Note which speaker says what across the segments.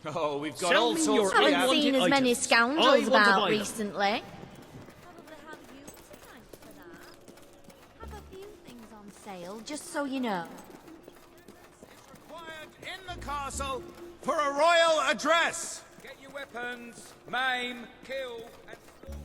Speaker 1: Oh, we've got
Speaker 2: Sell
Speaker 1: all
Speaker 2: me
Speaker 1: sorts
Speaker 2: your
Speaker 1: of
Speaker 3: Haven't
Speaker 2: unwanted
Speaker 3: seen as many
Speaker 2: items. I
Speaker 3: scoundrels
Speaker 2: want to
Speaker 3: about
Speaker 2: buy them.
Speaker 3: recently.
Speaker 4: Probably have you to thank for that. Have a few things on sale, just so you know.
Speaker 1: is required in the castle for a royal address.
Speaker 5: Get your weapons, maim, kill, and slaughter.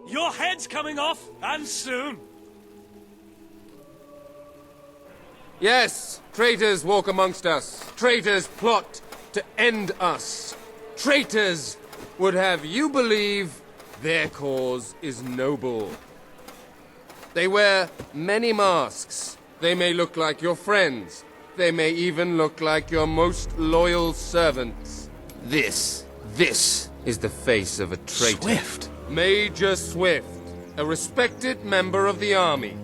Speaker 2: Your head's coming off, and soon.
Speaker 6: Yes, traitors walk amongst us. Traitors plot to end us. Traitors would have you believe their cause is noble. They wear many masks. They may look like your friends. They may even look like your most loyal servants. This is the face of a traitor.
Speaker 1: Swift.
Speaker 6: Major Swift, a respected member of the army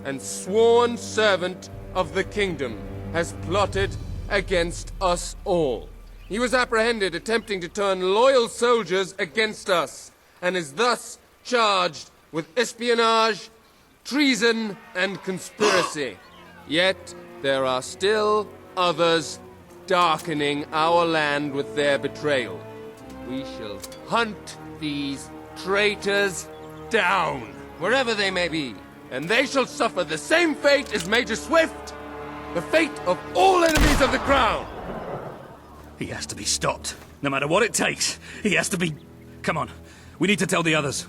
Speaker 6: and sworn servant of the kingdom, has plotted against us all. He was apprehended attempting to turn loyal soldiers against us, and is thus charged with espionage, treason, and conspiracy. Yet there are still others darkening our land with their betrayal. We shall hunt these traitors down, wherever they may be, and they shall suffer the same fate as Major Swift, the fate of all enemies of the crown.
Speaker 2: He has to be stopped. No matter what it takes, he has to be... Come on, we need to tell the others.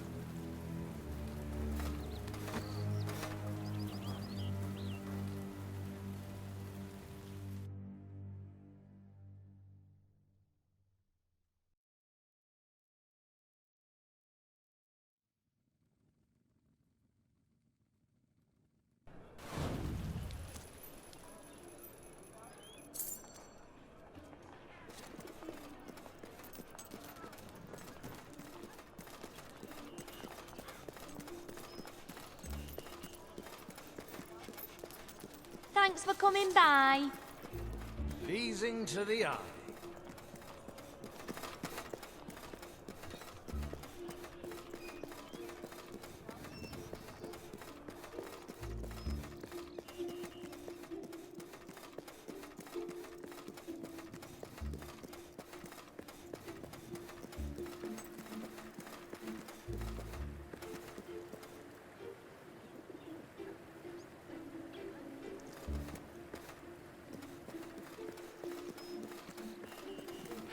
Speaker 4: Thanks for coming by.
Speaker 1: Pleasing to the eye.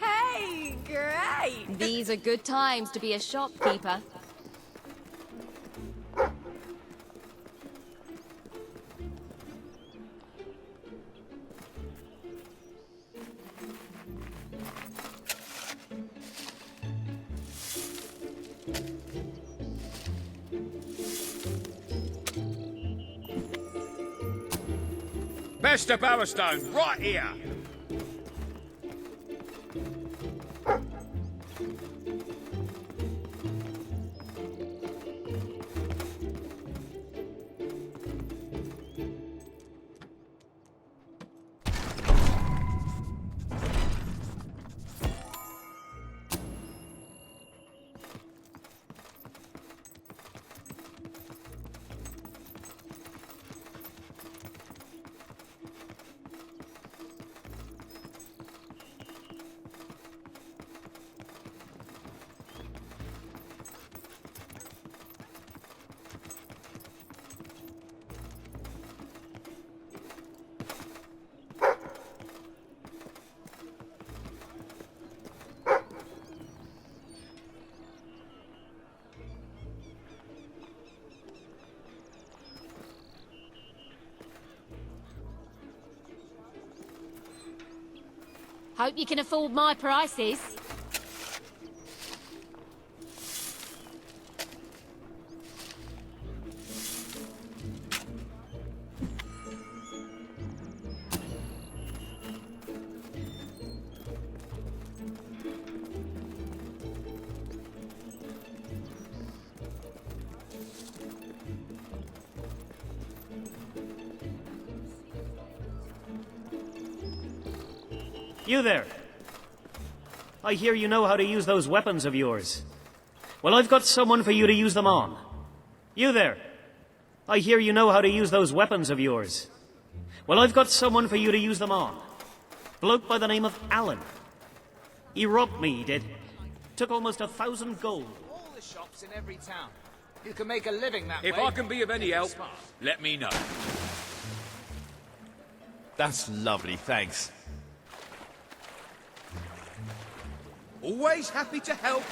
Speaker 4: Hey, great!
Speaker 7: These are good times to be a shopkeeper.
Speaker 5: Best of Bowerstone, right here.
Speaker 7: Hope you can afford my prices.
Speaker 3: You there. I hear you know how to use those weapons of yours. Well, I've got someone for you to use them on. You there. I hear you know how to use those weapons of yours. Well, I've got someone for you to use them on. Bloke by the name of Alan. He robbed me, he did. Took almost 1,000 gold.
Speaker 5: All the shops in every town. You can make a living that way.
Speaker 8: If I can be of any help, let me know.
Speaker 1: That's lovely, thanks.
Speaker 8: Always happy to help.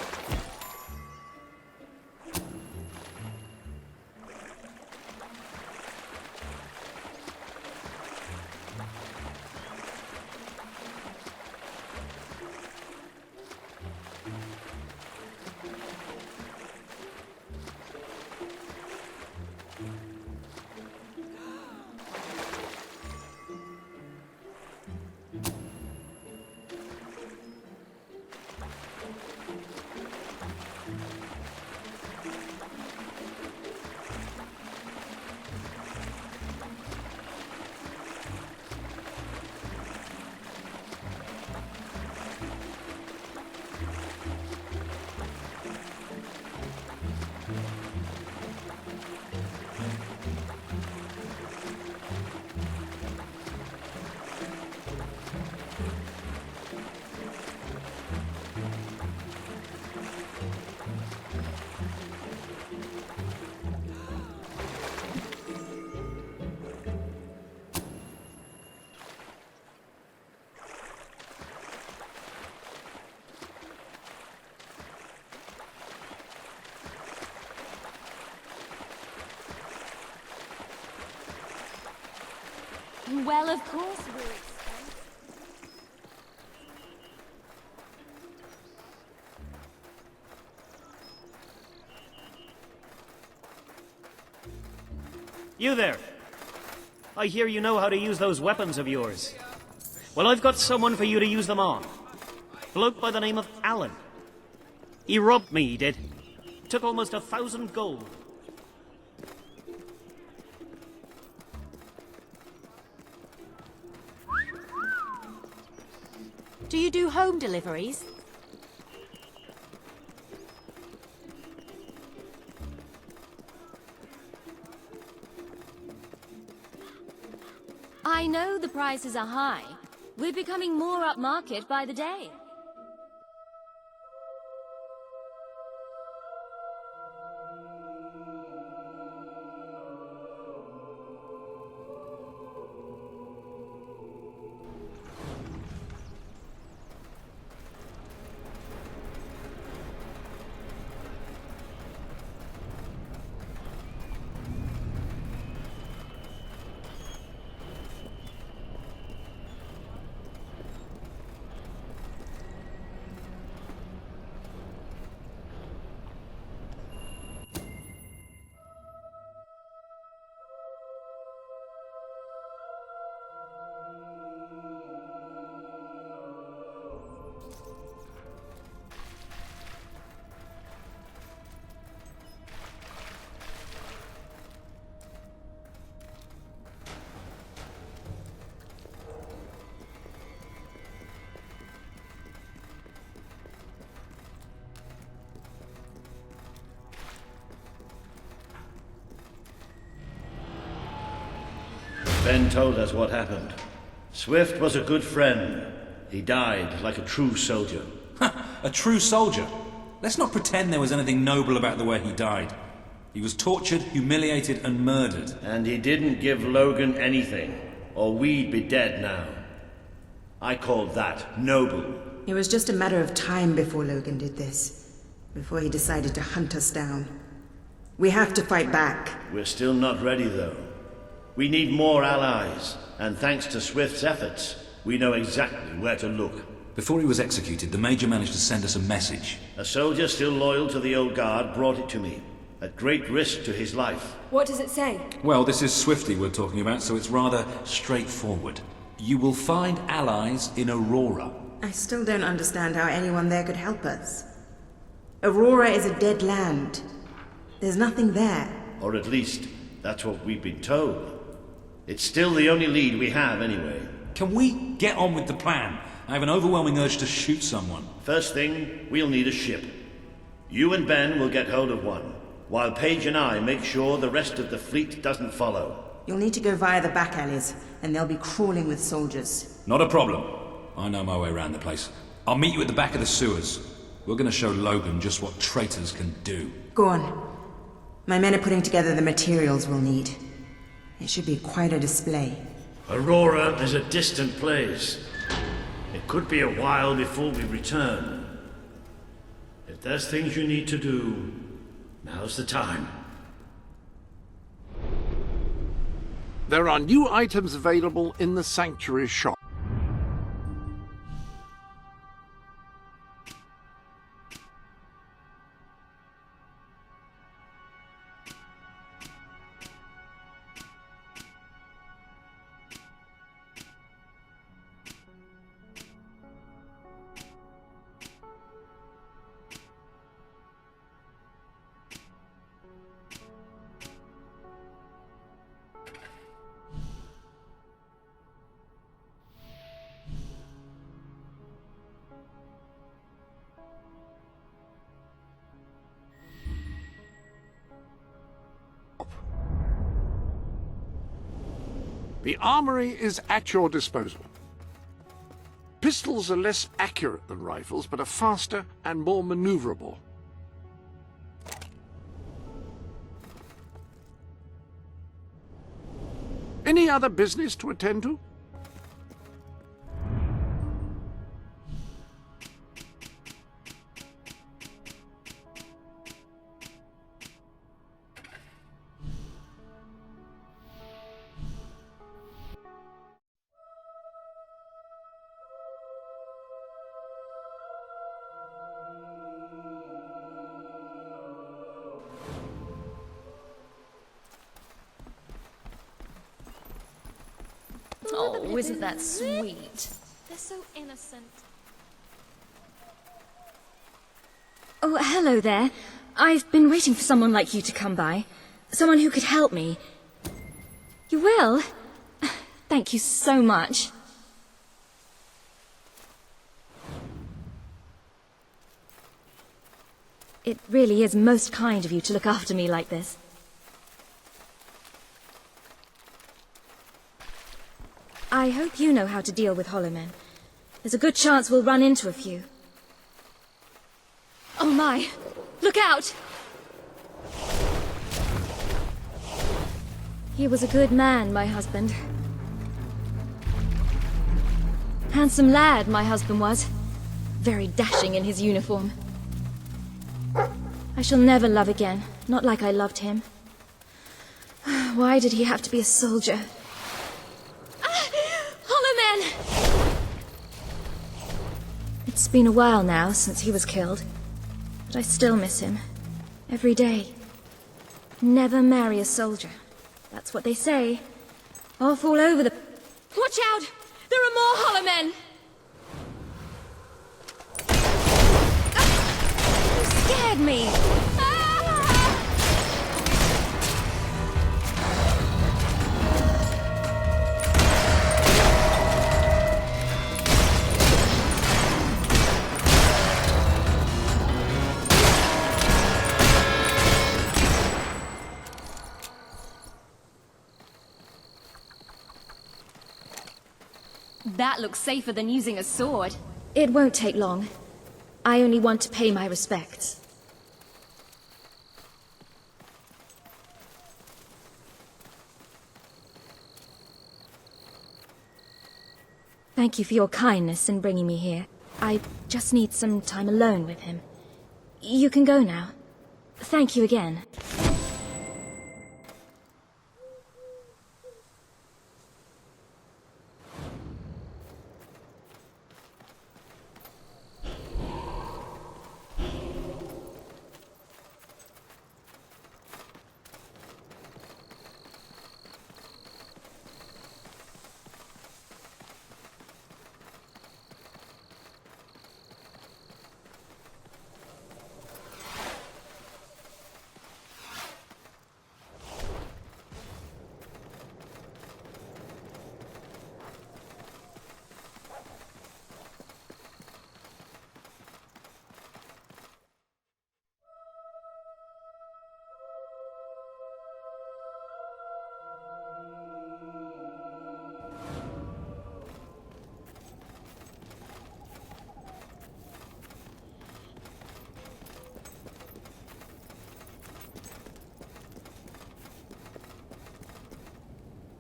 Speaker 4: Well, of course we're expensive.
Speaker 3: You there. I hear you know how to use those weapons of yours. Well, I've got someone for you to use them on. Bloke by the name of Alan. He robbed me, he did. Took almost 1,000 gold.
Speaker 4: Do you do home deliveries? I know the prices are high. We're becoming more upmarket by the day.
Speaker 9: Ben told us what happened. Swift was a good friend. He died like a true soldier.
Speaker 10: A true soldier? Let's not pretend there was anything noble about the way he died. He was tortured, humiliated, and murdered.
Speaker 9: And he didn't give Logan anything, or we'd be dead now. I called that noble.
Speaker 11: It was just a matter of time before Logan did this. Before he decided to hunt us down. We have to fight back.
Speaker 9: We're still not ready, though. We need more allies, and thanks to Swift's efforts, we know exactly where to look.
Speaker 10: Before he was executed, the Major managed to send us a message.
Speaker 9: A soldier still loyal to the old guard brought it to me, at great risk to his life.
Speaker 12: What does it say?
Speaker 10: Well, this is Swifty we're talking about, so it's rather straightforward. You will find allies in Aurora.
Speaker 11: I still don't understand how anyone there could help us. Aurora is a dead land. There's nothing there.
Speaker 9: Or at least, that's what we've been told. It's still the only lead we have, anyway.
Speaker 10: Can we get on with the plan I have an overwhelming urge to shoot someone.
Speaker 9: First thing, we'll need a ship. You and Ben will get hold of one, while Paige and I make sure the rest of the fleet doesn't follow.
Speaker 11: You'll need to go via the back alleys, and they'll be crawling with soldiers.
Speaker 10: Not a problem. I know my way around the place. I'll meet you at the back of the sewers. We're gonna show Logan just what traitors can do.
Speaker 11: Go on. My men are putting together the materials we'll need. It should be quite a display.
Speaker 9: Aurora is a distant place. It could be a while before we return. If there's things you need to do, now's the time.
Speaker 12: There are new items available in the Sanctuary shop. The armory is at your disposal. Pistols are less accurate than rifles, but are faster and more maneuverable. Any other business to attend to?
Speaker 4: Oh, isn't that sweet? They're so innocent.
Speaker 13: Oh, hello there. I've been waiting for someone like you to come by. Someone who could help me. You will? Thank you so much. It really is most kind of you to look after me like this. I hope you know how to deal with hollow men. There's a good chance we'll run into a few. Oh my! Look out! He was a good man, my husband. Handsome lad, my husband was. Very dashing in his uniform. I shall never love again, not like I loved him. Why did he have to be a soldier? Hollow men! It's been a while now since he was killed, but I still miss him. Every day. Never marry a soldier. That's what they say. Off all over the... Watch out! There are more hollow men! You scared me!
Speaker 7: That looks safer than using a sword.
Speaker 13: It won't take long. I only want to pay my respects. Thank you for your kindness in bringing me here. I just need some time alone with him. You can go now. Thank you again.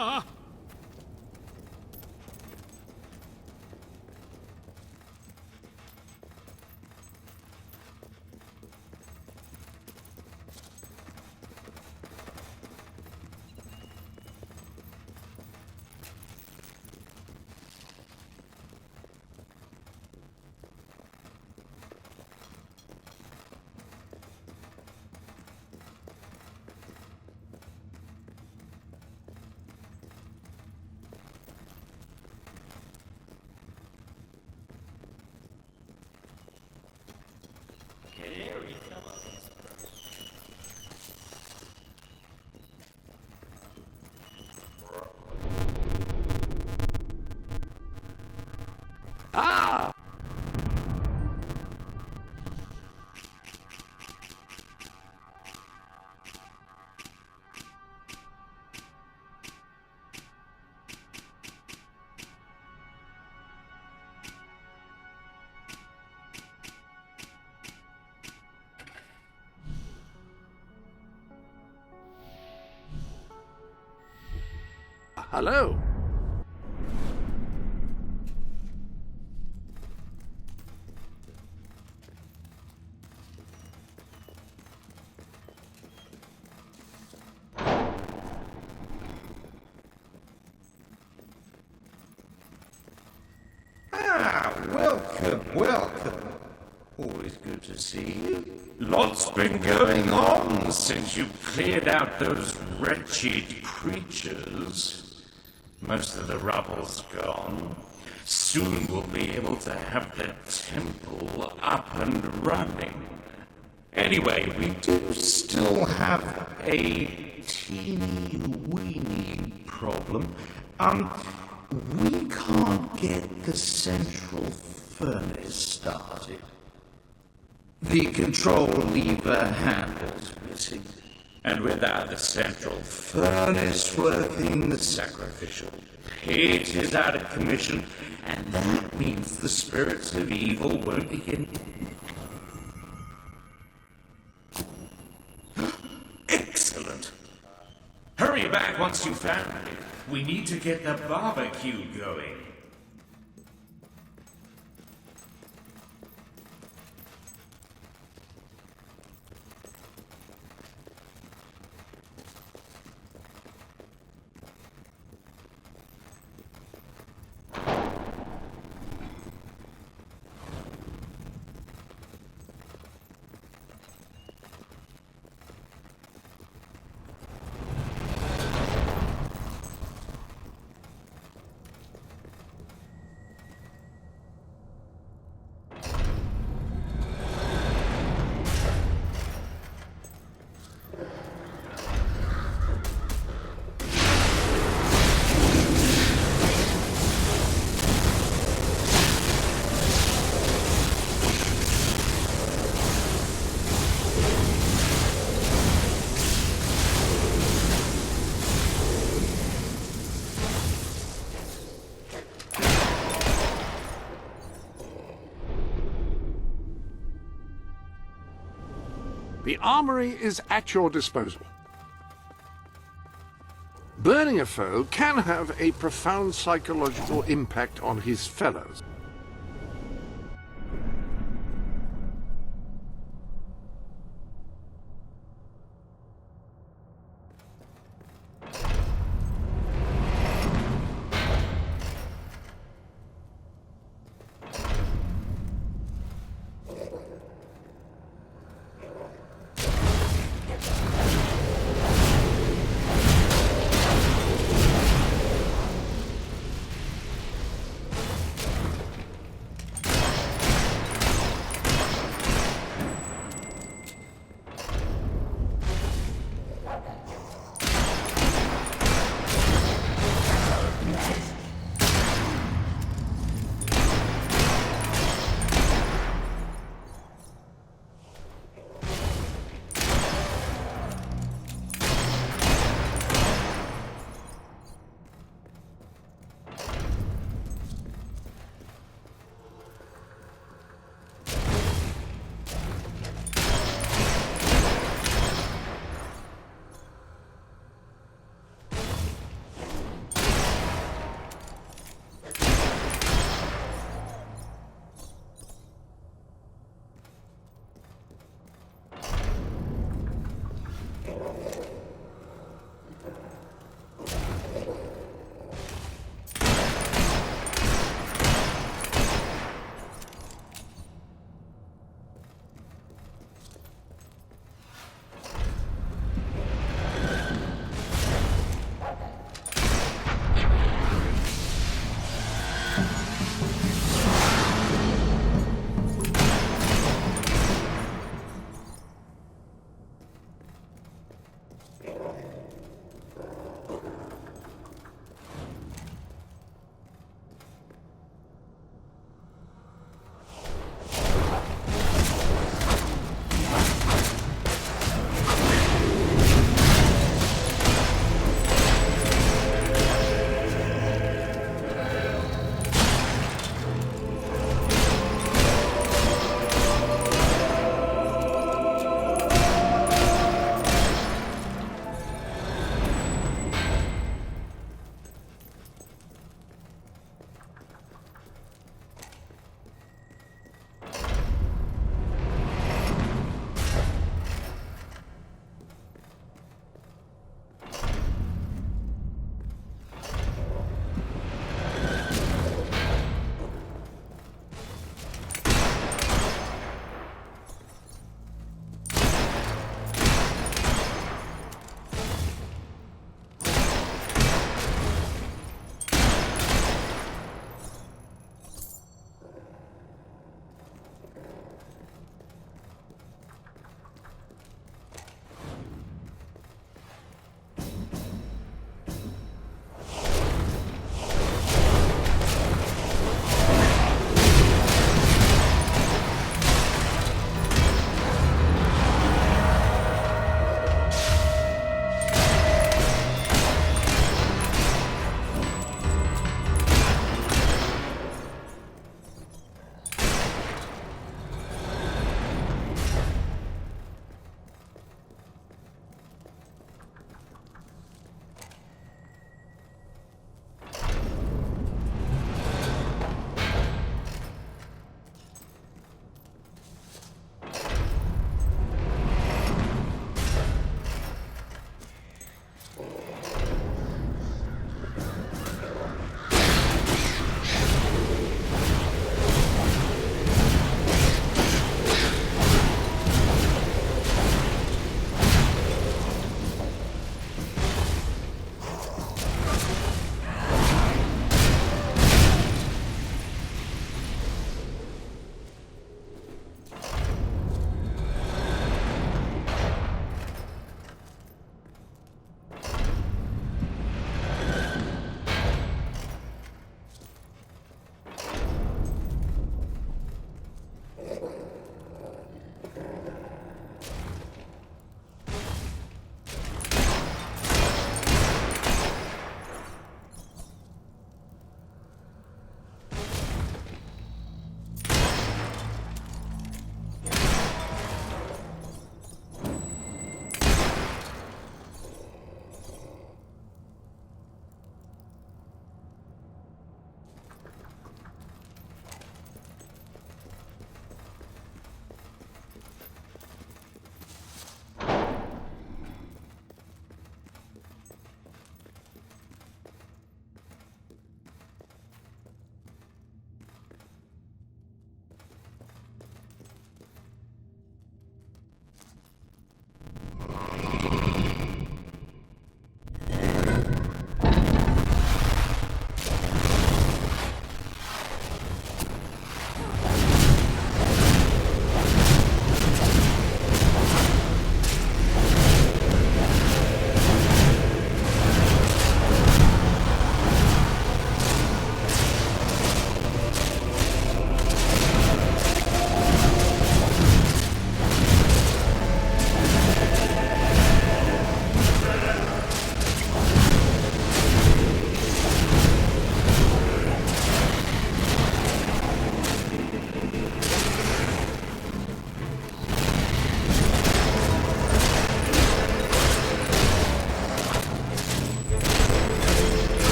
Speaker 12: Ah! Hello.
Speaker 14: Welcome. Always good to see you. Lots been going on since you cleared out those wretched creatures. Most of the rubble's gone. Soon we'll be able to have the temple up and running. Anyway, we do still have a teeny-weeny problem. We can't get the central furnace started. The control lever handle's missing. And without the central furnace working, the sacrificial pit is out of commission, and that means the spirits of evil won't begin. Excellent. Hurry back once you've found it. We need to get the barbecue going.
Speaker 12: The armory is at your disposal. Burning a foe can have a profound psychological impact on his fellows.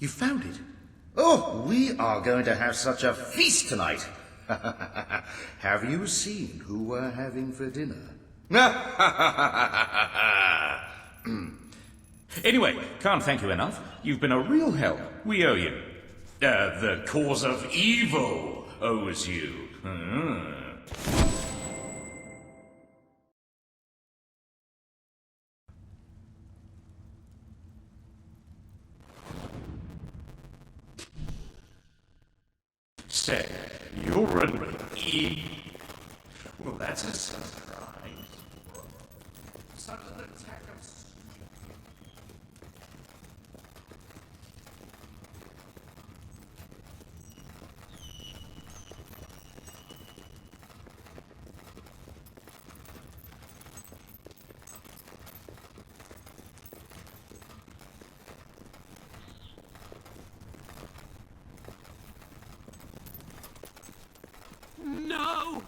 Speaker 15: You found it? Oh, we are going to have such a feast tonight. Have you seen who we're having for dinner?
Speaker 16: Anyway, can't thank you enough. You've been a real help. We owe you. The cause of evil owes you. Say, you're an Well, that's a surprise. Such an attack of...
Speaker 5: No!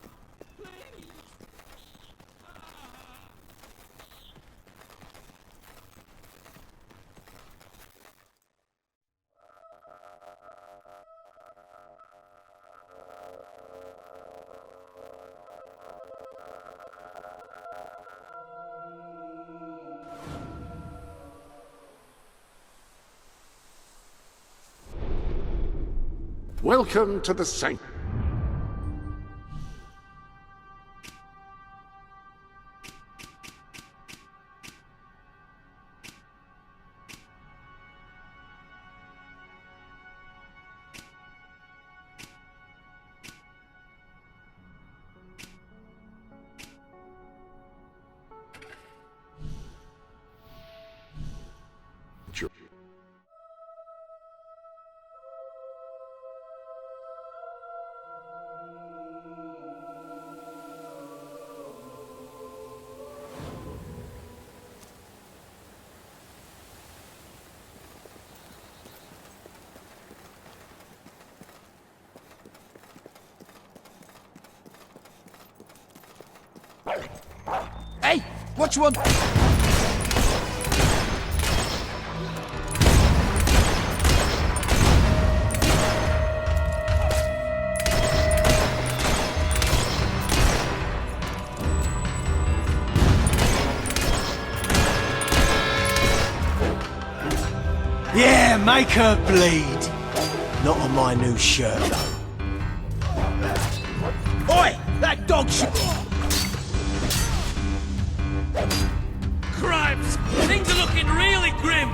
Speaker 12: Welcome to the Saint.
Speaker 1: Hey, what you want?
Speaker 17: Yeah, make her bleed. Not on my new shirt, though. Oi! That dog shit!
Speaker 5: Cripes! Things are looking really grim!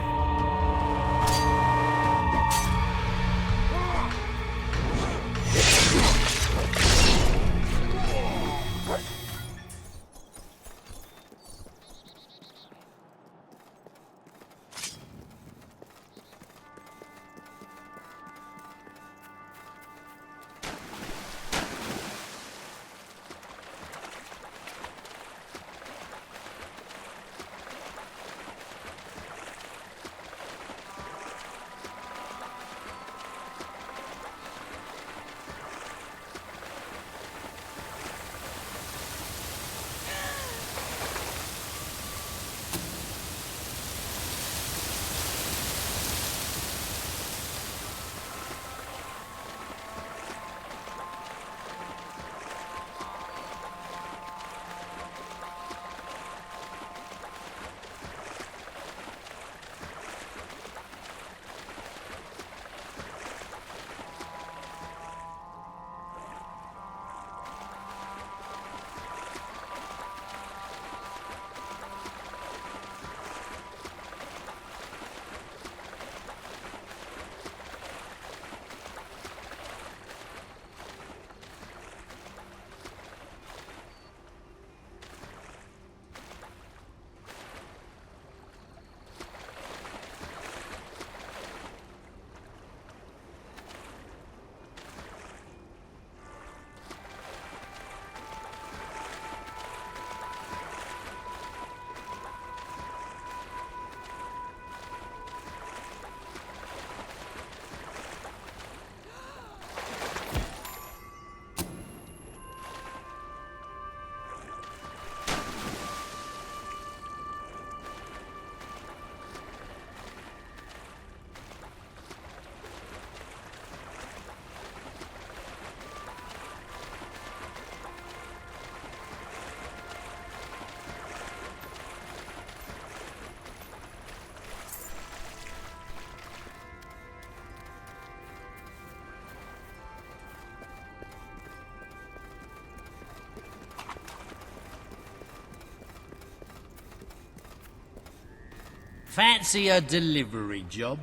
Speaker 18: Fancy a delivery job?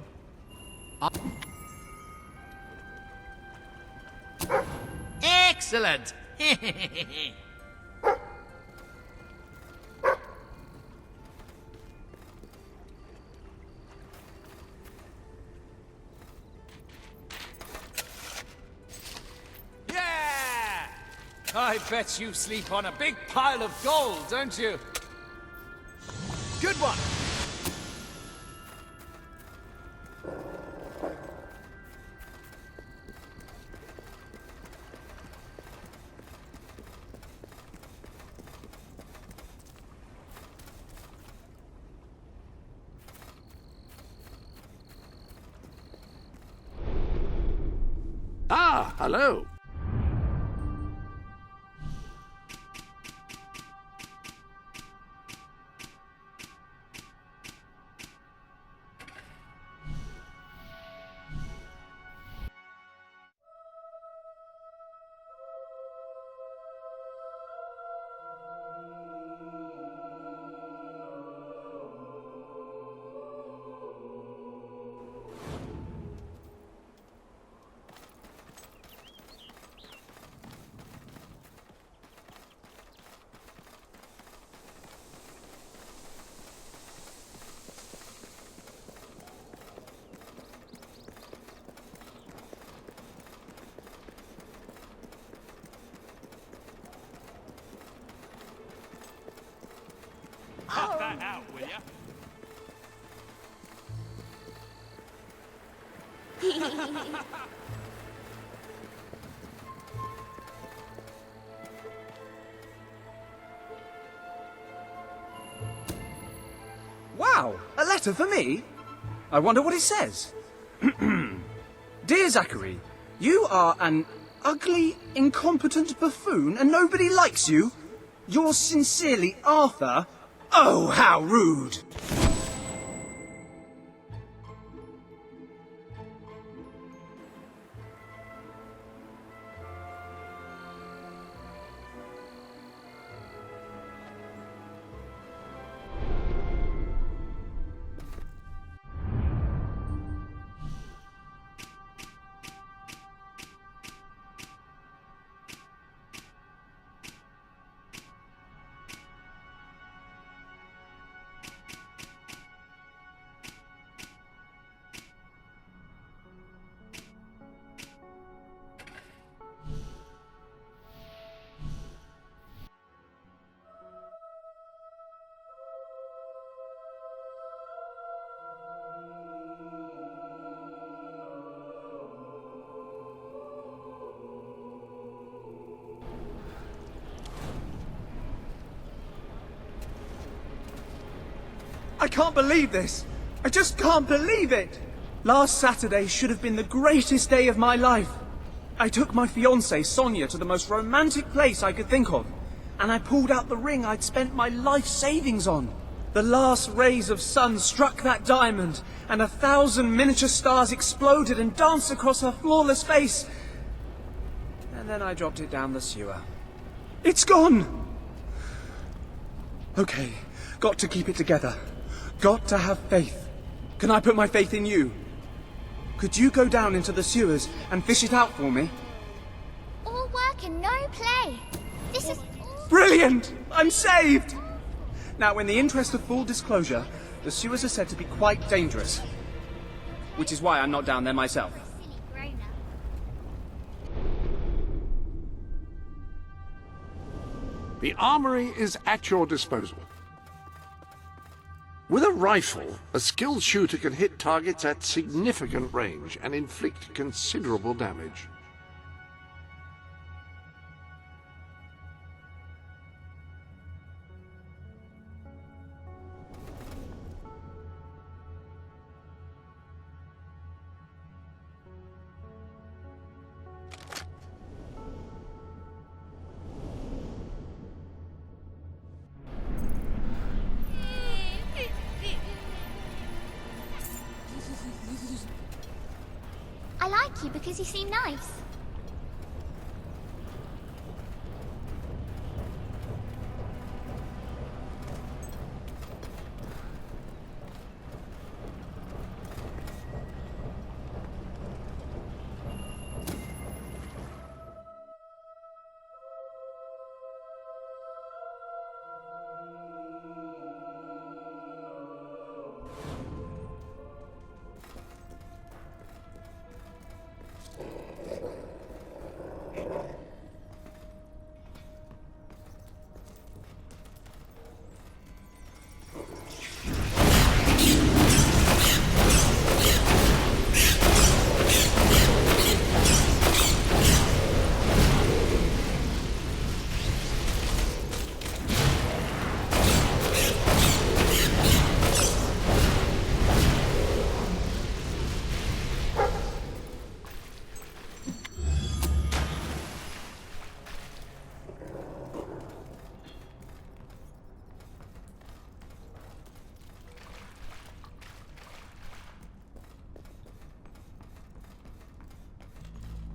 Speaker 18: Excellent!
Speaker 1: Yeah! I bet you sleep on a big pile of gold, don't you? Good one!
Speaker 12: Ah, hello.
Speaker 1: Cut that out, will ya?
Speaker 19: Wow, a letter for me? I wonder what it says. Dear Zachary, you are an ugly, incompetent buffoon and nobody likes you. Yours sincerely, Arthur. Oh, how rude! I can't believe this. I just can't believe it. Last Saturday should have been the greatest day of my life. I took my fiancée, Sonia, to the most romantic place I could think of, and I pulled out the ring I'd spent my life savings on. The last rays of sun struck that diamond, and 1,000 miniature stars exploded and danced across her flawless face. And then I dropped it down the sewer. It's gone! Okay, got to keep it together. Got to have faith. Can I put my faith in you? Could you go down into the sewers and fish it out for me?
Speaker 13: All work and no play. This is...
Speaker 19: Brilliant! I'm saved! Now, in the interest of full disclosure, the sewers are said to be quite dangerous. Which is why I'm not down there myself.
Speaker 12: The armory is at your disposal. With a rifle, a skilled shooter can hit targets at significant range and inflict considerable damage.
Speaker 13: I like you because you seem nice.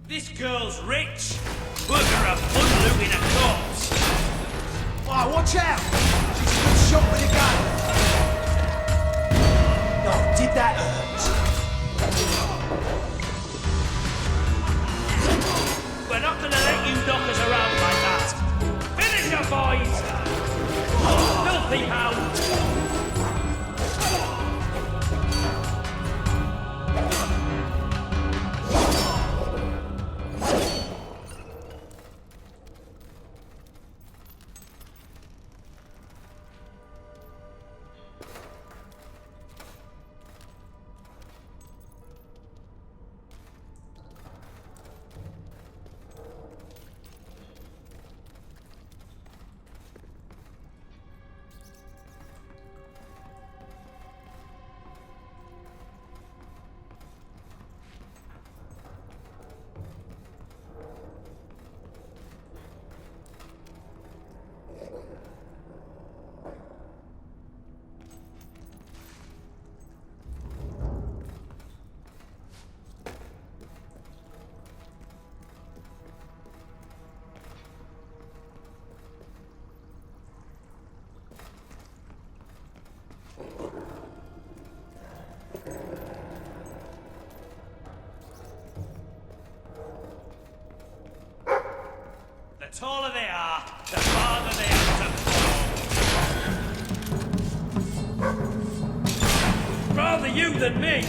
Speaker 18: This girl's rich. Work her up fun looting a corpse.
Speaker 17: Oh, watch out! She's a good shot with a gun. Oh, did that hurt?
Speaker 18: We're not gonna let you knock us around like that. Finish your boys! Filthy hound! The taller they are, the farther they have to fall. Rather you than me.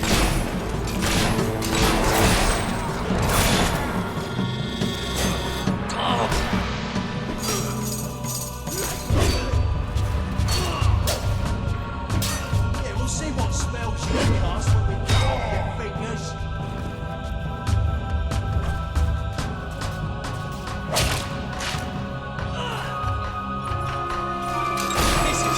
Speaker 17: Yeah, we'll see what spells you cast when we cut off your fingers. This is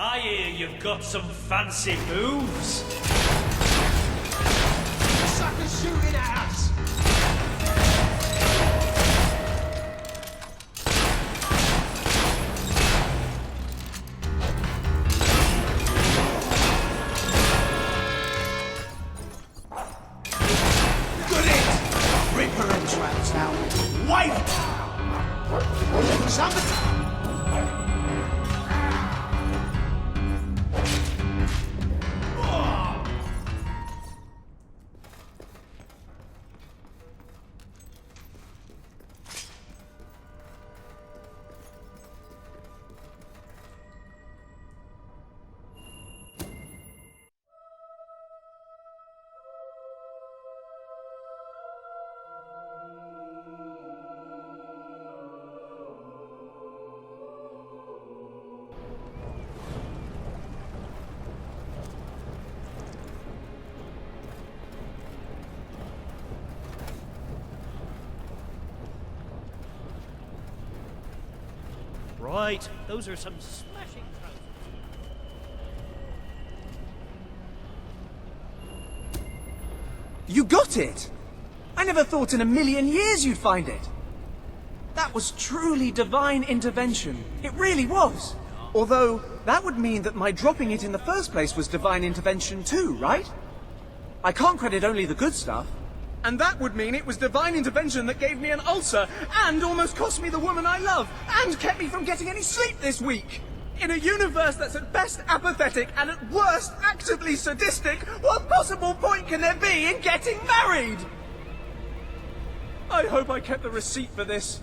Speaker 18: I hear you've got some fancy moves.
Speaker 17: Suckers shooting at us! Good it! Ripper and traps out. Wipe! Somebody...
Speaker 18: Right, those are some smashing trousers.
Speaker 19: You got it! I never thought in a million years you'd find it. That was truly divine intervention. It really was. Although, that would mean that my dropping it in the first place was divine intervention too, right? I can't credit only the good stuff. And that would mean it was divine intervention that gave me an ulcer, and almost cost me the woman I love, and kept me from getting any sleep this week! In a universe that's at best apathetic and at worst actively sadistic, what possible point can there be in getting married? I hope I kept the receipt for this.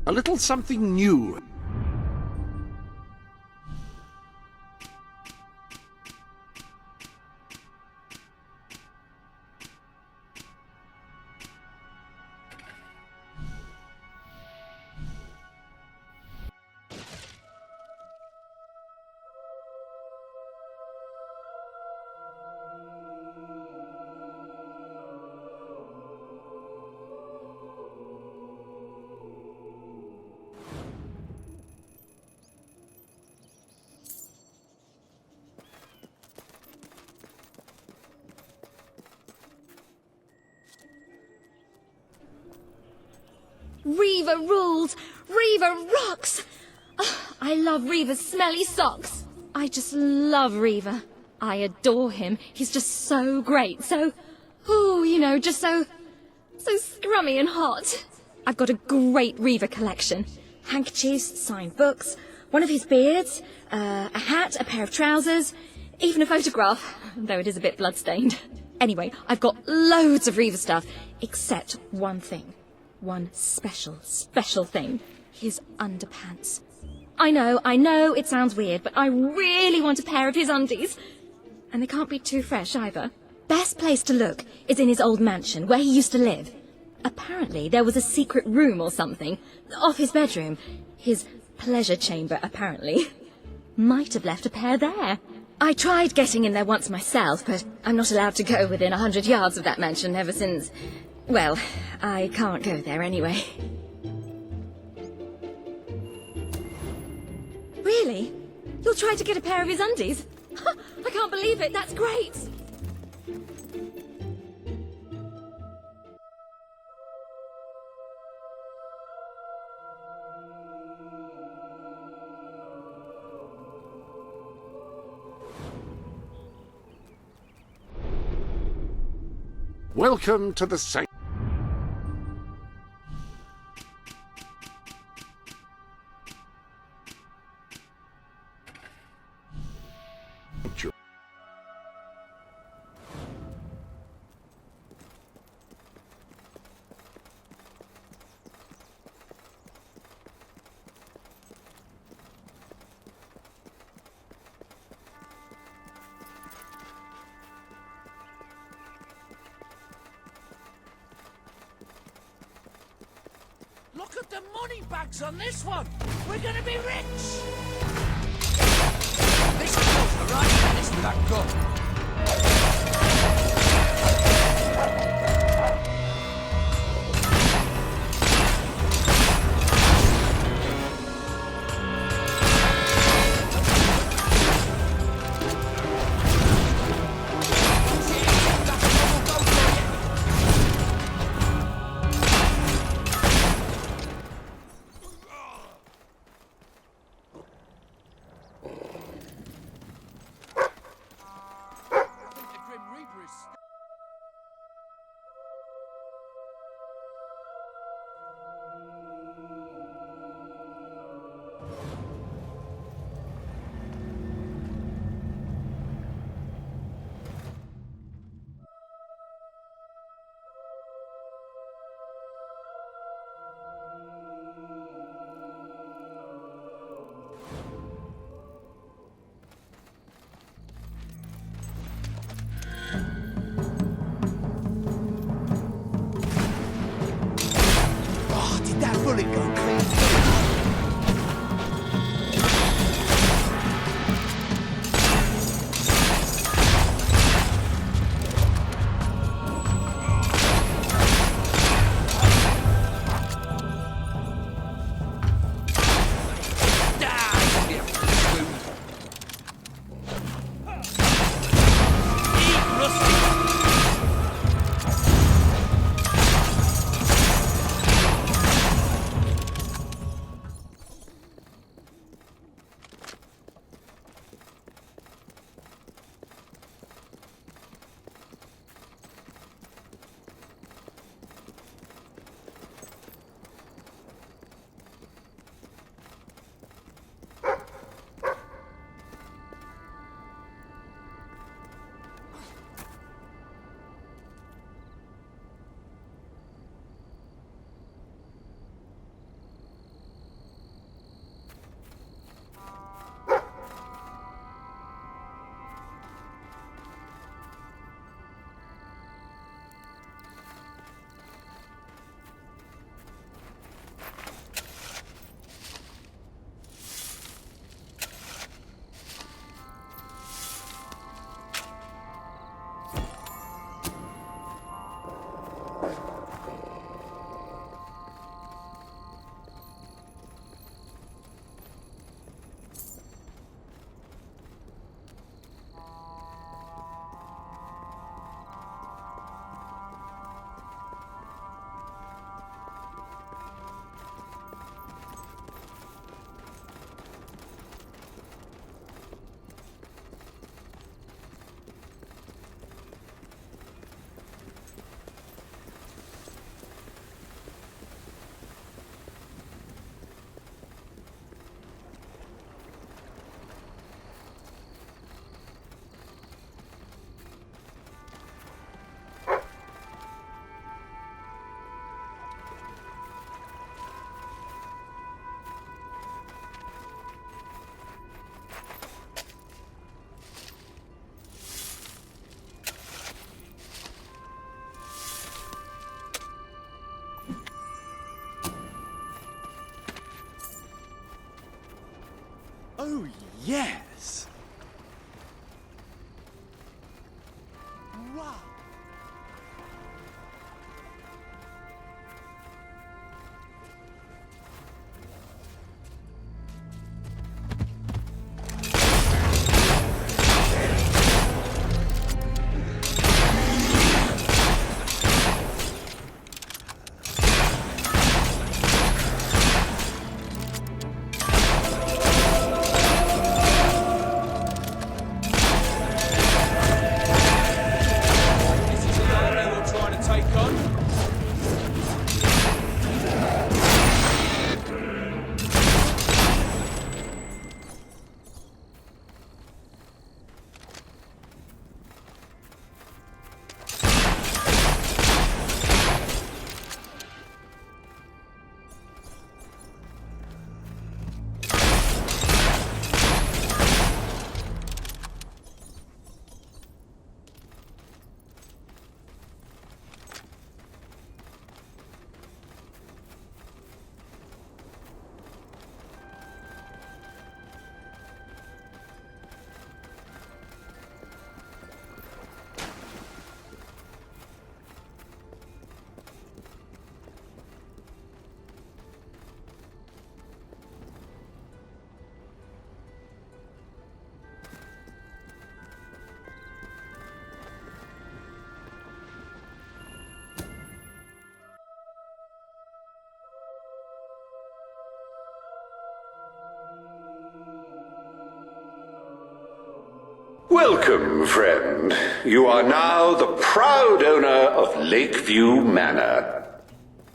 Speaker 12: A little something new.
Speaker 13: Reva rules! Reva rocks! Oh, I love Reva's smelly socks. I just love Reva. I adore him. He's just so great, so... ooh, you know, just so scrummy and hot. I've got a great Reva collection. Handkerchiefs, signed books, one of his beards, a hat, a pair of trousers, even a photograph, though it is a bit bloodstained. Anyway, I've got loads of Reva stuff, except one thing. One special thing. His underpants. I know, it sounds weird, but I really want a pair of his undies. And they can't be too fresh either. Best place to look is in his old mansion, where he used to live. Apparently there was a secret room or something, off his bedroom. His pleasure chamber, apparently. Might have left a pair there. I tried getting in there once myself, but I'm not allowed to go within 100 yards of that mansion ever since... well, I can't go there anyway. Really? You'll try to get a pair of his undies? I can't believe it, that's great!
Speaker 12: Welcome to the sanctuary.
Speaker 18: Look at the money bags on this one! We're gonna be rich!
Speaker 1: Right, finish with that gun.
Speaker 17: Oh, yes! Wow!
Speaker 20: Welcome, friend. You are now the proud owner of Lakeview Manor.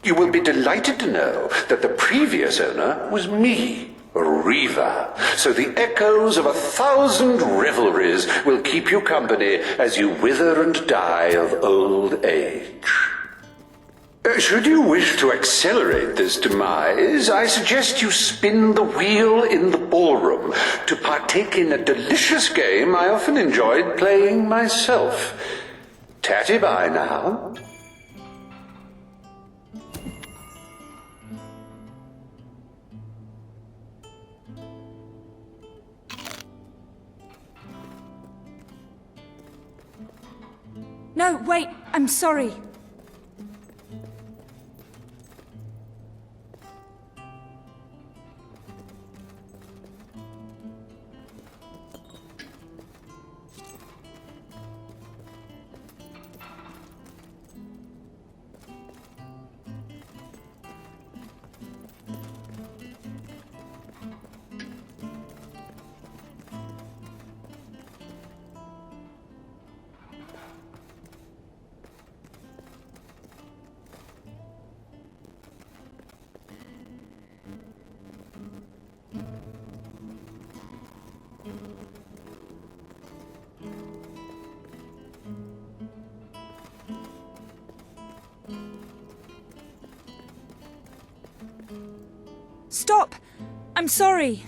Speaker 20: You will be delighted to know that the previous owner was me, Reva. So the echoes of 1,000 revelries will keep you company as you wither and die of old age. Should you wish to accelerate this demise, I suggest you spin the wheel in the ballroom to partake in a delicious game I often enjoyed playing myself. Tatty bye now.
Speaker 21: No, wait, I'm sorry. Stop! I'm sorry.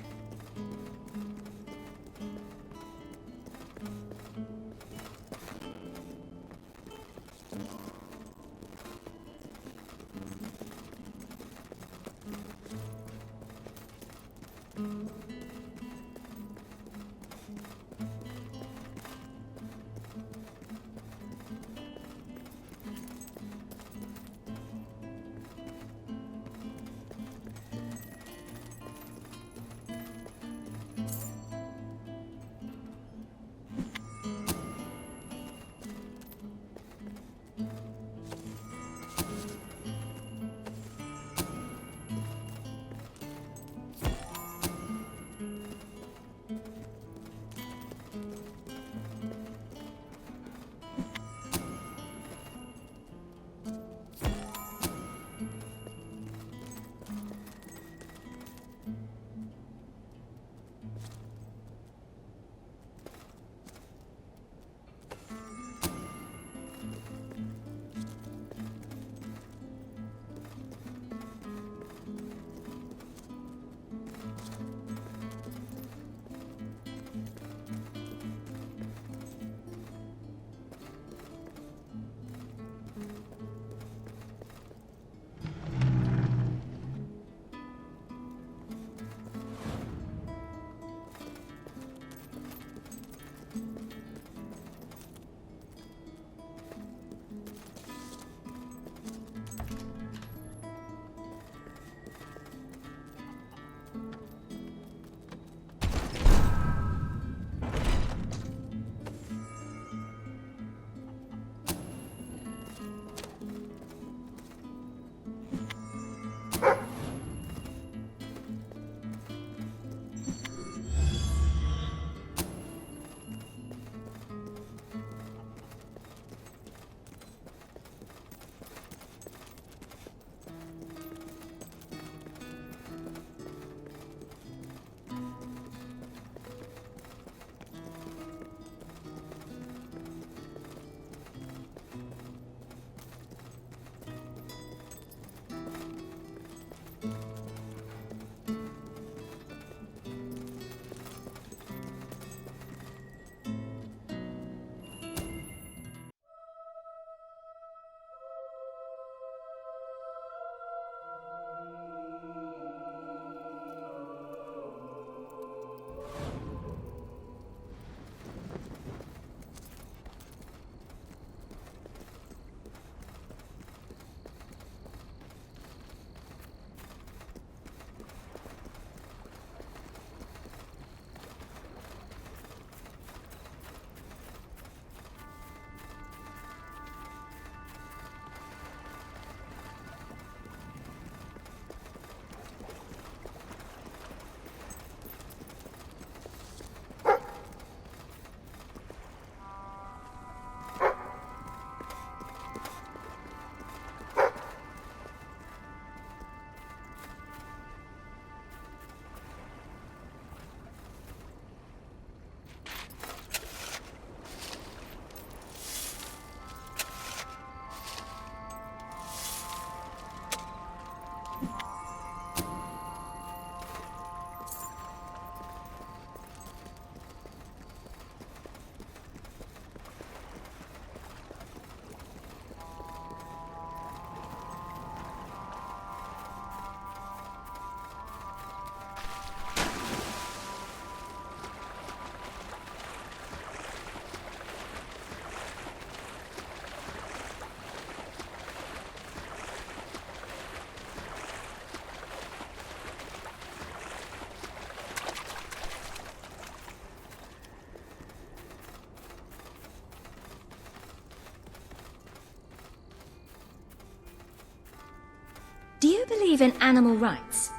Speaker 13: Do you believe in animal rights?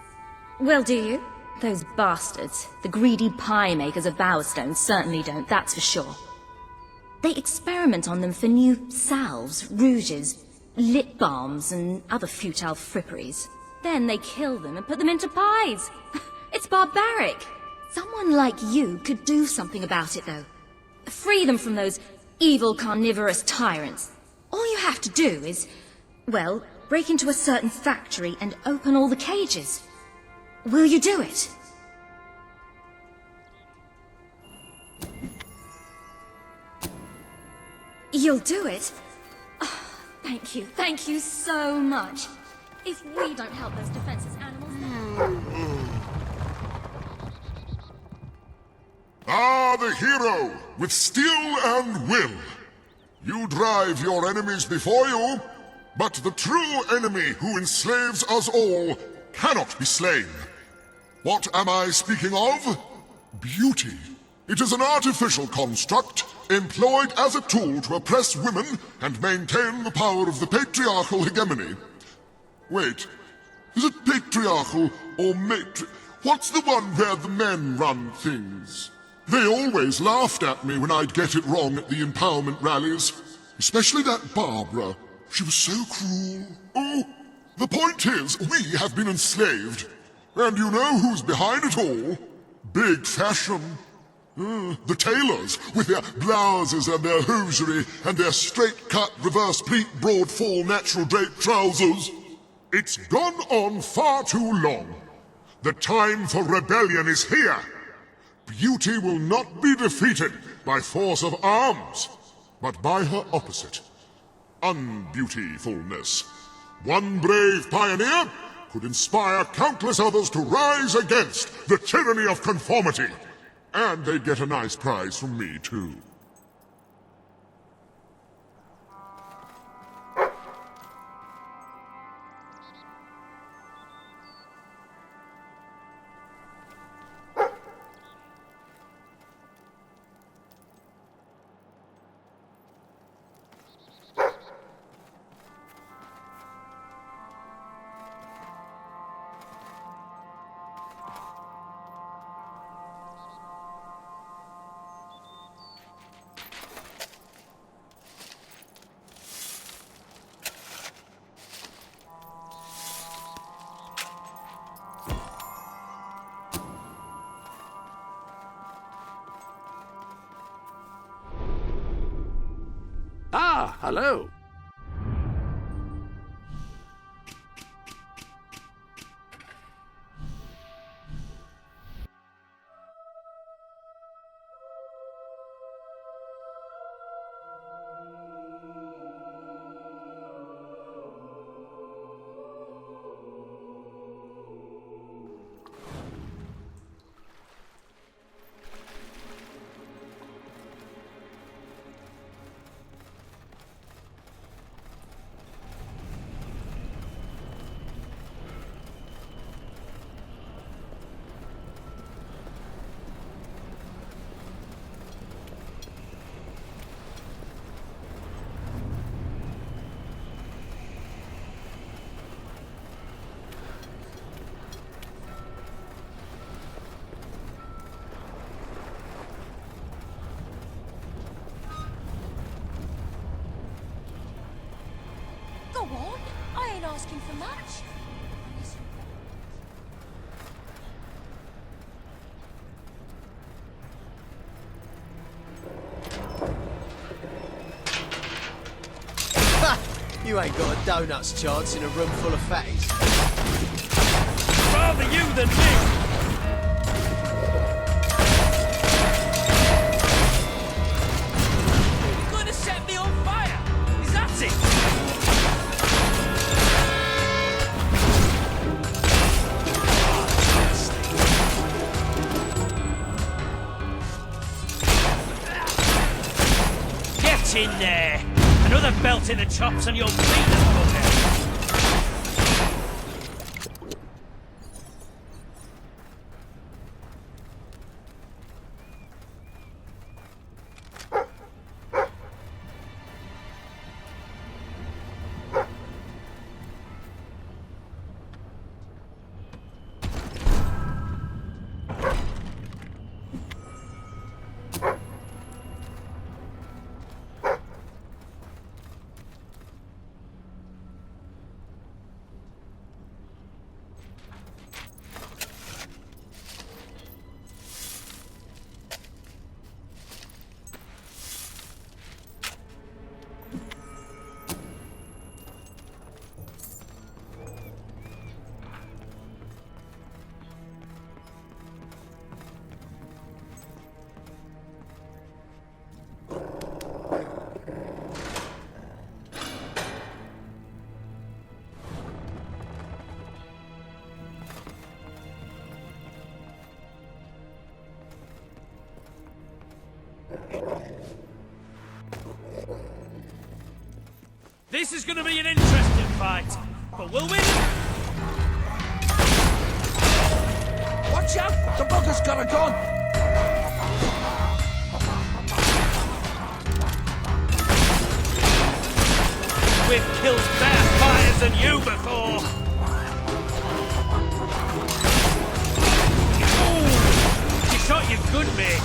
Speaker 13: Well, do you? Those bastards, the greedy pie makers of Bowerstone, certainly don't, that's for sure. They experiment on them for new salves, rouges, lip balms, and other futile fripperies. Then they kill them and put them into pies. It's barbaric. Someone like you could do something about it, though. Free them from those evil carnivorous tyrants. All you have to do is, well, break into a certain factory and open all the cages. Will you do it? You'll do it? Oh, thank you so much. If we don't help those defenseless animals, then...
Speaker 6: Ah, the hero, with steel and will. You drive your enemies before you, but the true enemy who enslaves us all cannot be slain. What am I speaking of? Beauty. It is an artificial construct employed as a tool to oppress women and maintain the power of the patriarchal hegemony. Wait, is it patriarchal or What's the one where the men run things? They always laughed at me when I'd get it wrong at the empowerment rallies. Especially that Barbara. She was so cruel. Oh, the point is, we have been enslaved. And you know who's behind it all? Big fashion. The tailors, with their blouses and their hosiery, and their straight-cut, reverse-pleat, broad-fall, natural-draped trousers. It's gone on far too long. The time for rebellion is here. Beauty will not be defeated by force of arms, but by her opposite, unbeautifulness. One brave pioneer could inspire countless others to rise against the tyranny of conformity. And they'd get a nice prize from me, too.
Speaker 12: Ah, hello.
Speaker 4: Go on, I ain't asking for much.
Speaker 17: You ain't got a donut's chance in a room full of fatties.
Speaker 18: Rather you than me! You're gonna set me on fire! Is that it? Get in there! Another belt in the chops and you'll beat them. This is going to be an interesting fight, but we'll win.
Speaker 8: Watch out! The bugger's got a gun!
Speaker 18: We've killed better fighters than you before. Ooh, you shot your good mate.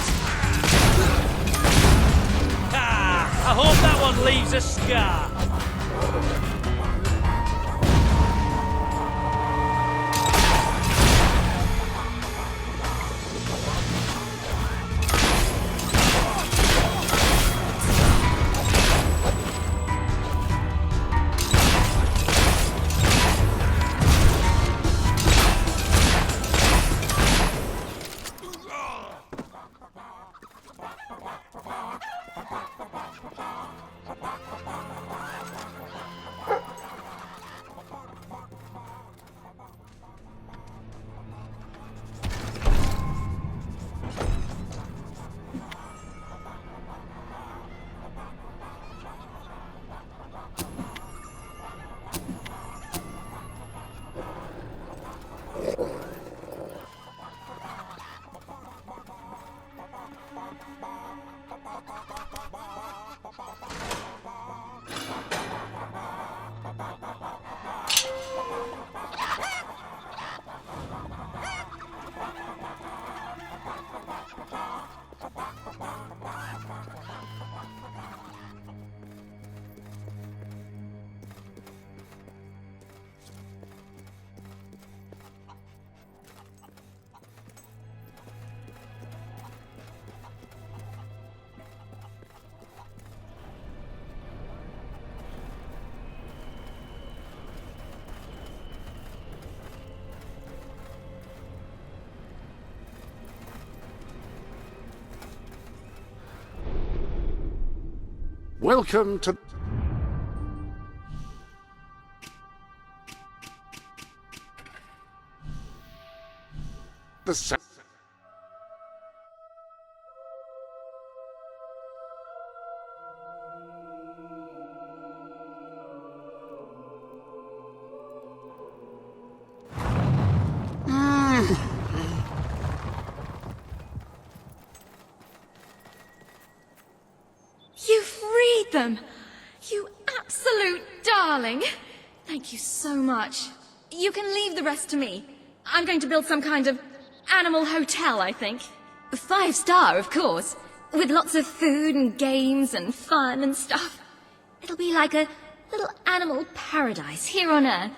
Speaker 18: Ah, I hope that one leaves a scar.
Speaker 12: Welcome to the
Speaker 13: You freed them! You absolute darling! Thank you so much. You can leave the rest to me. I'm going to build some kind of animal hotel, I think. 5-star, of course. With lots of food and games and fun and stuff. It'll be like a little animal paradise here on Earth.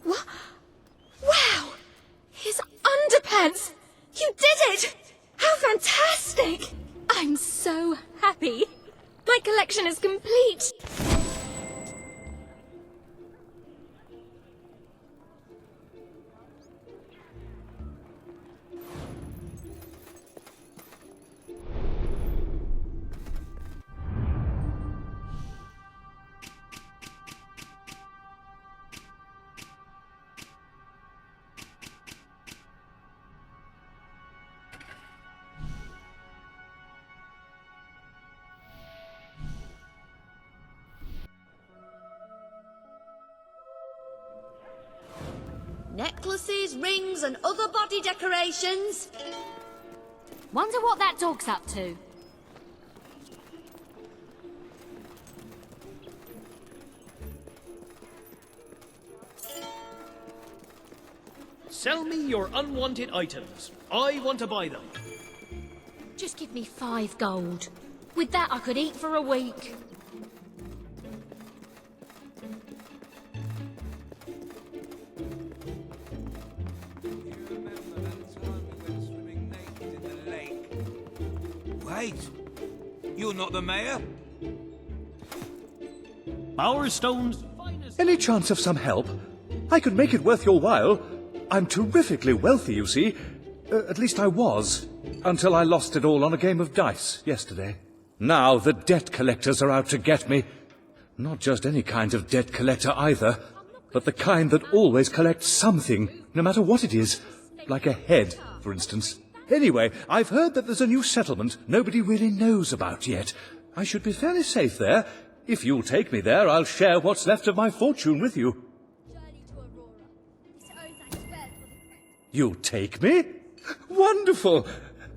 Speaker 13: Wow! His underpants! You did it! How fantastic! I'm so happy. My collection is complete.
Speaker 4: Necklaces, rings, and other body decorations.
Speaker 7: Wonder what that dog's up to.
Speaker 3: Sell me your unwanted items. I want to buy them.
Speaker 7: Just give me 5 gold. With that, I could eat for a week.
Speaker 8: Wait! You're not the mayor?
Speaker 3: Bowerstone's
Speaker 2: Any chance of some help? I could make it worth your while. I'm terrifically wealthy, you see. At least I was. Until I lost it all on a game of dice yesterday. Now the debt collectors are out to get me. Not just any kind of debt collector either, but the kind that always collects something, no matter what it is. Like a head, for instance. Anyway, I've heard that there's a new settlement nobody really knows about yet. I should be fairly safe there. If you'll take me there, I'll share what's left of my fortune with you. You'll take me? Wonderful!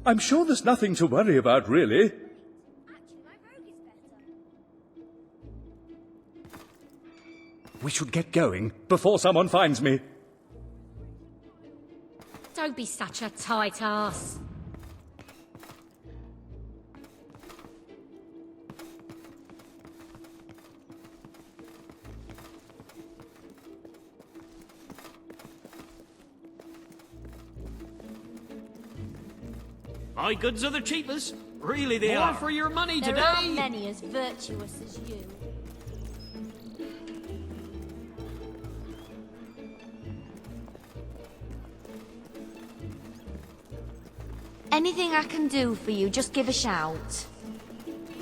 Speaker 2: I'm sure there's nothing to worry about, really. We should get going before someone finds me.
Speaker 7: Don't be such a tight ass.
Speaker 3: My goods are the cheapest. Really, they are. More for your money today.
Speaker 4: There aren't many as virtuous as you. Anything I can do for you, just give a shout.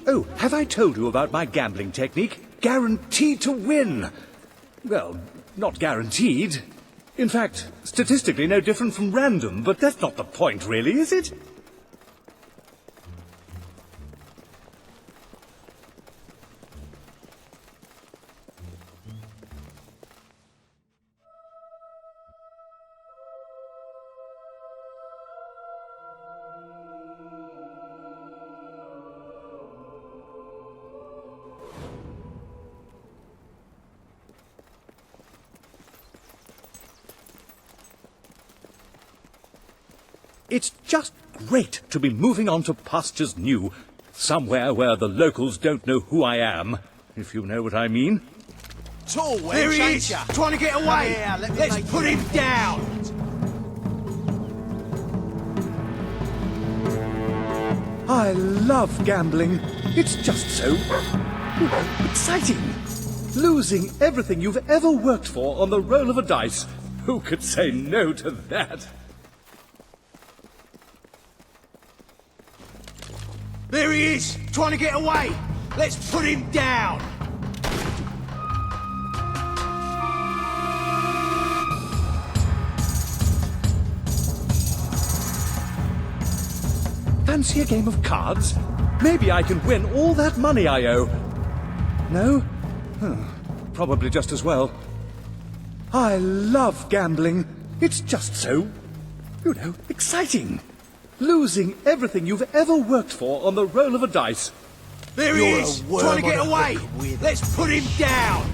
Speaker 2: Oh, have I told you about my gambling technique? Guaranteed to win. Well, not guaranteed. In fact, statistically no different from random, but that's not the point, really, is it? It's just great to be moving on to pastures new, somewhere where the locals don't know who I am, if you know what I mean.
Speaker 17: Tall,
Speaker 8: There he is! Trying to get away!
Speaker 17: Yeah,
Speaker 8: Let's put him down!
Speaker 2: I love gambling. It's just so exciting. Losing everything you've ever worked for on the roll of a dice. Who could say no to that?
Speaker 8: There he is! Trying to get away! Let's put him down!
Speaker 2: Fancy a game of cards? Maybe I can win all that money I owe. No? Huh. Probably just as well. I love gambling. It's just so, exciting. Losing everything you've ever worked for on the roll of a dice.
Speaker 8: There he is! Trying to get away! Let's put him down!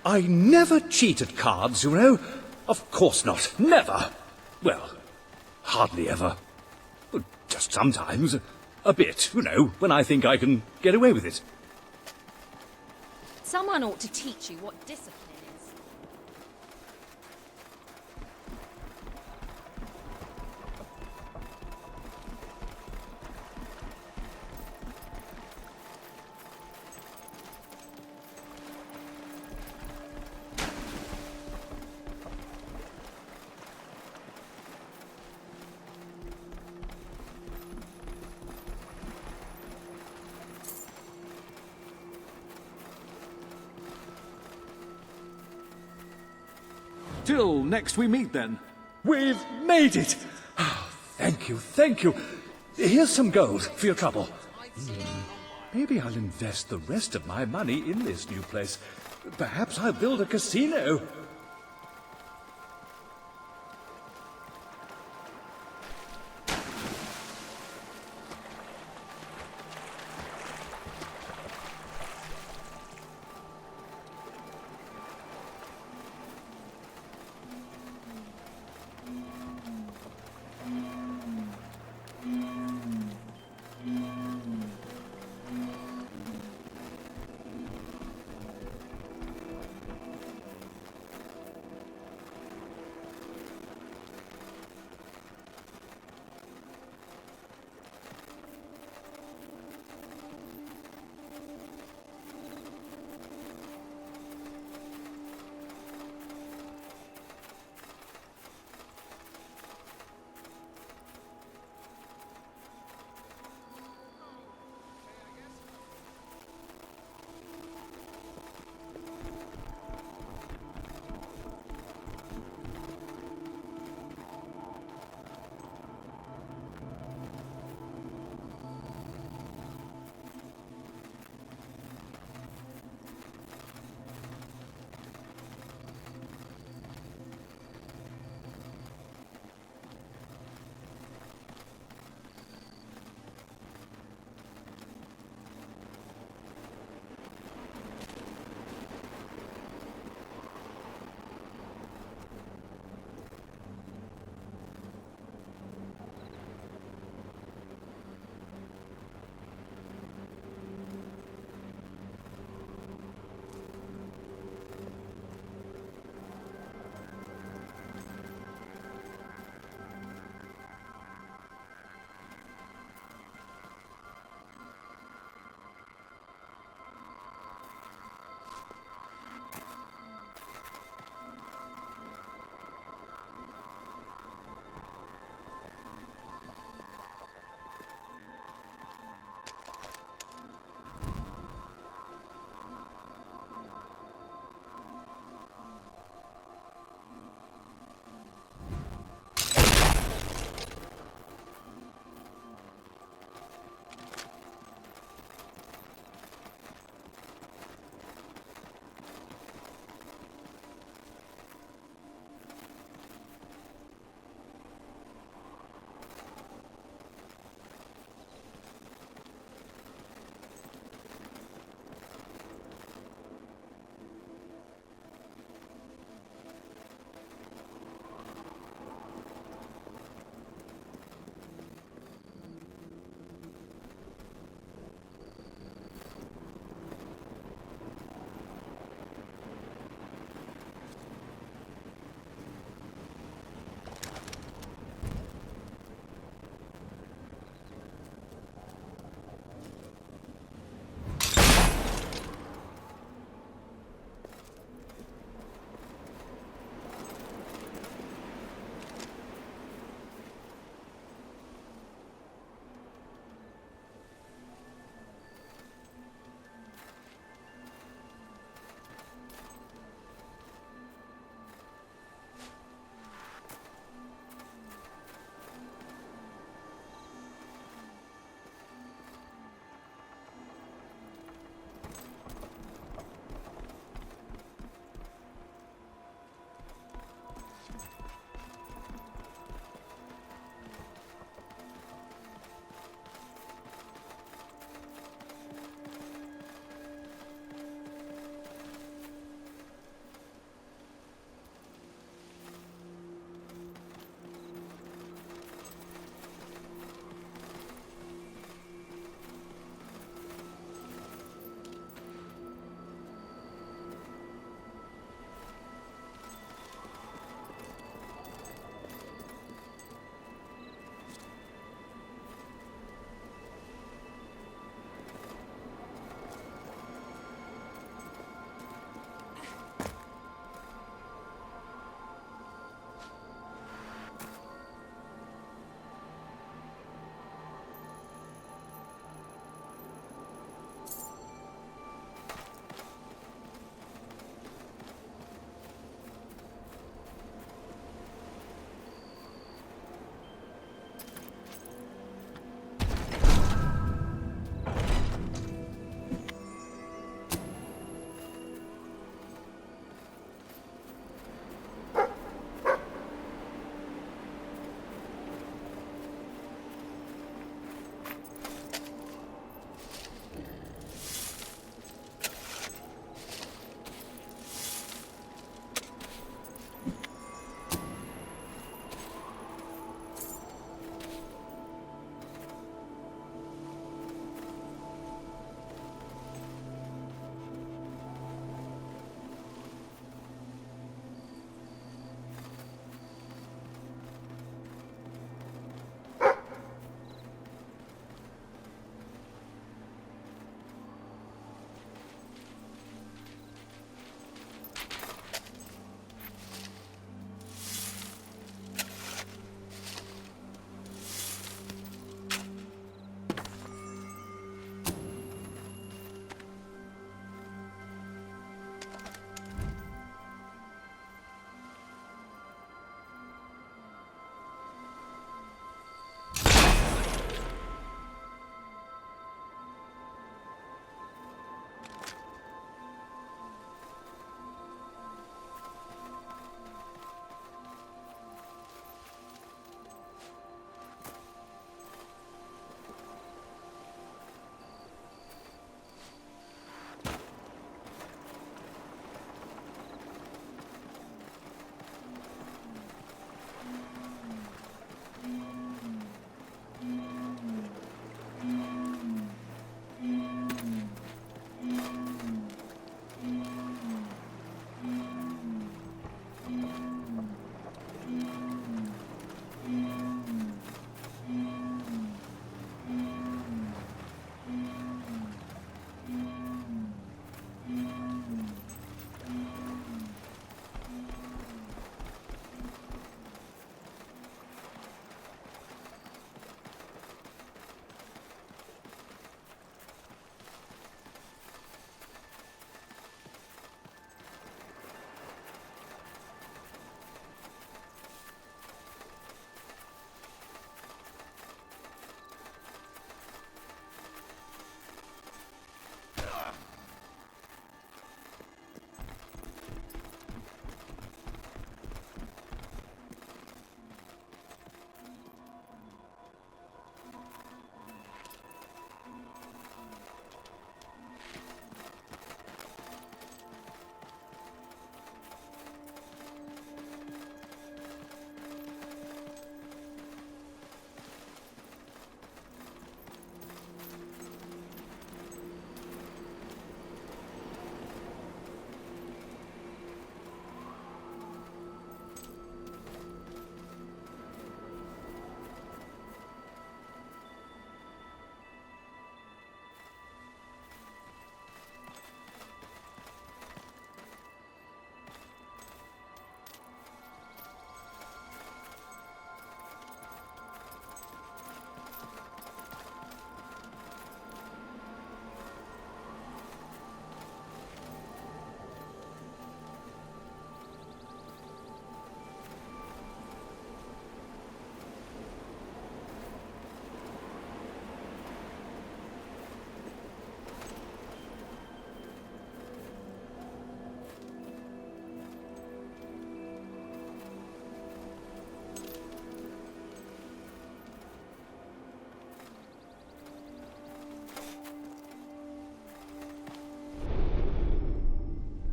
Speaker 2: I never cheat at cards, you know. Of course not. Never. Well, hardly ever. Just sometimes. A bit, when I think I can get away with it.
Speaker 7: Someone ought to teach you what discipline is.
Speaker 2: Till next we meet, then. We've made it! Oh, thank you. Here's some gold for your trouble. Maybe I'll invest the rest of my money in this new place. Perhaps I'll build a casino.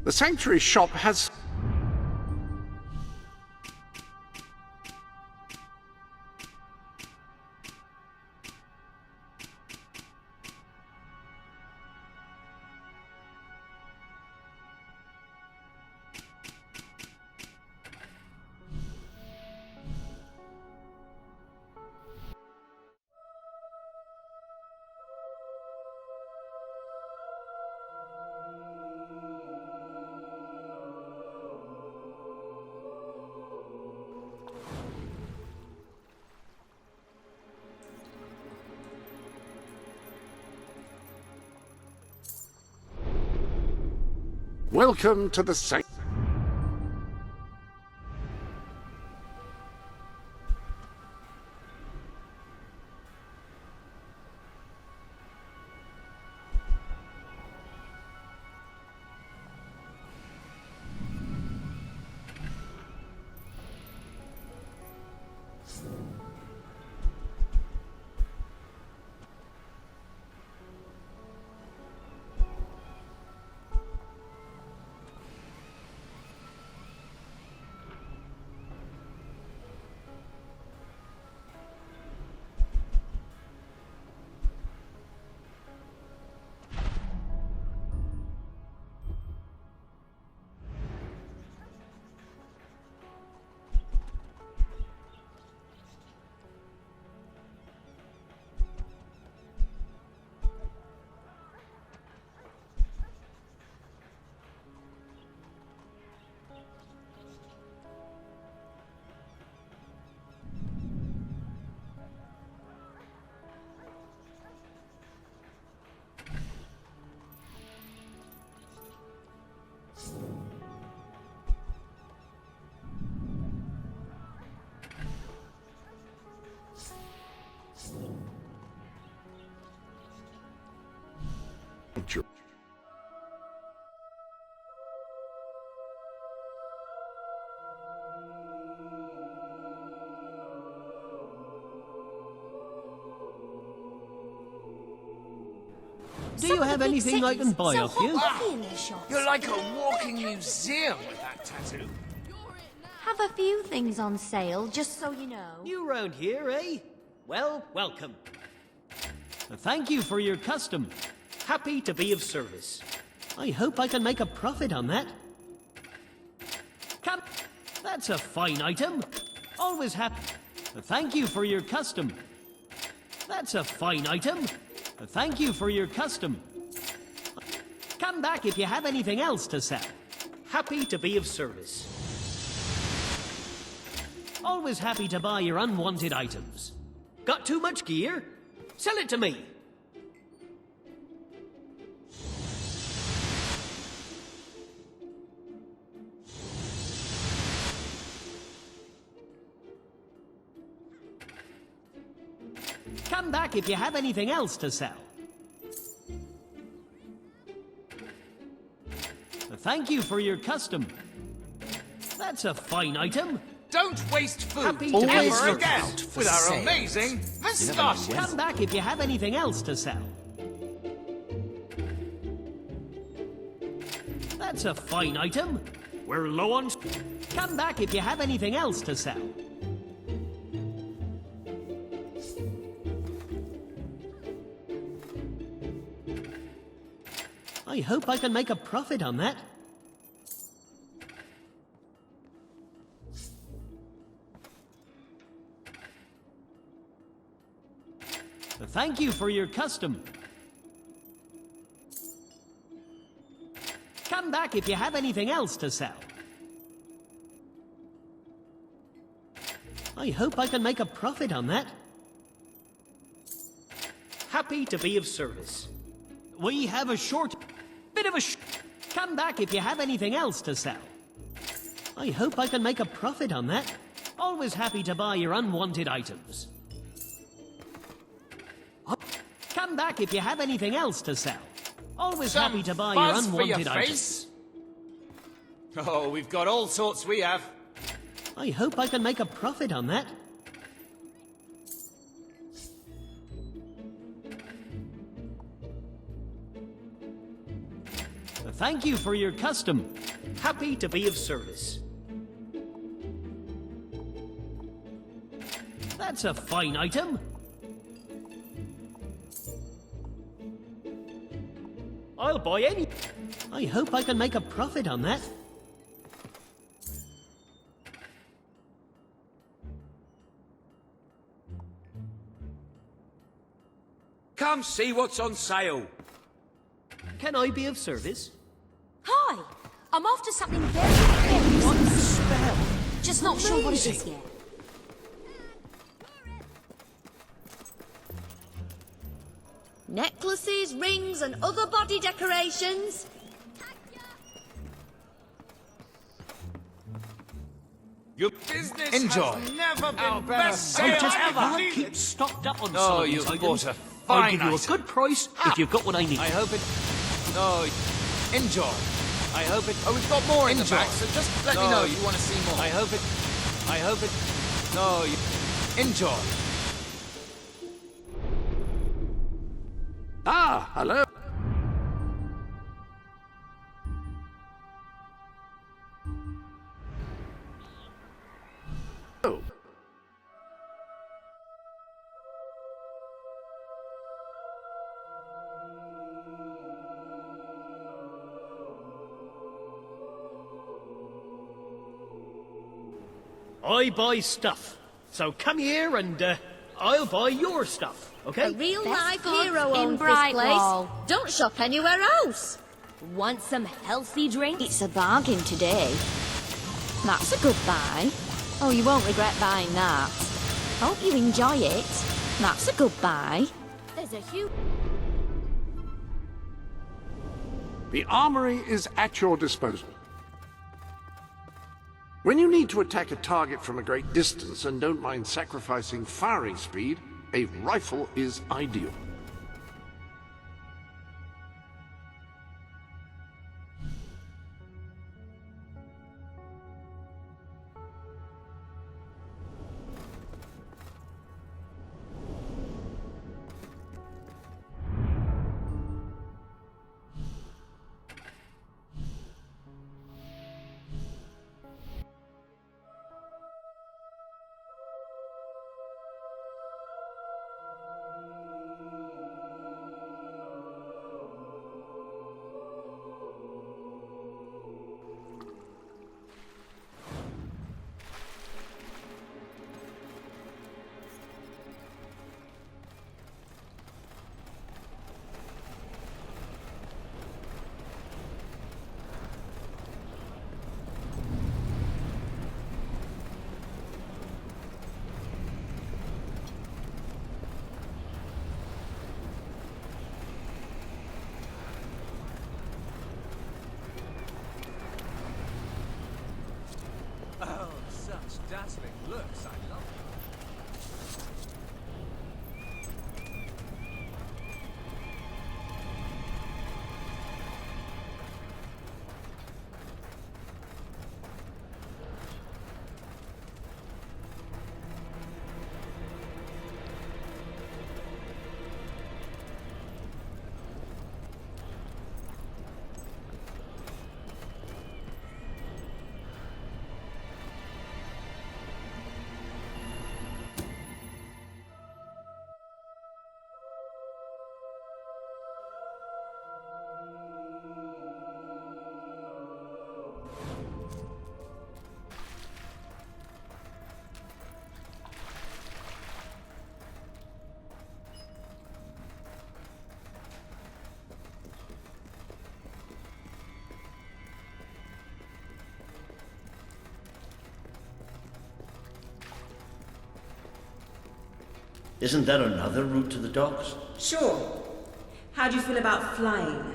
Speaker 12: The Sanctuary shop has... Welcome to the Sanctuary.
Speaker 10: Do you have anything I can buy off you?
Speaker 1: You're like a walking museum with that tattoo.
Speaker 4: Have a few things on sale, just so you know.
Speaker 10: You round here, eh? Well, welcome. Thank you for your custom. Happy to be of service. I hope I can make a profit on that. Come. That's a fine item. Always happy. Thank you for your custom. That's a fine item. Thank you for your custom. Come back if you have anything else to sell. Happy to be of service. Always happy to buy your unwanted items. Got too much gear? Sell it to me. Come back if you have anything else to sell. Thank you for your custom. That's a fine item.
Speaker 1: Don't waste food
Speaker 10: Happy
Speaker 1: to
Speaker 10: to
Speaker 1: ever
Speaker 10: look
Speaker 1: again
Speaker 10: out for
Speaker 1: with our
Speaker 10: sales.
Speaker 1: amazing moustache.
Speaker 10: Come back if you have anything else to sell. That's a fine item. We're low on... Come back if you have anything else to sell. I hope I can make a profit on that. Thank you for your custom. Come back if you have anything else to sell. I hope I can make a profit on that. Happy to be of service. We have a short... bit of a Come back if you have anything else to sell. I hope I can make a profit on that. Always happy to buy your unwanted items. Come back if you have anything else to sell. Always happy to buy your
Speaker 1: Buzz for your
Speaker 10: unwanted
Speaker 1: face?
Speaker 10: items.
Speaker 1: Oh, we've got all sorts we have.
Speaker 10: I hope I can make a profit on that. Thank you for your custom.
Speaker 3: Happy to be of service.
Speaker 10: That's a fine item.
Speaker 3: I'll buy any.
Speaker 10: I hope I can make a profit on that.
Speaker 5: Come see what's on sale.
Speaker 10: Can I be of service?
Speaker 7: Hi! I'm after something very
Speaker 10: What spell?
Speaker 7: Just not sure what it is yet.
Speaker 4: Necklaces, rings, and other body decorations.
Speaker 1: Your business
Speaker 5: Enjoy.
Speaker 1: has never been
Speaker 5: Our
Speaker 1: best
Speaker 5: sale
Speaker 1: sale
Speaker 10: Just
Speaker 1: ever.
Speaker 10: keep stocked up on
Speaker 1: Oh,
Speaker 10: some of these
Speaker 1: you've
Speaker 10: items.
Speaker 1: bought a
Speaker 10: I'll
Speaker 1: fine
Speaker 10: give you a
Speaker 1: item.
Speaker 10: good price if you've got what I need.
Speaker 1: I hope it... Oh, enjoy. I hope it... Oh, we've got more in the back, so just let me know if you want to see more. I hope it... No, you... Enjoy.
Speaker 12: Ah, hello. Oh.
Speaker 3: I buy stuff. So come here and I'll buy your stuff, okay?
Speaker 4: A real-life
Speaker 7: good
Speaker 4: hero
Speaker 7: in
Speaker 4: owns this
Speaker 7: Brightwall.
Speaker 4: place. Don't shop anywhere else.
Speaker 7: Want some healthy drinks?
Speaker 13: It's a bargain today. That's a good buy. Oh, you won't regret buying that. Hope you enjoy it. That's a good buy.
Speaker 7: There's a huge...
Speaker 12: The armory is at your disposal. When you need to attack a target from a great distance and don't mind sacrificing firing speed, a rifle is ideal.
Speaker 1: Oh, such dazzling looks. I love it.
Speaker 9: Isn't there another route to the docks?
Speaker 11: Sure. How do you feel about flying?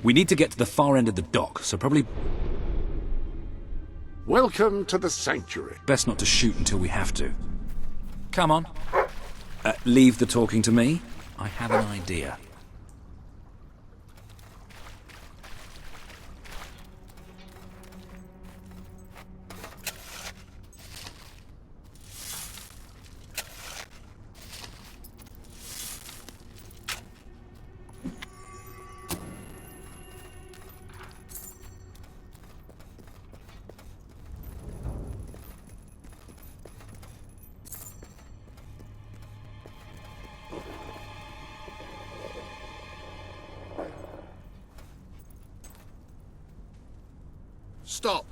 Speaker 14: We need to get to the far end of the dock, so probably
Speaker 12: Welcome to the Sanctuary.
Speaker 14: best not to shoot until we have to. Come on. Leave the talking to me. I have an idea.
Speaker 22: Stop.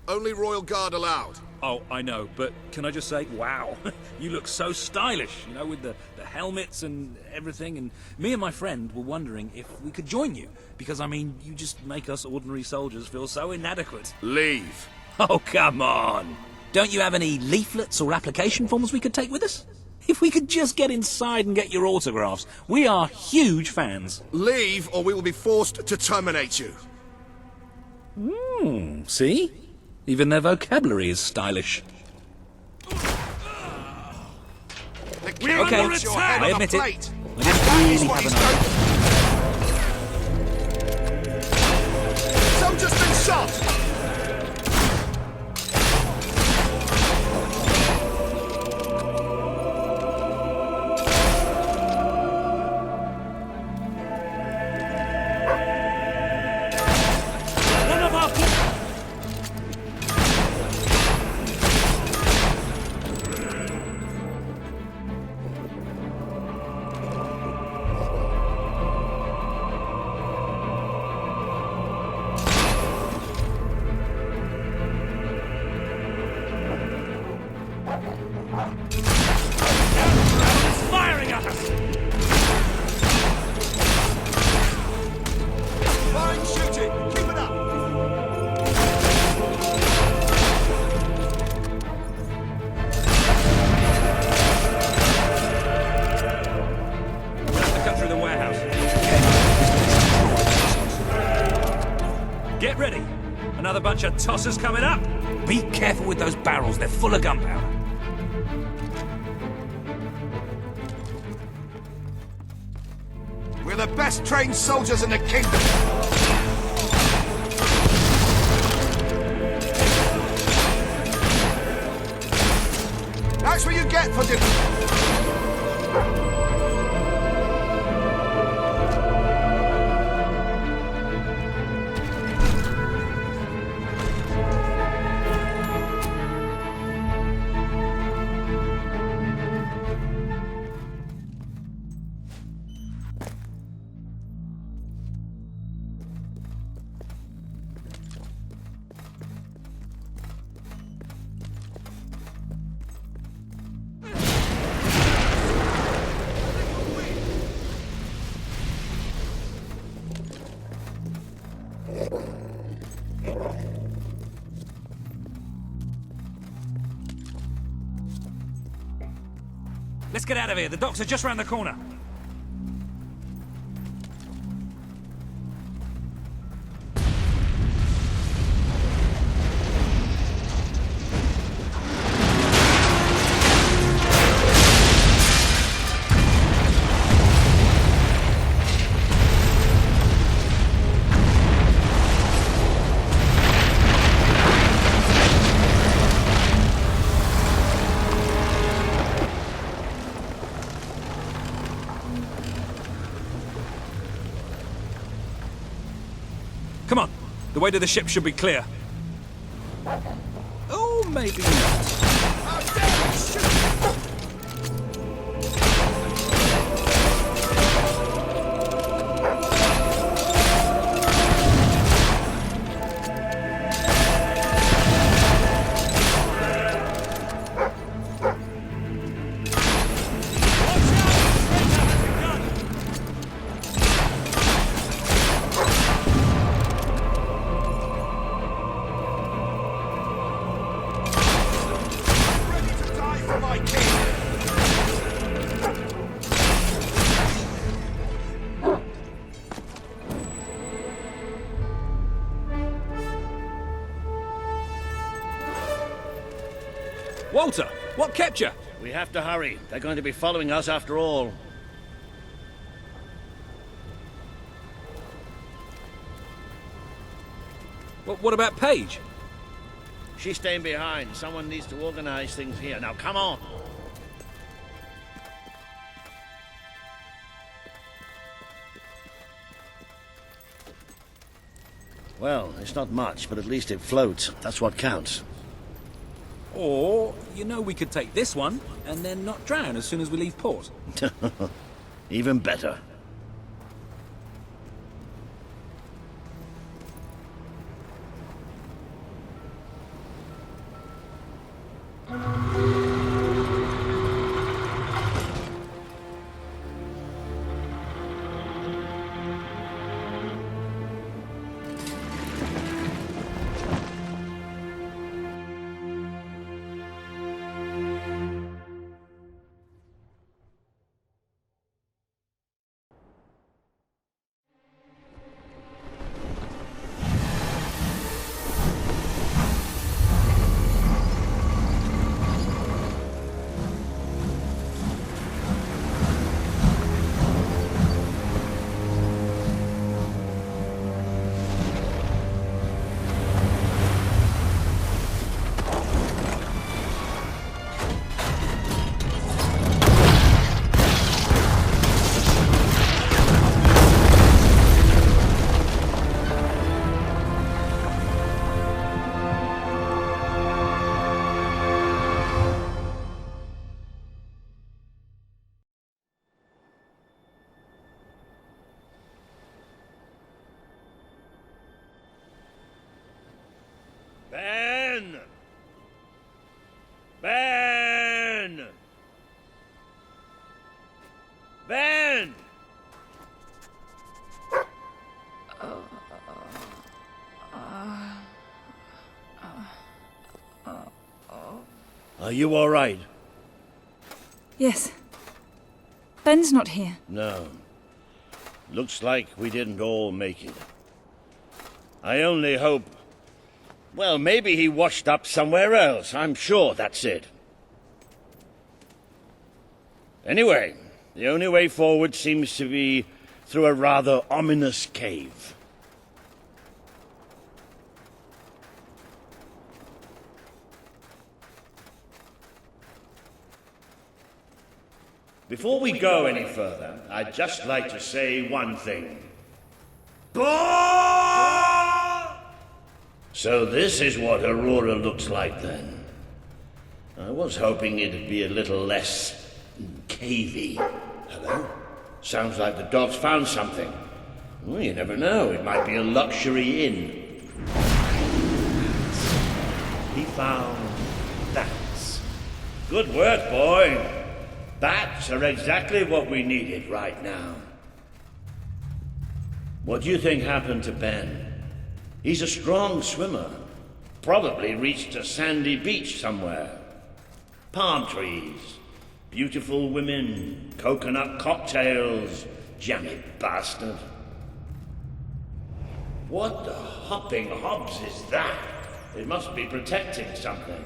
Speaker 22: Only Royal Guard allowed.
Speaker 14: Oh, I know, but can I just say, wow, you look so stylish, you know, with the helmets and everything, and me and my friend were wondering if we could join you, because, I mean, you just make us ordinary soldiers feel so inadequate.
Speaker 22: Leave.
Speaker 14: Oh, come on. Don't you have any leaflets or application forms we could take with us? If we could just get inside and get your autographs, we are huge fans.
Speaker 22: Leave, or we will be forced to terminate you.
Speaker 14: See? Even their vocabulary is stylish.
Speaker 22: We're
Speaker 14: Okay,
Speaker 22: under attack.
Speaker 14: I admit it. I
Speaker 22: Plate.
Speaker 14: didn't really have an idea.
Speaker 22: Some just been shot.
Speaker 18: Firing at us!
Speaker 22: Fine shooting. Keep it up.
Speaker 14: They come through the warehouse. Get ready. Another bunch of tossers coming up. Be careful with those barrels. They're full of gunpowder.
Speaker 22: We're the best trained soldiers in the kingdom. That's what you get for
Speaker 14: Let's get out of here. The docks are just round the corner. Come on. The way to the ship should be clear. Oh, maybe not.
Speaker 22: my king!
Speaker 14: Walter, what kept you?
Speaker 15: We have to hurry. They're going to be following us after all.
Speaker 14: What about Paige?
Speaker 15: She's staying behind. Someone needs to organize things here. Now, come on. Well, it's not much, but at least it floats. That's what counts.
Speaker 14: Or, we could take this one, and then not drown as soon as we leave port.
Speaker 15: Even better. Ben! Ben! Ben! Are you all right?
Speaker 21: Yes. Ben's not here.
Speaker 15: No. Looks like we didn't all make it. I only hope... Well, maybe he washed up somewhere else. I'm sure that's it. Anyway, the only way forward seems to be through a rather ominous cave. Before we go any further, I'd just like to say one thing. So this is what Aurora looks like then. I was hoping it'd be a little less cavey. Hello? Sounds like the dog's found something. Well, you never know. It might be a luxury inn. He found bats. Good work, boy. Bats are exactly what we needed right now. What do you think happened to Ben? He's a strong swimmer. Probably reached a sandy beach somewhere. Palm trees, beautiful women, coconut cocktails. Jammy bastard. What the hopping hobs is that? It must be protecting something.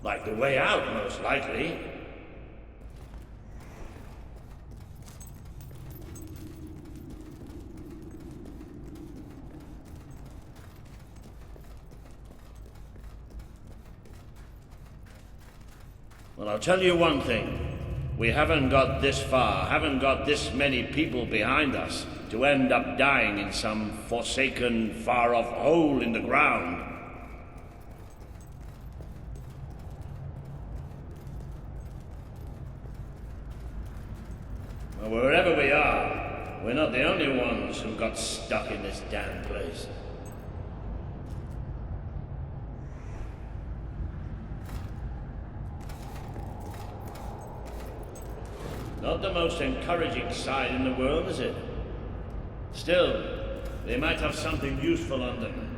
Speaker 15: Like the way out, most likely. Well, I'll tell you one thing. We haven't got this far, haven't got this many people behind us to end up dying in some forsaken, far-off hole in the ground. Well, wherever we are, we're not the only ones who got stuck in this damn place. Not the most encouraging sight in the world, is it? Still, they might have something useful on them.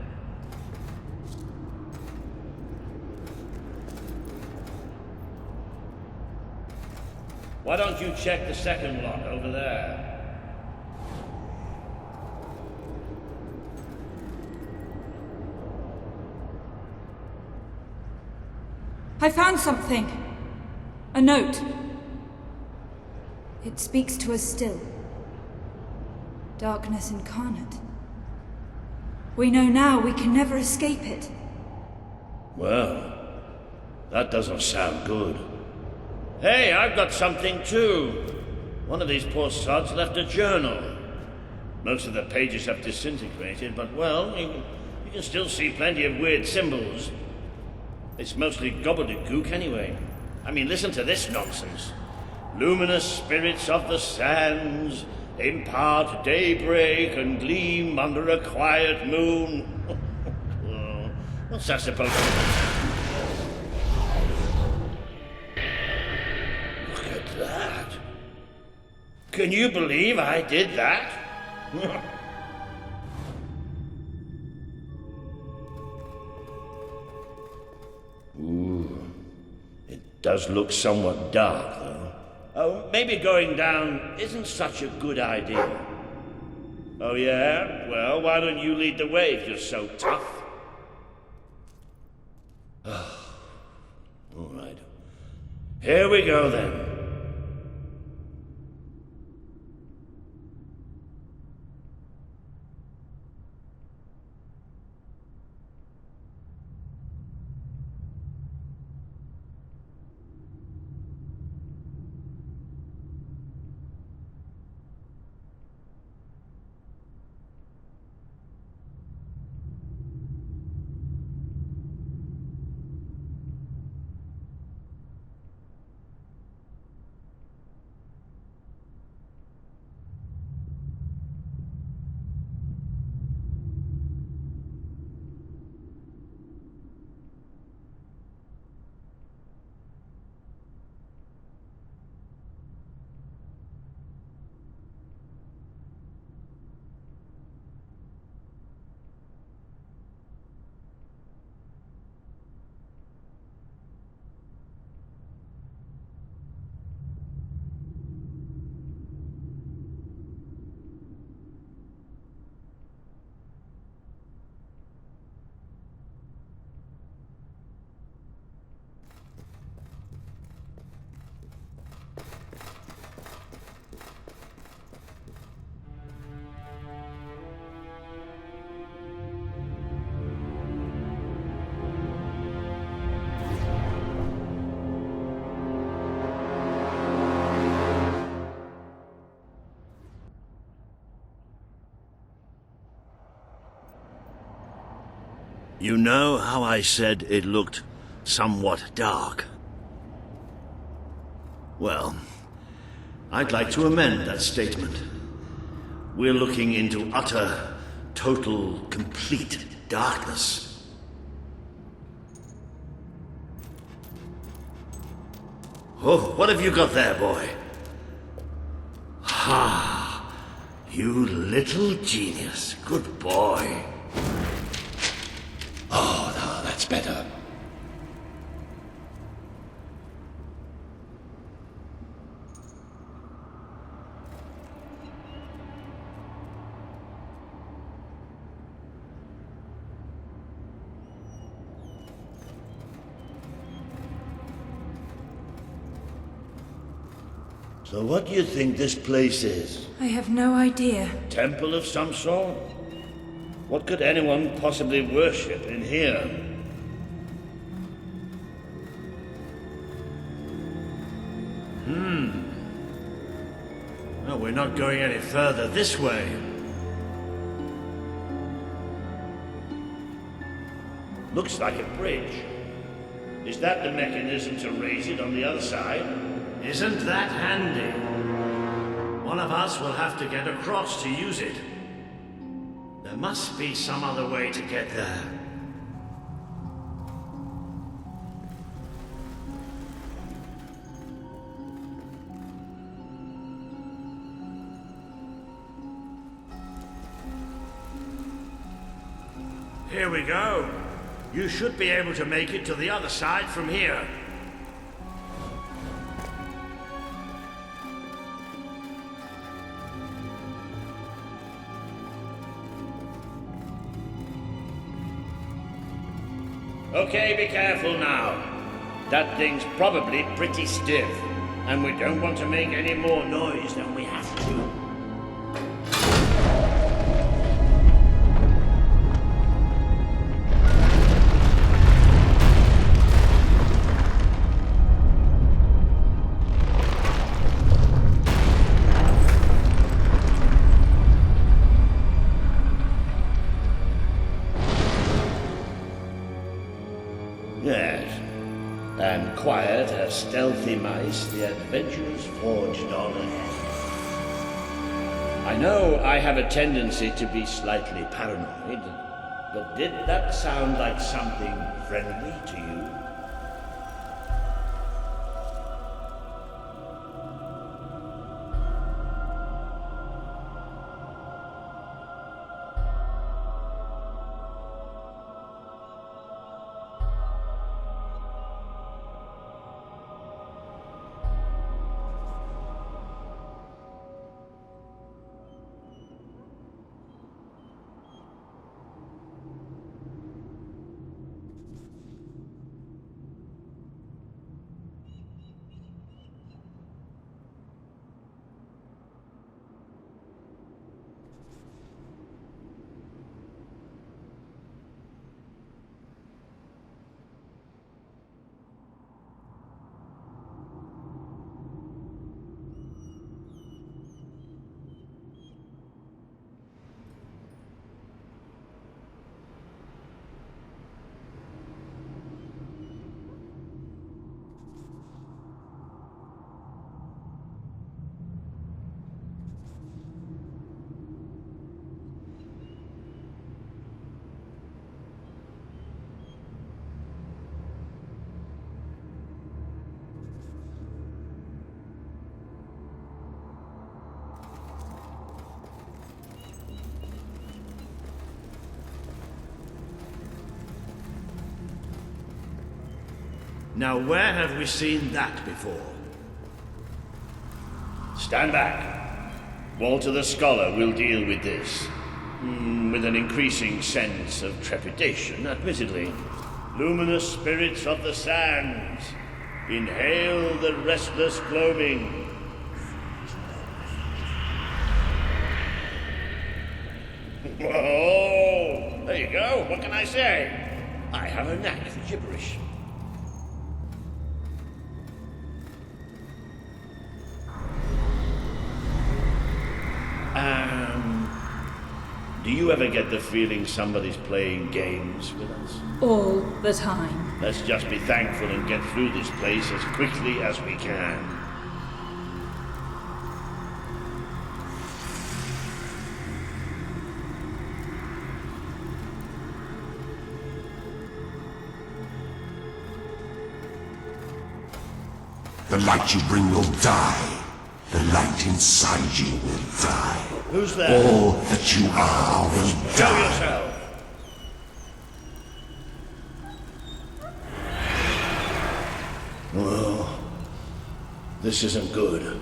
Speaker 15: Why don't you check the second lot over there?
Speaker 21: I found something. A note. It speaks to us still. Darkness incarnate. We know now we can never escape it.
Speaker 15: Well, that doesn't sound good. Hey, I've got something too. One of these poor sods left a journal. Most of the pages have disintegrated, but well, you can still see plenty of weird symbols. It's mostly gobbledygook anyway. I mean, listen to this nonsense. Luminous spirits of the sands impart daybreak and gleam under a quiet moon. What's that supposed to be? Look at that. Can you believe I did that? Ooh, it does look somewhat dark, though. Oh, maybe going down isn't such a good idea. Oh, yeah? Well, why don't you lead the way if you're so tough? All right. Here we go, then. You know how I said it looked somewhat dark? Well, I'd like to amend that statement. We're looking into utter, total, complete darkness. Oh, what have you got there, boy? Ha! You little genius. Good boy. Oh, no, that's better. So what do you think this place is?
Speaker 21: I have no idea.
Speaker 15: Temple of some sort? What could anyone possibly worship in here? No, we're not going any further this way. Looks like a bridge. Is that the mechanism to raise it on the other side?
Speaker 9: Isn't that handy? One of us will have to get across to use it. There must be some other way to get there. Here we go. You should be able to make it to the other side from here.
Speaker 15: Okay, be careful now. That thing's probably pretty stiff, and we don't want to make any more noise than we have to. Yes, and quiet as stealthy mice, the adventurers forged on ahead. I know I have a tendency to be slightly paranoid, but did that sound like something friendly to you? Now, where have we seen that before? Stand back. Walter the Scholar will deal with this. With an increasing sense of trepidation, admittedly. Luminous spirits of the sands, inhale the restless gloaming. Oh, there you go. What can I say? I have a knack for gibberish. Do you ever get the feeling somebody's playing games with us?
Speaker 21: All the time.
Speaker 15: Let's just be thankful and get through this place as quickly as we can.
Speaker 20: The light you bring will die. The light inside you will die.
Speaker 15: Who's there?
Speaker 20: All that you are will
Speaker 15: Show
Speaker 20: die.
Speaker 15: yourself. Well, this isn't good.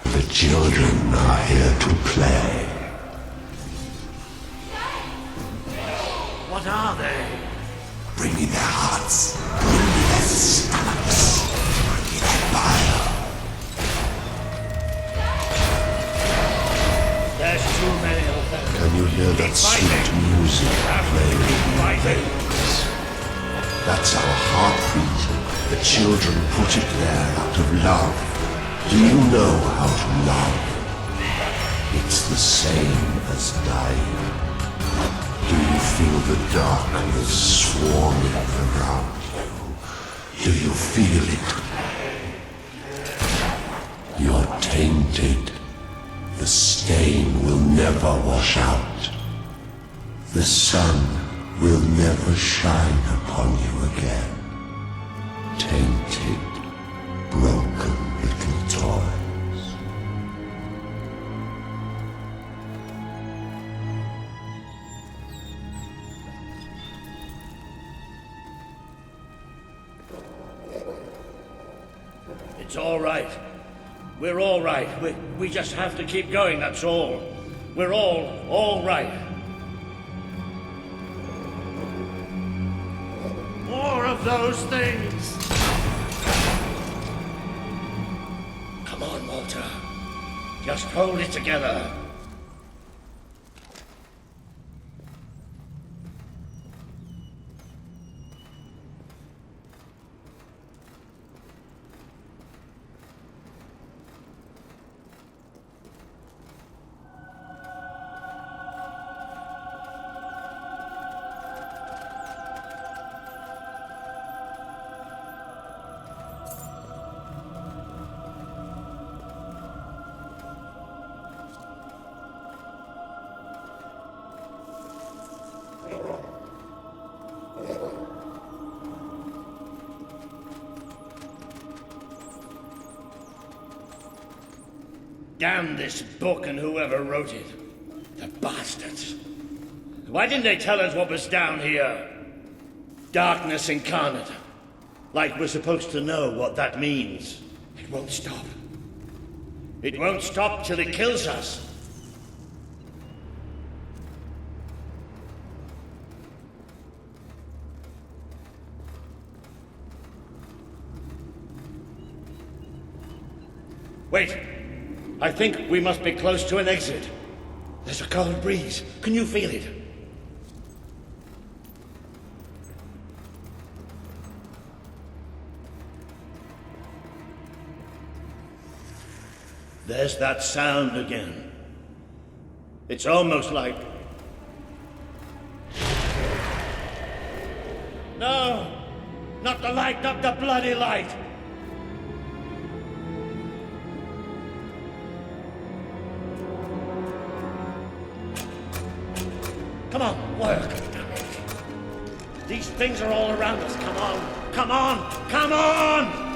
Speaker 20: The children are here to play.
Speaker 15: What are they?
Speaker 20: Bring me their hearts. Bring me their stomachs. Bring me their bile.
Speaker 15: There's too many of them.
Speaker 20: Can you hear that sweet music playing in your veins? That's our heartbeat. The children put it there out of love. Do you know how to love? It's the same as dying. Do you feel the darkness swarming around you? Do you feel it? You're tainted. The stain will never wash out. The sun will never shine upon you again. Tainted, broken little toys.
Speaker 15: It's all right. We're all right. We just have to keep going, that's all. We're all right. More of of those things! Come on, Walter. Just hold it together. Damn this book and whoever wrote it. The bastards. Why didn't they tell us what was down here? Darkness incarnate. Like we're supposed to know what that means. It won't stop. It won't stop till it kills us. Wait. I think we must be close to an exit. There's a cold breeze. Can you feel it? There's that sound again. It's almost like... No! Not the light, not the bloody light! Come on, work. These things are all around us. Come on, come on, come on!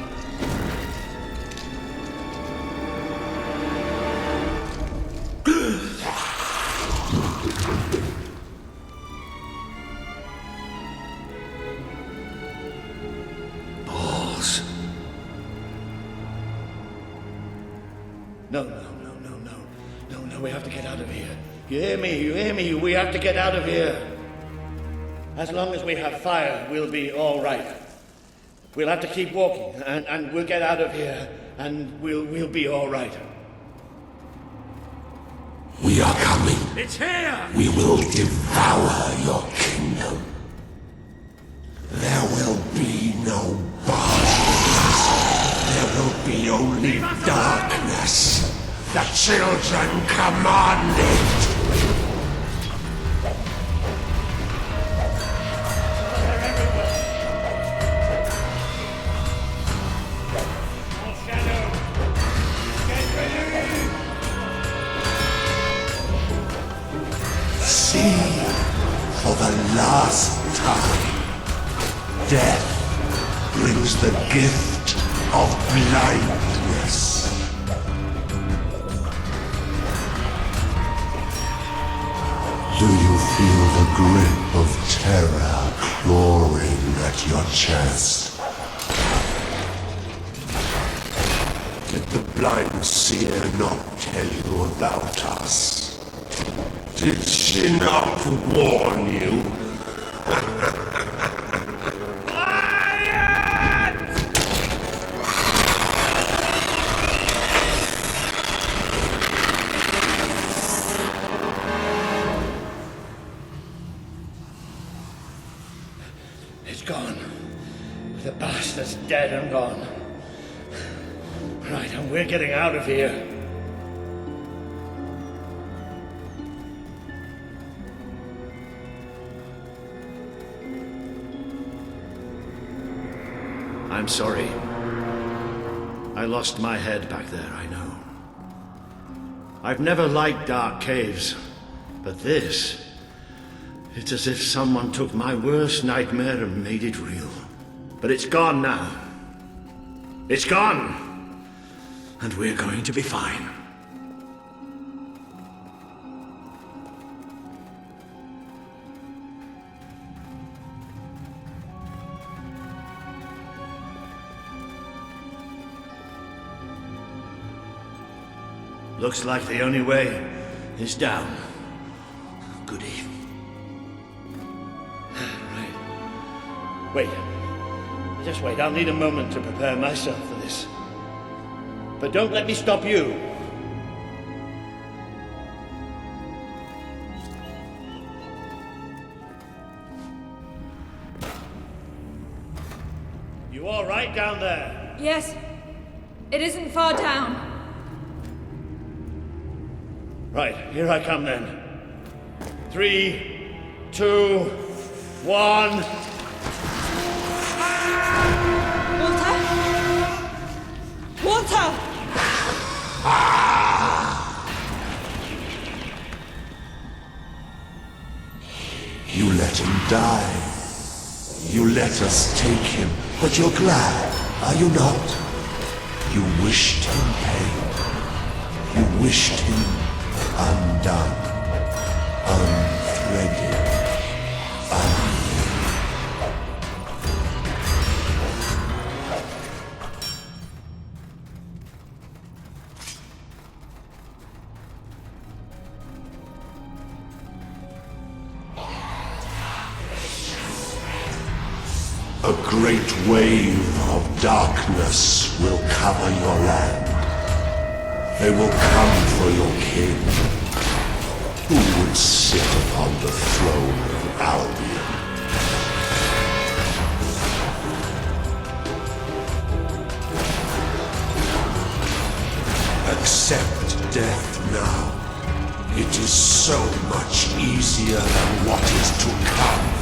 Speaker 2: Balls.
Speaker 15: No, we have to get out of here. You hear me? We have to get out of here. As long as we have fire, we'll be all right. We'll have to keep walking, and we'll get out of here, and we'll be all right.
Speaker 20: We are coming.
Speaker 18: It's here!
Speaker 20: We will devour your kingdom. There will be no bodies. There will be only darkness. The children command it. See, for the last time, death brings the gift of blindness. Do you feel the grip of terror clawing at your chest? Did the blind seer not tell you about us? Did she not warn you?
Speaker 15: It's gone. The bastard's dead and gone. Right, and we're getting out of here. I'm sorry. I lost my head back there, I know. I've never liked dark caves, but this... It's as if someone took my worst nightmare and made it real. But it's gone now. It's gone! And we're going to be fine. Looks like the only way is down. Goody. Right. Wait. Just wait, I'll need a moment to prepare myself for this. But don't let me stop you. You all right down there?
Speaker 21: Yes. It isn't far down.
Speaker 15: Right, here I come then. 3, 2, 1...
Speaker 21: Walter!
Speaker 16: You let him die. You let us take him, but you're glad, are you not? You wished him pain. You wished him undone, unthreaded, A great wave of darkness will cover your land. They will come for your king. Who would sit upon the throne of Albion? Accept death now. It is so much easier than what is to come.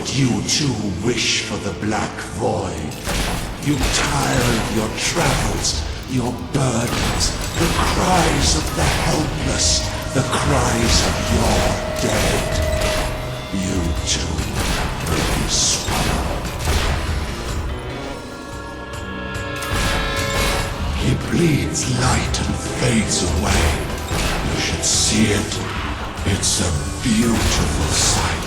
Speaker 16: You too wish for the Black Void. You tire of your travels, your burdens, the cries of the helpless, the cries of your dead. You too will be swallowed. He bleeds light and fades away. You should see it. It's a beautiful sight.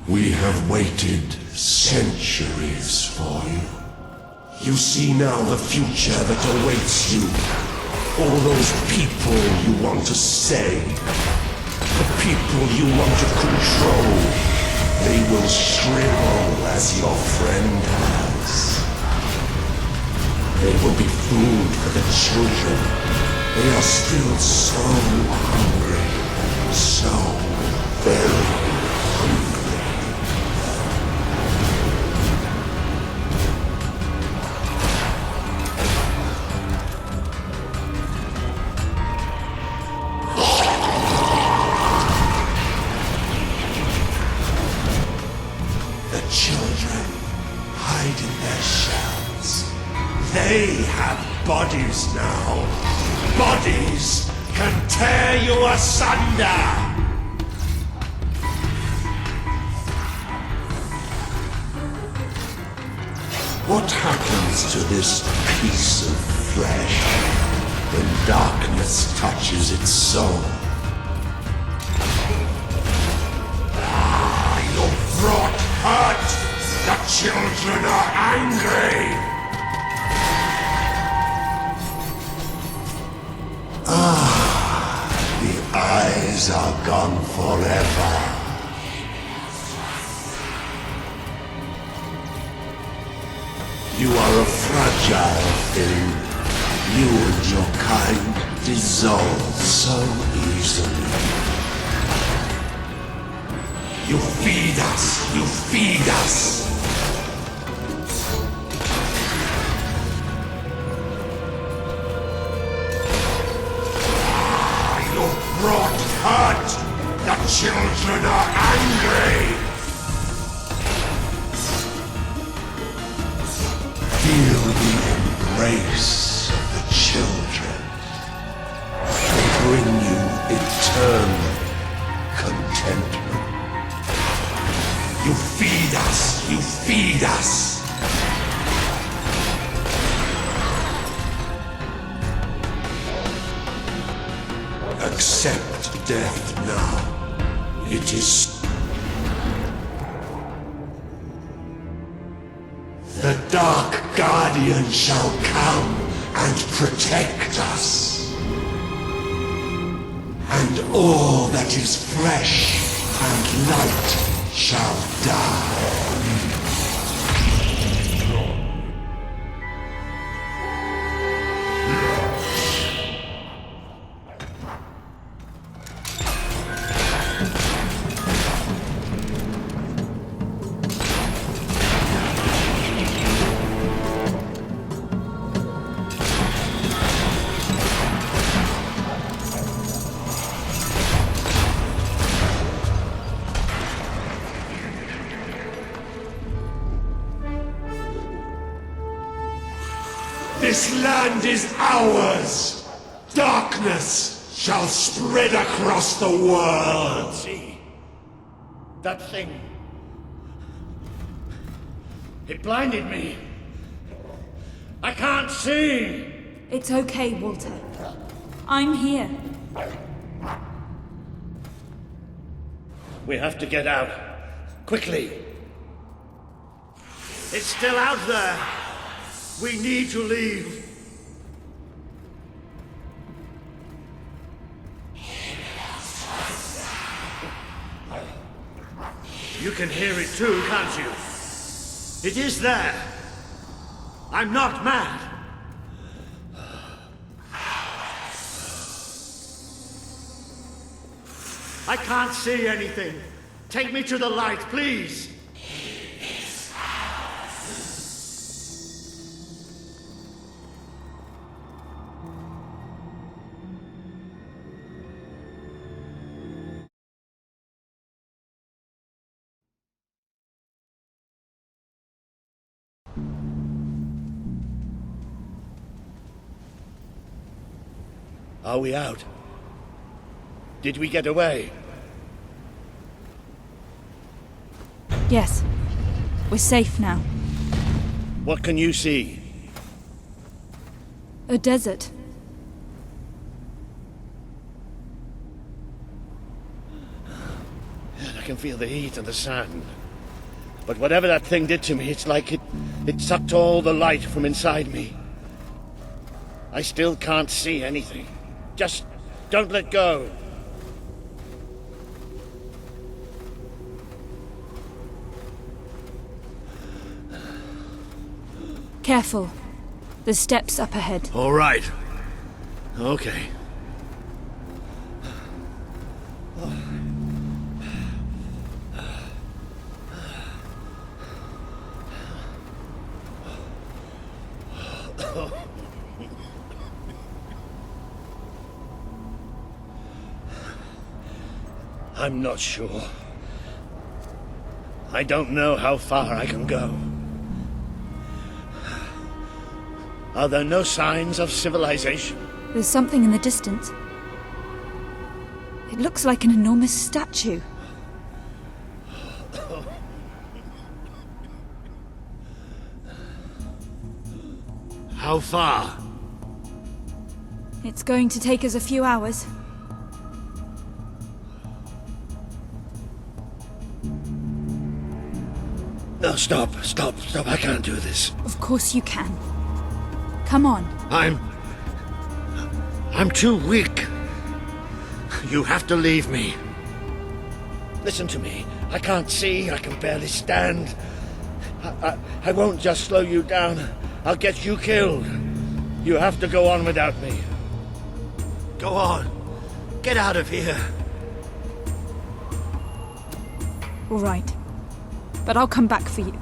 Speaker 16: We have waited centuries for you. You see now the future that awaits you. All those people you want to save, the people you want to control, they will shrivel as your friend has. They will be food for the children. They are still so hungry, so very hungry. They have bodies now. Bodies can tear you asunder. What happens to this piece of flesh when darkness touches its soul? Your brought hurt. The children are angry. The eyes are gone forever. You are a fragile thing. You and your kind dissolve so easily. You feed us! You feed us! You brought hurt! The children are angry! Feel the embrace of the children. They bring you eternal contentment. You feed us! You feed us! Accept death now. It is... The Dark Guardian shall come and protect us. And all that is fresh and light shall die. This land is ours! Darkness shall spread across the world!
Speaker 15: See? That thing. It blinded me. I can't see!
Speaker 21: It's okay, Walter. I'm here.
Speaker 15: We have to get out. Quickly. It's still out there. We need to leave. You can hear it too, can't you? It is there. I'm not mad. I can't see anything. Take me to the light, please. Are we out? Did we get away?
Speaker 21: Yes. We're safe now.
Speaker 15: What can you see?
Speaker 21: A desert.
Speaker 15: I can feel the heat and the sand. But whatever that thing did to me, it's like it sucked all the light from inside me. I still can't see anything. Just don't let go.
Speaker 21: Careful. There's steps up ahead.
Speaker 15: All right. Okay. I'm not sure. I don't know how far I can go. Are there no signs of civilization?
Speaker 21: There's something in the distance. It looks like an enormous statue.
Speaker 15: How far?
Speaker 21: It's going to take us a few hours.
Speaker 15: No, stop. I can't do this.
Speaker 21: Of course you can. Come on.
Speaker 15: I'm too weak. You have to leave me. Listen to me. I can't see. I can barely stand. I won't just slow you down. I'll get you killed. You have to go on without me.
Speaker 17: Go on. Get out of here.
Speaker 21: All right. But I'll come back for you.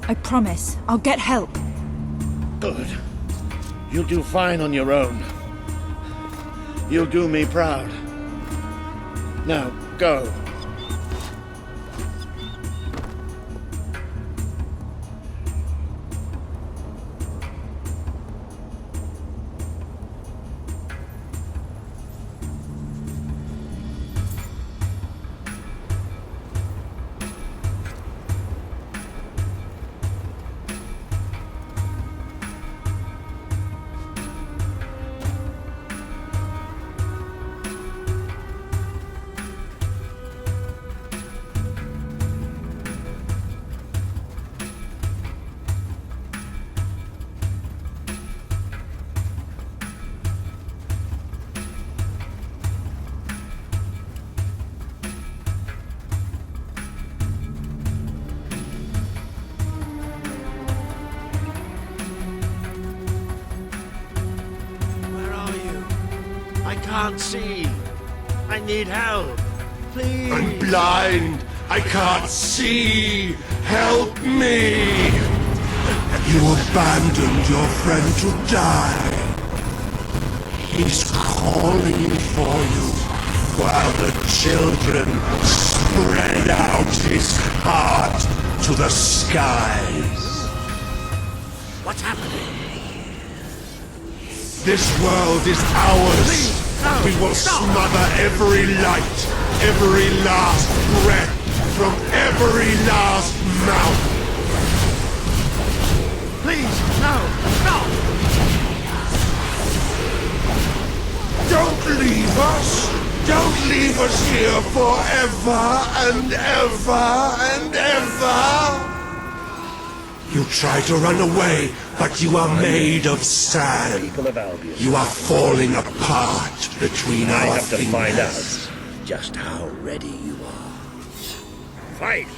Speaker 21: I promise. I'll get help.
Speaker 15: Good. You'll do fine on your own. You'll do me proud. Now, go.
Speaker 17: I can't see. I need help. Please.
Speaker 16: I'm blind. I can't see. Help me. You abandoned your friend to die. He's calling for you while the children spread out his heart to the skies.
Speaker 17: What's happening?
Speaker 16: This world is ours.
Speaker 17: Please, no,
Speaker 16: we will smother every light, every last breath, from every last mouth.
Speaker 17: Please, no, no!
Speaker 16: Don't leave us! Don't leave us here forever and ever and ever! You try to run away, but you are made of sand.
Speaker 15: People of Albion.
Speaker 16: You are falling apart between
Speaker 15: I
Speaker 16: our
Speaker 15: have to
Speaker 16: fingers.
Speaker 15: find out just how ready you are. Fight!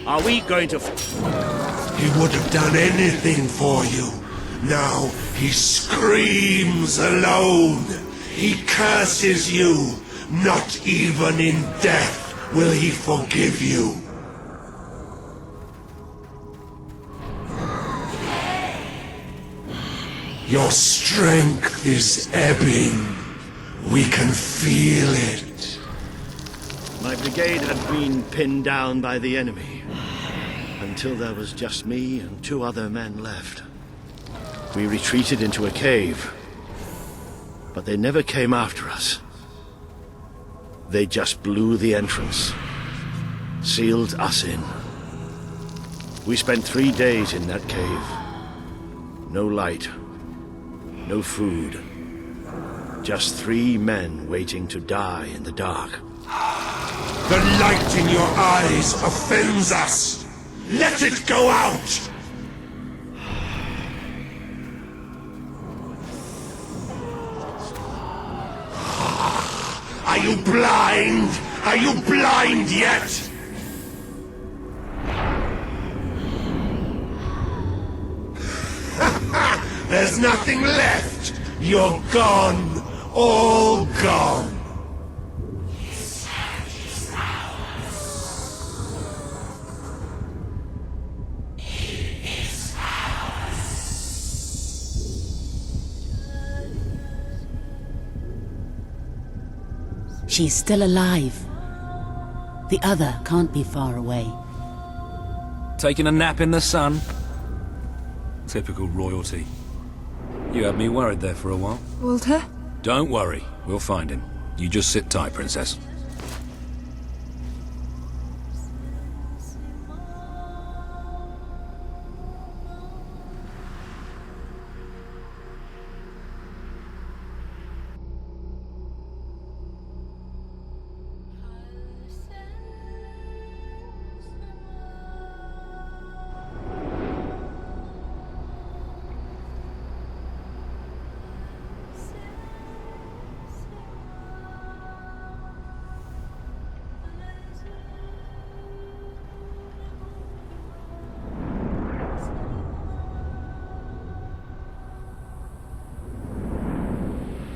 Speaker 15: Are we going to...
Speaker 16: He would have done anything for you. Now he screams alone. He curses you. Not even in death will he forgive you. Your strength is ebbing. We can feel it.
Speaker 15: My brigade had been pinned down by the enemy, until there was just me and 2 other men left. We retreated into a cave, but they never came after us. They just blew the entrance, sealed us in. We spent 3 days in that cave. No light, no food. Just 3 men waiting to die in the dark.
Speaker 16: The light in your eyes offends us. Let it go out! Are you blind? Are you blind yet? There's nothing left. You're gone. All gone.
Speaker 6: She's still alive. The other can't be far away.
Speaker 14: Taking a nap in the sun? Typical royalty. You had me worried there for a while.
Speaker 21: Walter?
Speaker 14: Don't worry, we'll find him. You just sit tight, Princess.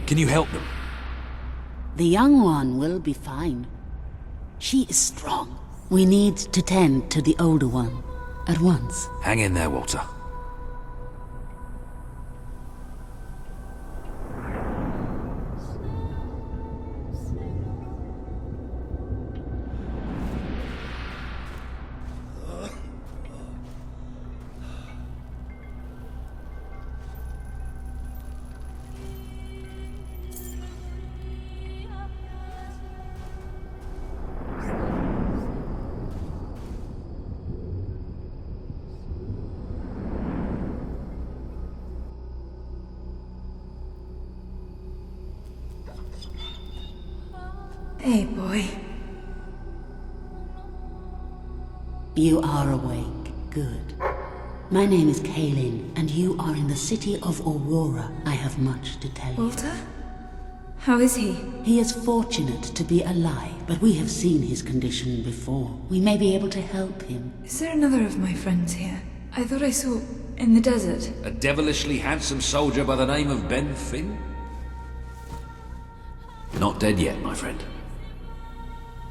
Speaker 14: Can you help them?
Speaker 6: The young one will be fine. She is strong. We need to tend to the older one at once.
Speaker 14: Hang in there, Walter.
Speaker 13: Hey, boy.
Speaker 6: You are awake. Good. My name is Kaelin, and you are in the city of Aurora. I have much to tell you.
Speaker 13: Walter? How is he?
Speaker 6: He is fortunate to be alive, but we have seen his condition before. We may be able to help him.
Speaker 13: Is there another of my friends here? I thought I saw in the desert.
Speaker 14: A devilishly handsome soldier by the name of Ben Finn? Not dead yet, my friend.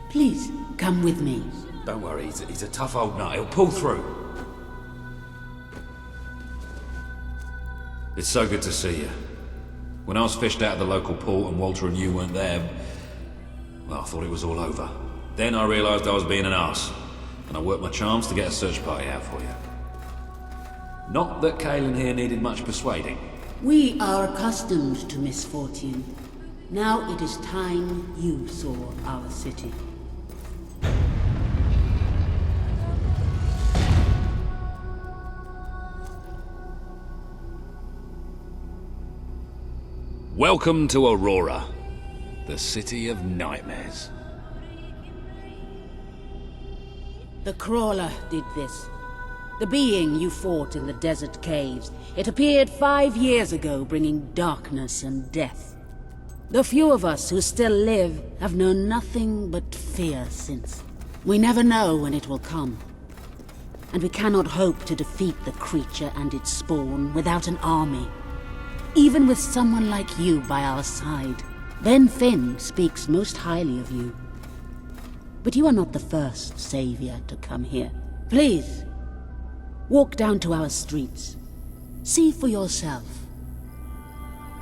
Speaker 6: Please, come with me.
Speaker 14: Don't worry, he's a tough old nut. He'll pull through. It's so good to see you. When I was fished out of the local port and Walter and you weren't there, well, I thought it was all over. Then I realised I was being an arse, and I worked my charms to get a search party out for you. Not that Kaelin here needed much persuading.
Speaker 6: We are accustomed to misfortune. Now it is time you saw our city.
Speaker 14: Welcome to Aurora, the city of nightmares.
Speaker 6: The Crawler did this. The being you fought in the desert caves. It appeared 5 years ago, bringing darkness and death. The few of us who still live have known nothing but fear since. We never know when it will come. And we cannot hope to defeat the creature and its spawn without an army. Even with someone like you by our side. Ben Finn speaks most highly of you. But you are not the first savior to come here. Please, walk down to our streets. See for yourself.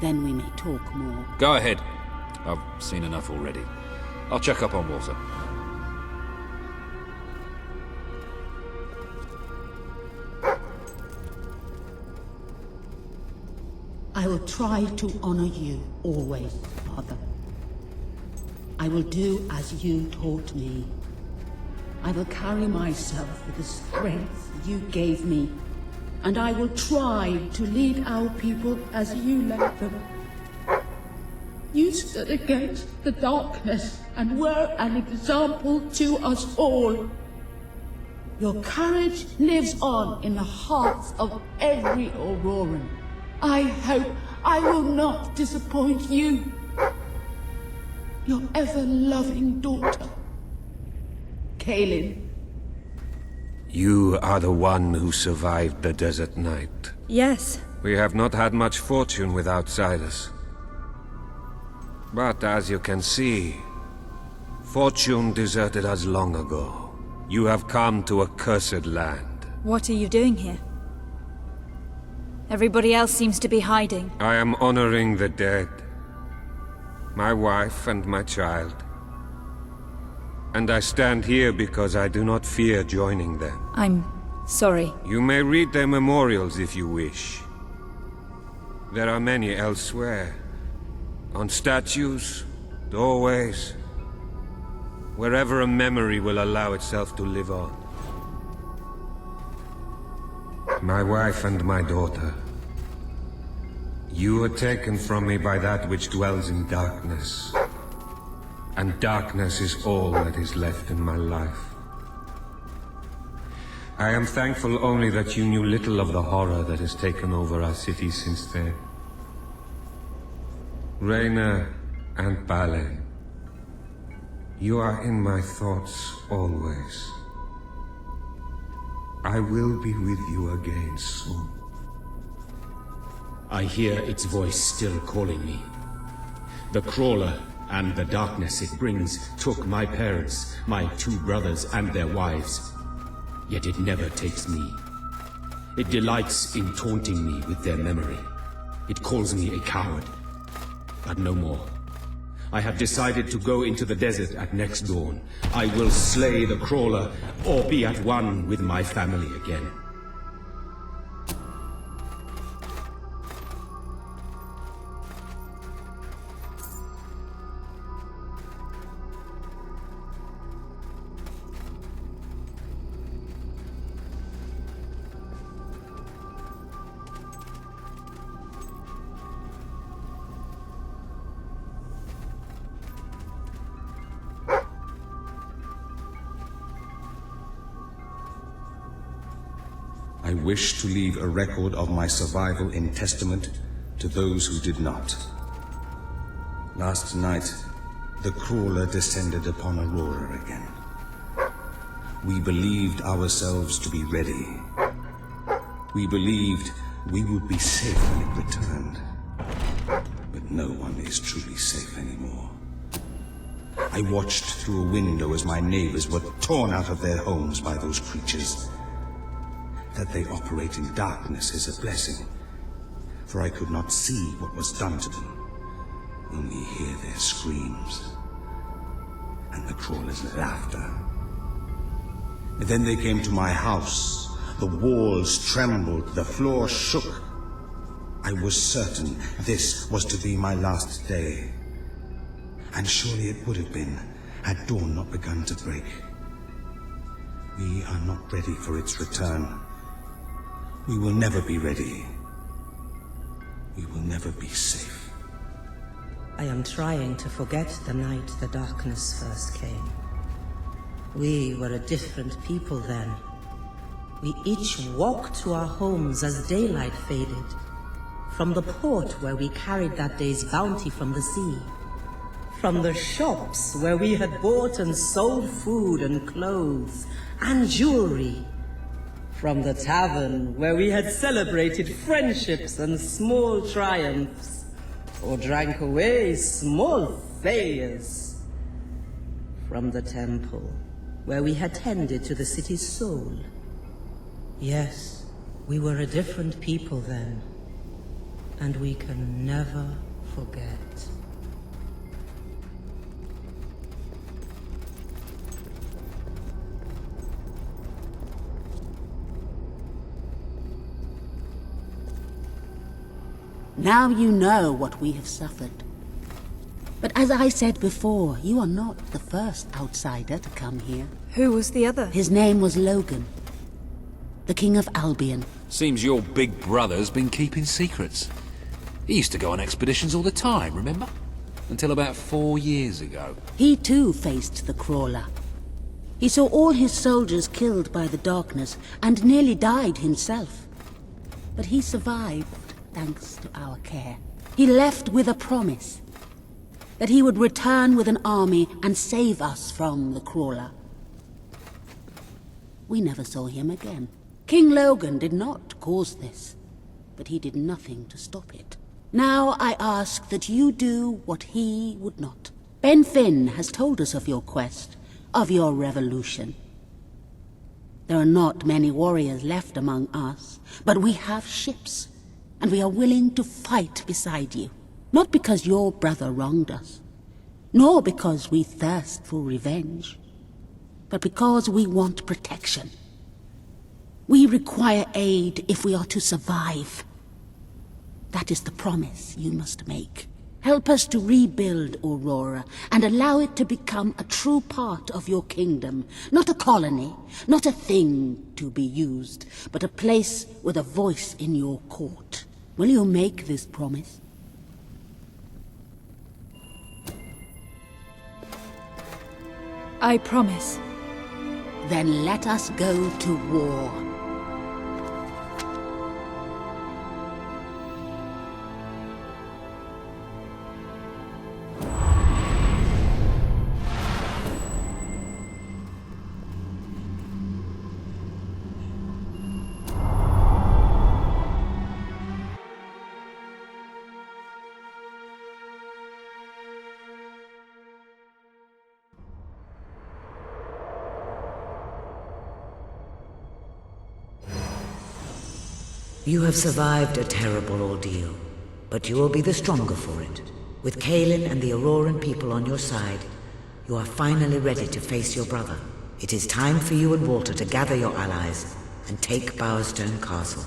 Speaker 6: Then we may talk more.
Speaker 14: Go ahead. I've seen enough already. I'll check up on Walter.
Speaker 6: I will try to honor you always, Father. I will do as you taught me. I will carry myself with the strength you gave me, and I will try to lead our people as you led them. You stood against the darkness and were an example to us all. Your courage lives on in the hearts of every Auroran. I hope I will not disappoint you. Your ever-loving daughter, Kaelin.
Speaker 16: You are the one who survived the desert night.
Speaker 13: Yes.
Speaker 16: We have not had much fortune with outsiders. But as you can see, fortune deserted us long ago. You have come to a cursed land.
Speaker 21: What are you doing here? Everybody else seems to be hiding.
Speaker 16: I am honoring the dead. My wife and my child. And I stand here because I do not fear joining them.
Speaker 21: I'm sorry.
Speaker 16: You may read their memorials if you wish. There are many elsewhere. On statues, doorways, wherever a memory will allow itself to live on. My wife and my daughter. You were taken from me by that which dwells in darkness. And darkness is all that is left in my life. I am thankful only that you knew little of the horror that has taken over our city since then. Reyna and Balen, you are in my thoughts always. I will be with you again soon.
Speaker 8: I hear its voice still calling me. The crawler and the darkness it brings took my parents, my 2 brothers and their wives. Yet it never takes me. It delights in taunting me with their memory. It calls me a coward. But no more. I have decided to go into the desert at next dawn. I will slay the crawler, or be at one with my family again. I wish to leave a record of my survival in testament to those who did not. Last night, the crawler descended upon Aurora again. We believed ourselves to be ready. We believed we would be safe when it returned. But no one is truly safe anymore. I watched through a window as my neighbors were torn out of their homes by those creatures. That they operate in darkness is a blessing, for I could not see what was done to them, only hear their screams and the crawler's laughter. And then they came to my house. The walls trembled, the floor shook. I was certain this was to be my last day, and surely it would have been had dawn not begun to break. We are not ready for its return. We will never be ready. We will never be safe.
Speaker 19: I am trying to forget the night the darkness first came. We were a different people then. We each walked to our homes as daylight faded. From the port where we carried that day's bounty from the sea. From the shops where we had bought and sold food and clothes and jewelry. From the tavern where we had celebrated friendships and small triumphs, or drank away small failures. From the temple where we had tended to the city's soul. Yes, we were a different people then, and we can never forget.
Speaker 6: Now you know what we have suffered. But as I said before, you are not the first outsider to come here.
Speaker 21: Who was the other?
Speaker 6: His name was Logan, the King of Albion.
Speaker 23: Seems your big brother's been keeping secrets. He used to go on expeditions all the time, remember? Until about 4 years ago.
Speaker 6: He too faced the crawler. He saw all his soldiers killed by the darkness and nearly died himself. But he survived. Thanks to our care. He left with a promise that he would return with an army and save us from the crawler. We never saw him again. King Logan did not cause this, but he did nothing to stop it. Now I ask that you do what he would not. Ben Finn has told us of your quest, of your revolution. There are not many warriors left among us, but we have ships. And we are willing to fight beside you. Not because your brother wronged us, nor because we thirst for revenge, but because we want protection. We require aid if we are to survive. That is the promise you must make. Help us to rebuild Aurora and allow it to become a true part of your kingdom. Not a colony, not a thing to be used, but a place with a voice in your court. Will you make this promise?
Speaker 21: I promise.
Speaker 6: Then let us go to war.
Speaker 3: You have survived a terrible ordeal, but you will be the stronger for it. With Kaelin and the Auroran people on your side, you are finally ready to face your brother. It is time for you and Walter to gather your allies and take Bowerstone Castle.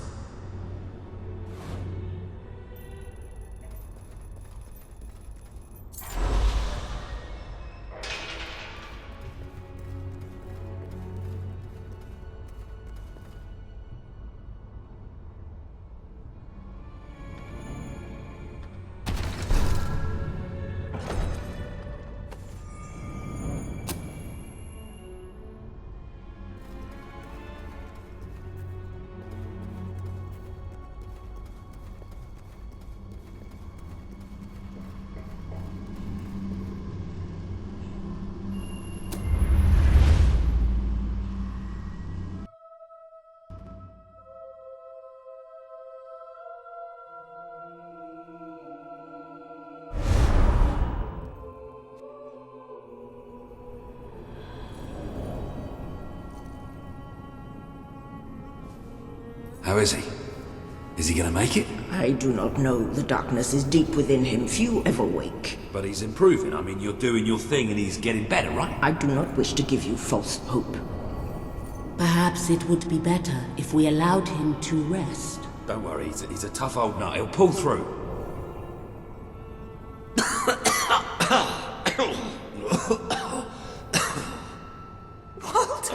Speaker 23: How is he? Is he gonna make it?
Speaker 5: I do not know. The darkness is deep within him. Few ever wake.
Speaker 23: But he's improving. I mean, you're doing your thing and he's getting better, right?
Speaker 5: I do not wish to give you false hope.
Speaker 6: Perhaps it would be better if we allowed him to rest.
Speaker 23: Don't worry, he's a tough old nut. He'll pull through.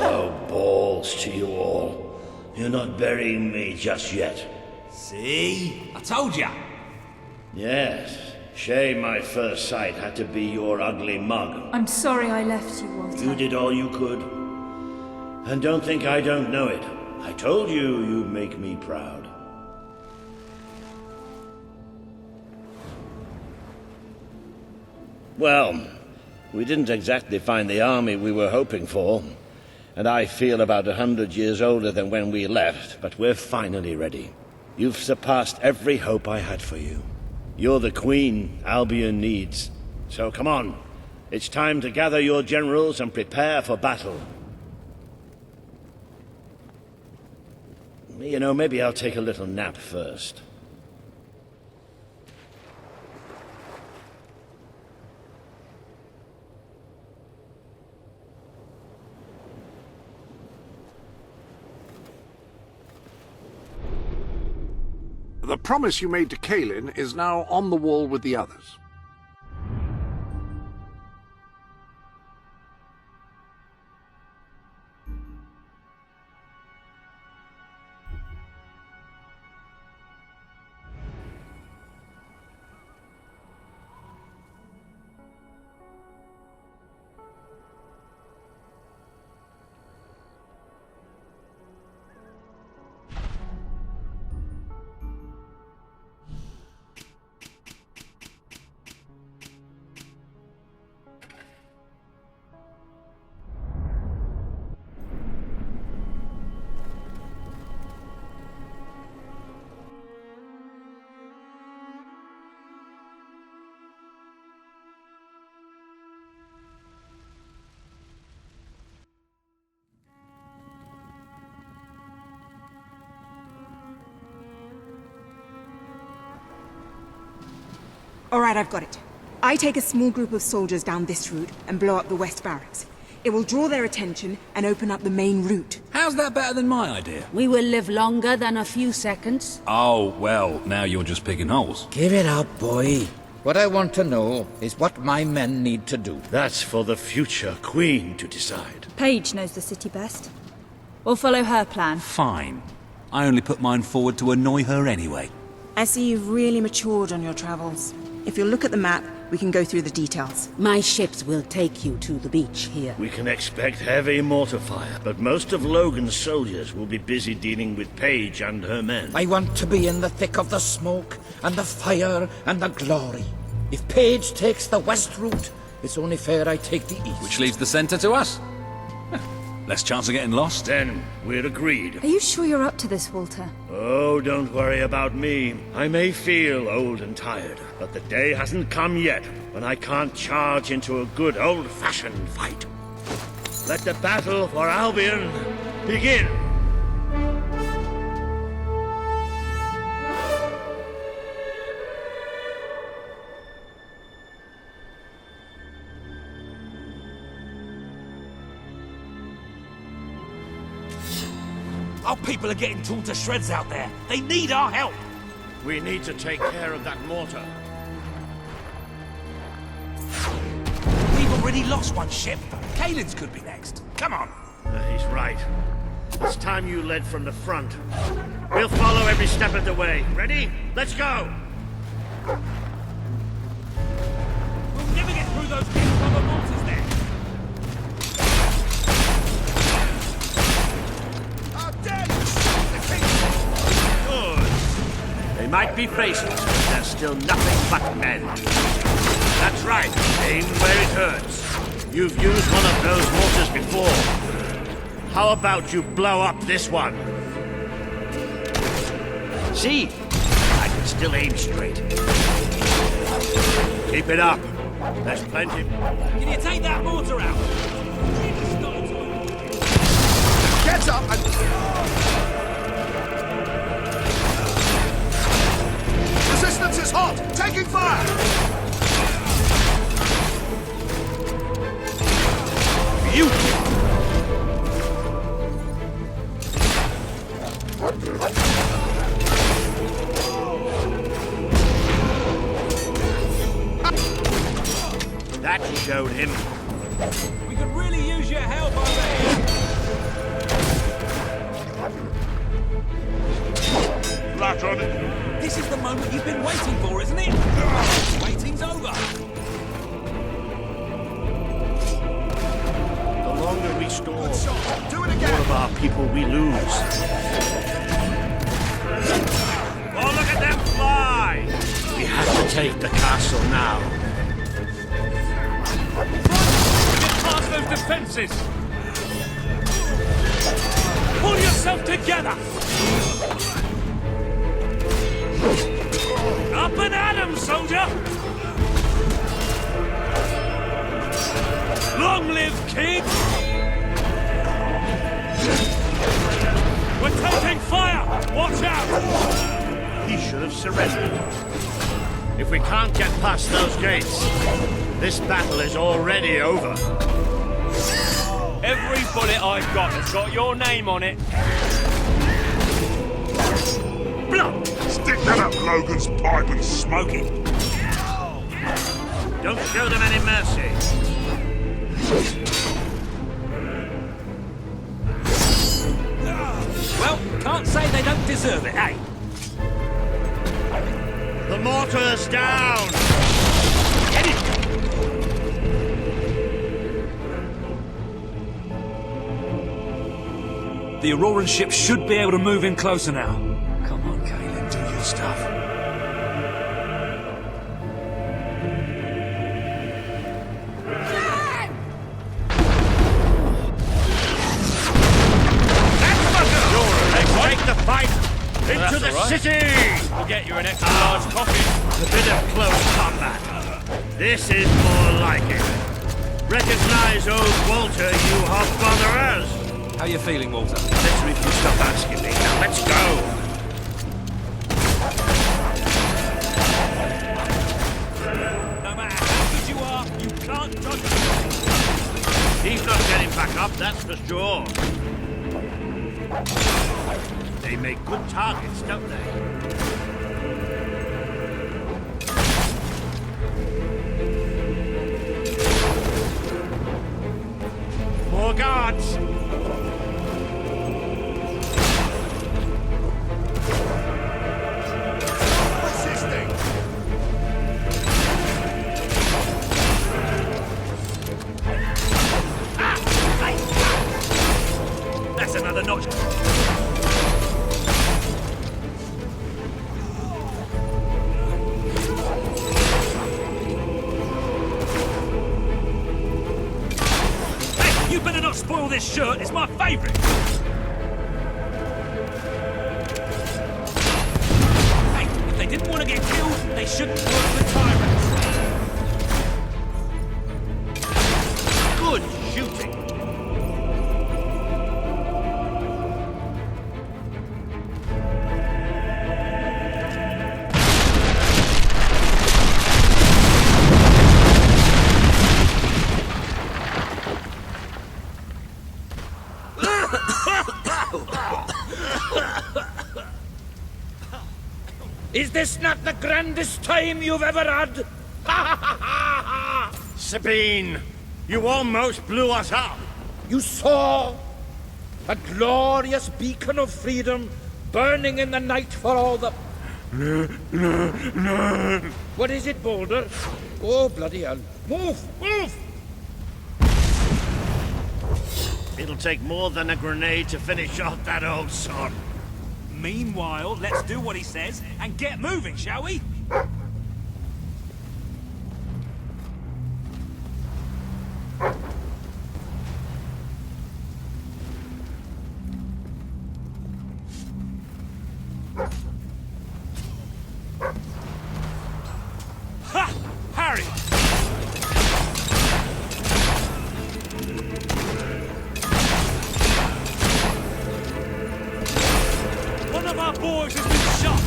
Speaker 15: Oh, balls to you all. You're not burying me just yet.
Speaker 23: See? I told ya!
Speaker 15: Yes. Shame my first sight had to be your ugly mug.
Speaker 21: I'm sorry I left you, Walter.
Speaker 15: You did all you could. And don't think I don't know it. I told you you'd make me proud. Well, we didn't exactly find the army we were hoping for. And I feel about 100 years older than when we left, but we're finally ready. You've surpassed every hope I had for you. You're the queen Albion needs. So come on. It's time to gather your generals and prepare for battle. You know, maybe I'll take a little nap first.
Speaker 12: The promise you made to Kaelin is now on the wall with the others.
Speaker 10: All right, I've got it. I take a small group of soldiers down this route and blow up the West Barracks. It will draw their attention and open up the main route.
Speaker 23: How's that better than my idea?
Speaker 6: We will live longer than a few seconds.
Speaker 23: Oh, well, now you're just picking holes.
Speaker 24: Give it up, boy. What I want to know is what my men need to do.
Speaker 15: That's for the future queen to decide.
Speaker 21: Paige knows the city best. We'll follow her plan.
Speaker 23: Fine. I only put mine forward to annoy her anyway.
Speaker 10: I see you've really matured on your travels. If you'll look at the map, we can go through the details.
Speaker 6: My ships will take you to the beach here.
Speaker 15: We can expect heavy mortar fire, but most of Logan's soldiers will be busy dealing with Paige and her men.
Speaker 24: I want to be in the thick of the smoke, and the fire, and the glory. If Paige takes the west route, it's only fair I take the east.
Speaker 23: Which leaves the centre to us. Less chance of getting lost.
Speaker 15: Then we're agreed.
Speaker 21: Are you sure you're up to this, Walter?
Speaker 15: Oh, don't worry about me. I may feel old and tired, but the day hasn't come yet when I can't charge into a good old-fashioned fight. Let the battle for Albion begin!
Speaker 14: Our people are getting torn to shreds out there. They need our help.
Speaker 15: We need to take care of that mortar.
Speaker 14: We've already lost one ship. Kalen's could be next. Come on.
Speaker 15: He's right. It's time you led from the front. We'll follow every step of the way. Ready? Let's go!
Speaker 14: We'll never get through those gates while the mortar's there.
Speaker 22: How dare you shoot the king!
Speaker 15: Good. They might be faceless, but they're still nothing but men. That's right. Aim where it hurts. You've used one of those mortars before. How about you blow up this one? See? I can still aim straight. Keep it up. There's plenty.
Speaker 14: Can you take that mortar out?
Speaker 22: Get up and... Resistance is hot! Taking fire!
Speaker 15: You! That showed him.
Speaker 14: We could really use your help over here.
Speaker 22: Flat on it.
Speaker 14: This is the moment you've been waiting for, isn't it? Waiting's over.
Speaker 15: The longer we stall, the more of our people we lose. Oh, look at them fly! We have to take the castle now.
Speaker 18: Get past those defenses! Pull yourself together! Up and at 'em, soldier! Long live King! We're taking fire! Watch out!
Speaker 15: He should have surrendered. If we can't get past those gates, this battle is already over.
Speaker 18: Every bullet I've got has got your name on it.
Speaker 15: Blood!
Speaker 22: Stick that up Logan's pipe and smoke it.
Speaker 15: Don't show them any mercy.
Speaker 14: Well, can't say they don't deserve it, eh?
Speaker 15: The mortar's down! Get it!
Speaker 14: The Auroran ship should be able to move in closer now. Come on, Kalen, do your stuff.
Speaker 15: Take the fight into the city!
Speaker 18: We'll get you an extra large coffee.
Speaker 15: A bit of close combat. This is more like it. Recognize old Walter, you hobblers!
Speaker 14: How you feeling, Walter?
Speaker 15: Listen, if you stop asking me. Now, let's go!
Speaker 18: No matter how good you are, you can't dodge it.
Speaker 15: He's not getting back up, that's for sure. They make good targets, don't they? More guards!
Speaker 22: Resisting!
Speaker 18: That's another notch. Hey, you better not spoil this shirt. It's my favourite. Hey, if they didn't want to get killed, they shouldn't work for tyrants.
Speaker 15: Good shooting!
Speaker 24: Is this not the grandest time you've ever had? Ha ha ha ha ha!
Speaker 15: Sabine, you almost blew us up.
Speaker 24: You saw a glorious beacon of freedom burning in the night for all the...
Speaker 15: No.
Speaker 24: What is it, Boulder? Oh, bloody hell. Move! Move!
Speaker 15: It'll take more than a grenade to finish off that old sod.
Speaker 14: Meanwhile, let's do what he says and get moving, shall we? Ha! Harry! One of our boys has been shot!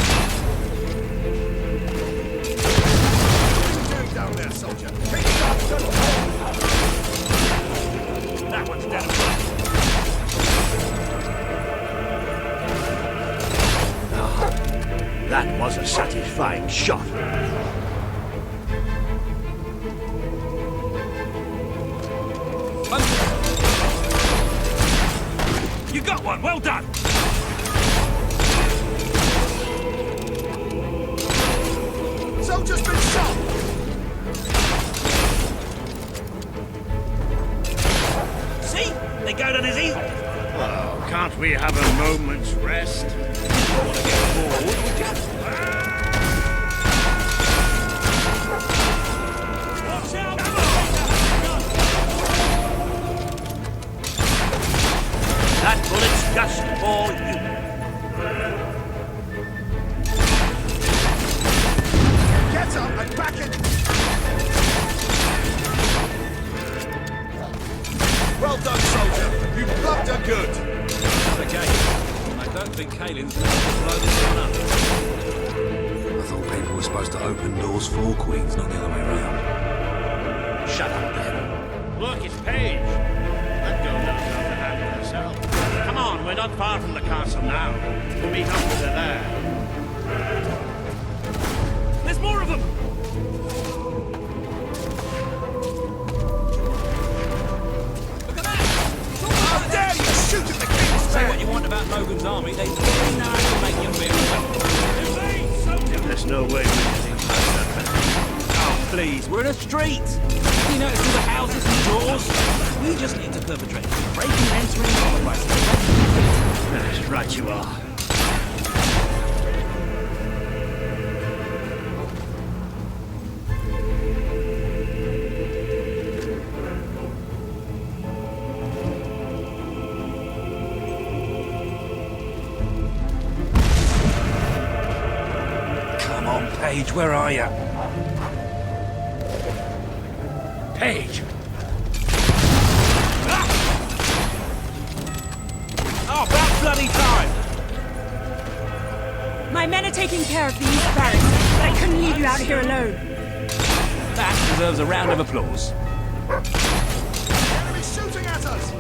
Speaker 22: What are you doing down there, soldier? Take it off,
Speaker 14: That one's down.
Speaker 15: That was a satisfying shot.
Speaker 14: You got one, well done!
Speaker 22: Soldier's been shot!
Speaker 14: See? They go down as easy.
Speaker 15: Well, can't we have a moment's rest? Want to get forward, would you?
Speaker 14: Watch out!
Speaker 15: That bullet's just for you.
Speaker 22: Get up and back it! Well done, soldier. You plugged her good.
Speaker 14: Okay. I don't think Kaelin's going to blow this one up.
Speaker 23: I thought people were supposed to open doors for queens, not the other way around.
Speaker 15: Shut up, Ben. Look, it's Paige. That girl knows how to handle herself. Come on, we're not far from the castle now. We'll meet up with her there.
Speaker 14: There's more of them! Look at that!
Speaker 22: How dare you shoot at the king's
Speaker 14: Say
Speaker 22: men!
Speaker 14: what you want about Logan's army, they really know how to make you feel.
Speaker 15: There's no way we can think past that.
Speaker 14: Oh, please, we're in a street! Have you noticed all the houses and doors? We just need to perpetrate breaking and entering all the rights.
Speaker 15: That's right you are.
Speaker 14: Come on, Paige, where are you? Paige! Ah! Oh, about bloody time!
Speaker 10: My men are taking care of the East Barracks, but I couldn't leave you out here alone.
Speaker 14: That deserves a round of applause.
Speaker 22: Enemy shooting at us!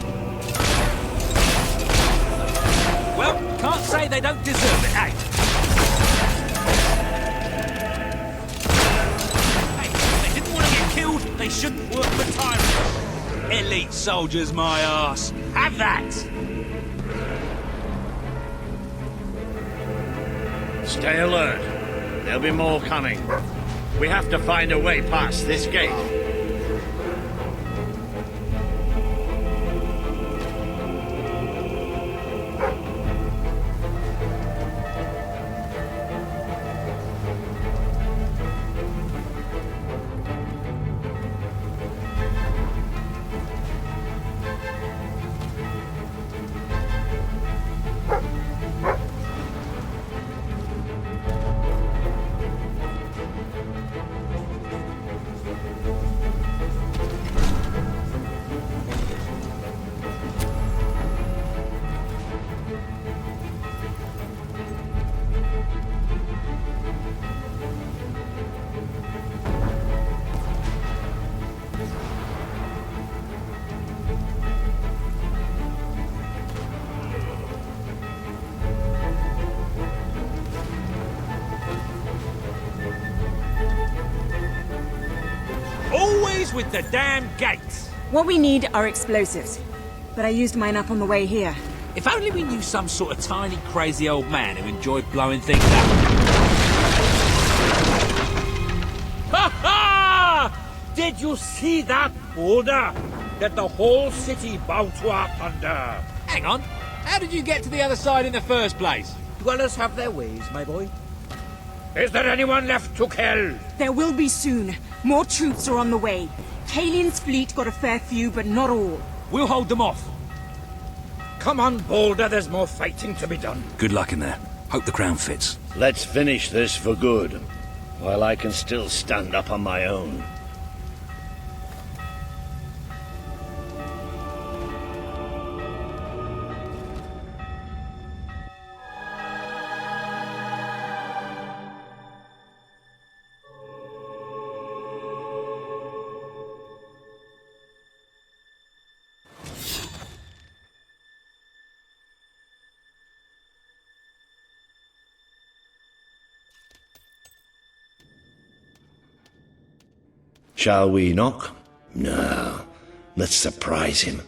Speaker 14: Well, can't say they don't deserve it, eh? Hey, if they didn't want to get killed, they shouldn't work for tyrants. Elite soldiers, my arse. Have that!
Speaker 15: Stay alert. There'll be more coming. We have to find a way past this gate.
Speaker 18: with the damn gates?
Speaker 10: What we need are explosives. But I used mine up on the way here.
Speaker 14: If only we knew some sort of tiny, crazy old man who enjoyed blowing things up.
Speaker 18: Ha ha! Did you see that boulder? That the whole city bowed to our thunder.
Speaker 23: Hang on. How did you get to the other side in the first place?
Speaker 24: Dwellers have their ways, my boy.
Speaker 18: Is there anyone left to kill?
Speaker 10: There will be soon. More troops are on the way. Kalian's fleet got a fair few, but not all.
Speaker 14: We'll hold them off.
Speaker 18: Come on, Boulder, there's more fighting to be done.
Speaker 23: Good luck in there. Hope the crown fits.
Speaker 15: Let's finish this for good, while I can still stand up on my own. Shall we knock? No. Let's surprise him.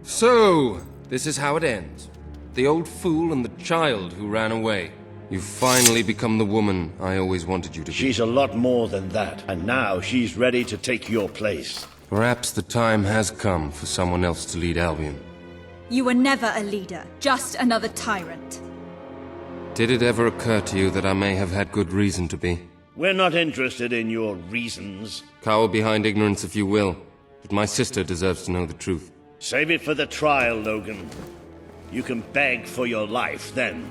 Speaker 1: So, this is how it ends. The old fool and the child who ran away. You've finally become the woman I always wanted you to be.
Speaker 15: She's a lot more than that, and now she's ready to take your place.
Speaker 1: Perhaps the time has come for someone else to lead Albion.
Speaker 21: You were never a leader, just another tyrant.
Speaker 1: Did it ever occur to you that I may have had good reason to be?
Speaker 15: We're not interested in your reasons.
Speaker 1: Cower behind ignorance if you will, but my sister deserves to know the truth.
Speaker 15: Save it for the trial, Logan. You can beg for your life then.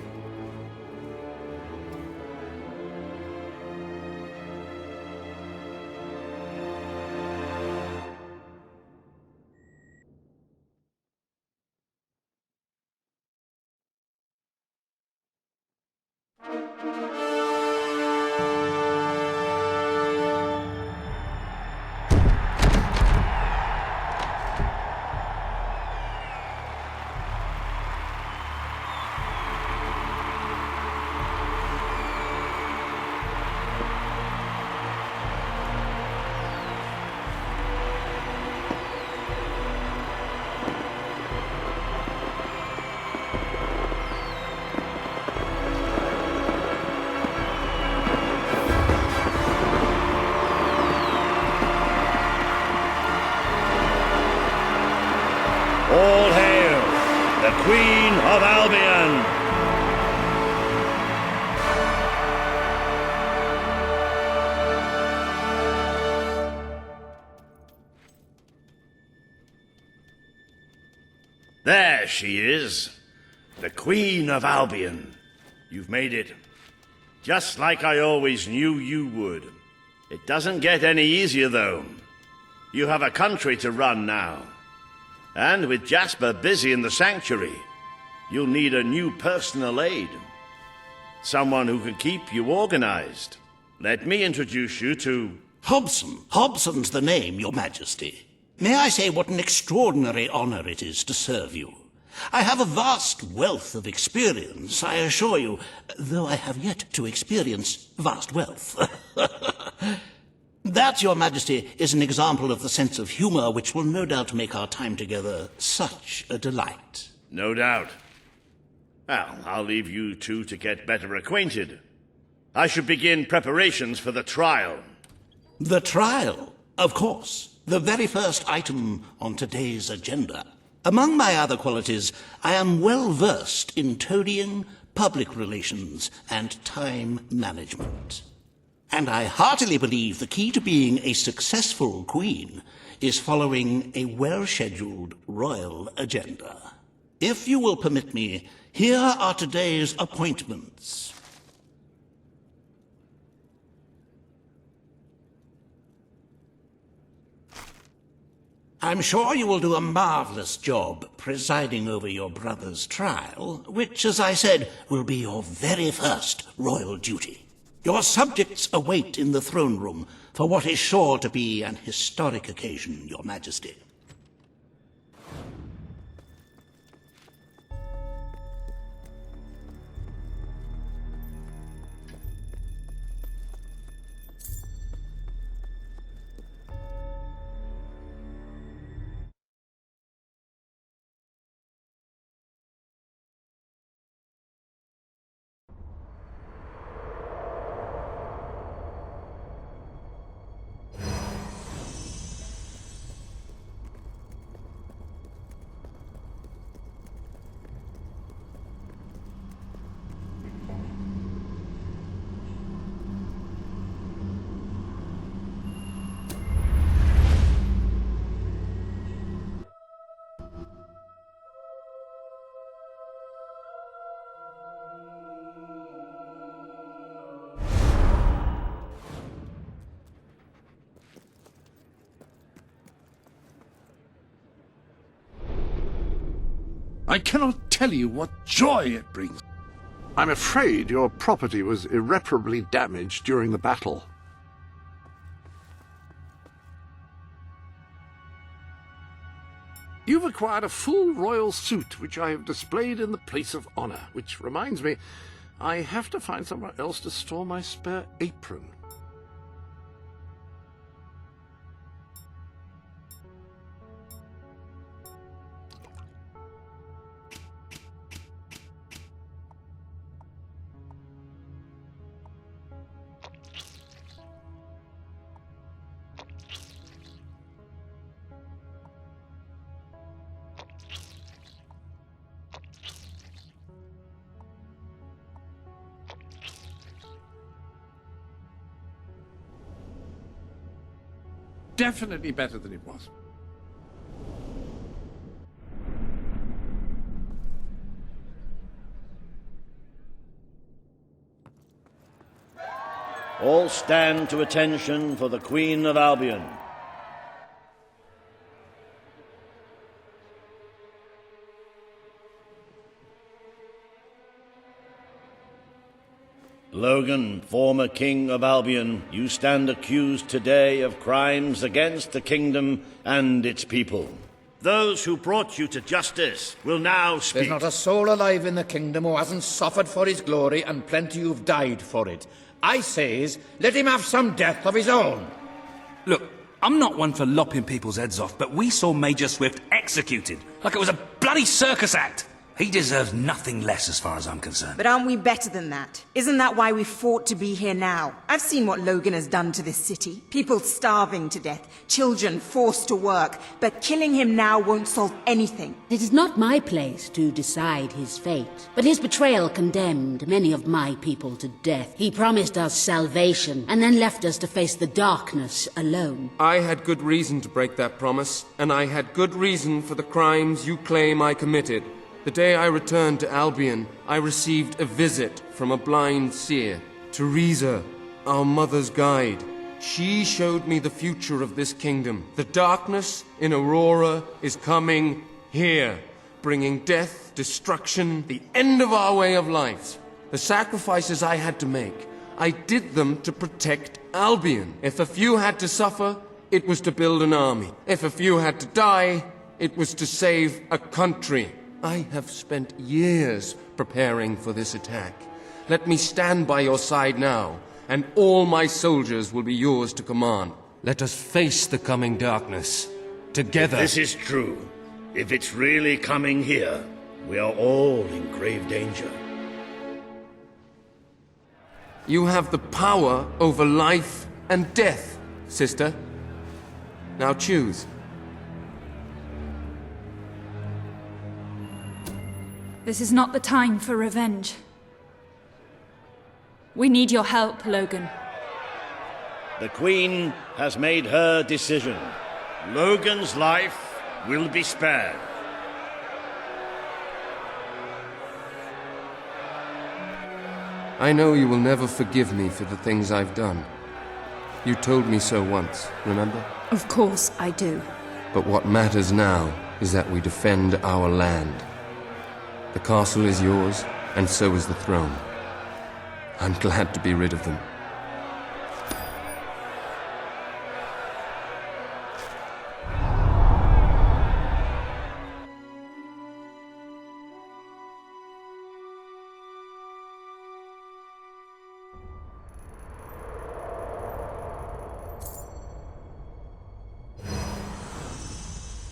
Speaker 15: All hail, the Queen of Albion! There she is, the Queen of Albion. You've made it. Just like I always knew you would. It doesn't get any easier, though. You have a country to run now. And with Jasper busy in the sanctuary, you'll need a new personal aide. Someone who can keep you organized. Let me introduce you to...
Speaker 4: Hobson. Hobson's the name, Your Majesty. May I say what an extraordinary honor it is to serve you. I have a vast wealth of experience, I assure you, though I have yet to experience vast wealth. That, Your Majesty, is an example of the sense of humor which will no doubt make our time together such a delight.
Speaker 15: No doubt. Well, I'll leave you two to get better acquainted. I should begin preparations for the trial.
Speaker 4: The trial? Of course. The very first item on today's agenda. Among my other qualities, I am well versed in toadying, public relations, and time management. And I heartily believe the key to being a successful queen is following a well-scheduled royal agenda. If you will permit me, here are today's appointments. I'm sure you will do a marvelous job presiding over your brother's trial, which, as I said, will be your very first royal duty. Your subjects await in the throne room for what is sure to be an historic occasion, Your Majesty.
Speaker 12: I cannot tell you what joy it brings. I'm afraid your property was irreparably damaged during the battle. You've acquired a full royal suit, which I have displayed in the place of honor. Which reminds me, I have to find somewhere else to store my spare apron. Definitely better than it was.
Speaker 15: All stand to attention for the Queen of Albion. Logan, former King of Albion, you stand accused today of crimes against the kingdom and its people. Those who brought you to justice will now speak.
Speaker 24: There's not a soul alive in the kingdom who hasn't suffered for his glory, and plenty who've died for it. I says, let him have some death of his own.
Speaker 14: Look, I'm not one for lopping people's heads off, but we saw Major Swift executed like it was a bloody circus act. He deserves nothing less as far as I'm concerned.
Speaker 10: But aren't we better than that? Isn't that why we fought to be here now? I've seen what Logan has done to this city. People starving to death, children forced to work. But killing him now won't solve anything.
Speaker 6: It is not my place to decide his fate, but his betrayal condemned many of my people to death. He promised us salvation, and then left us to face the darkness alone.
Speaker 1: I had good reason to break that promise, and I had good reason for the crimes you claim I committed. The day I returned to Albion, I received a visit from a blind seer, Teresa, our mother's guide. She showed me the future of this kingdom. The darkness in Aurora is coming here, bringing death, destruction, the end of our way of life. The sacrifices I had to make, I did them to protect Albion. If a few had to suffer, it was to build an army. If a few had to die, it was to save a country. I have spent years preparing for this attack. Let me stand by your side now, and all my soldiers will be yours to command. Let us face the coming darkness, together.
Speaker 15: If this is true, if it's really coming here, we are all in grave danger.
Speaker 1: You have the power over life and death, sister. Now choose.
Speaker 21: This is not the time for revenge. We need your help, Logan.
Speaker 15: The Queen has made her decision. Logan's life will be spared.
Speaker 1: I know you will never forgive me for the things I've done. You told me so once, remember?
Speaker 21: Of course I do.
Speaker 1: But what matters now is that we defend our land. The castle is yours, and so is the throne. I'm glad to be rid of them.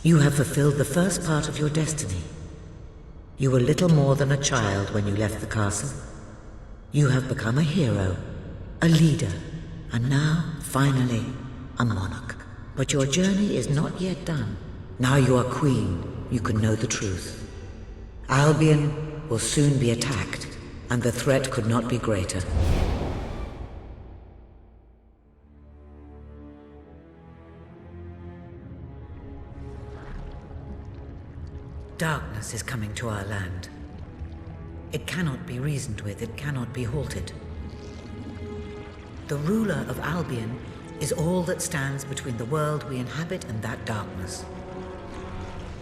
Speaker 3: You have fulfilled the first part of your destiny. You were little more than a child when you left the castle. You have become a hero, a leader, and now, finally, a monarch. But your journey is not yet done. Now you are queen, you can know the truth. Albion will soon be attacked, and the threat could not be greater. Darkness is coming to our land. It cannot be reasoned with, it cannot be halted. The ruler of Albion is all that stands between the world we inhabit and that darkness.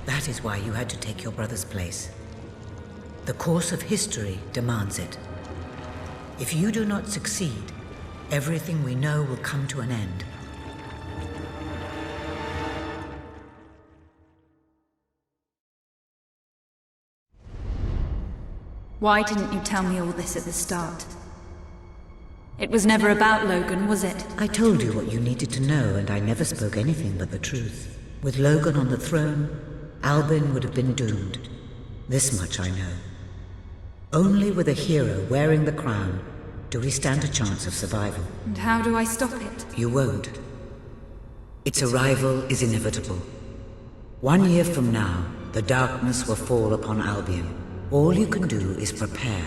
Speaker 3: That is why you had to take your brother's place. The course of history demands it. If you do not succeed, everything we know will come to an end.
Speaker 21: Why didn't you tell me all this at the start? It was never about Logan, was it?
Speaker 3: I told you what you needed to know, and I never spoke anything but the truth. With Logan on the throne, Albin would have been doomed. This much I know. Only with a hero wearing the crown do we stand a chance of survival.
Speaker 21: And how do I stop it?
Speaker 3: You won't. Its arrival is inevitable. 1 year from now, the darkness will fall upon Albion. All you can do is prepare,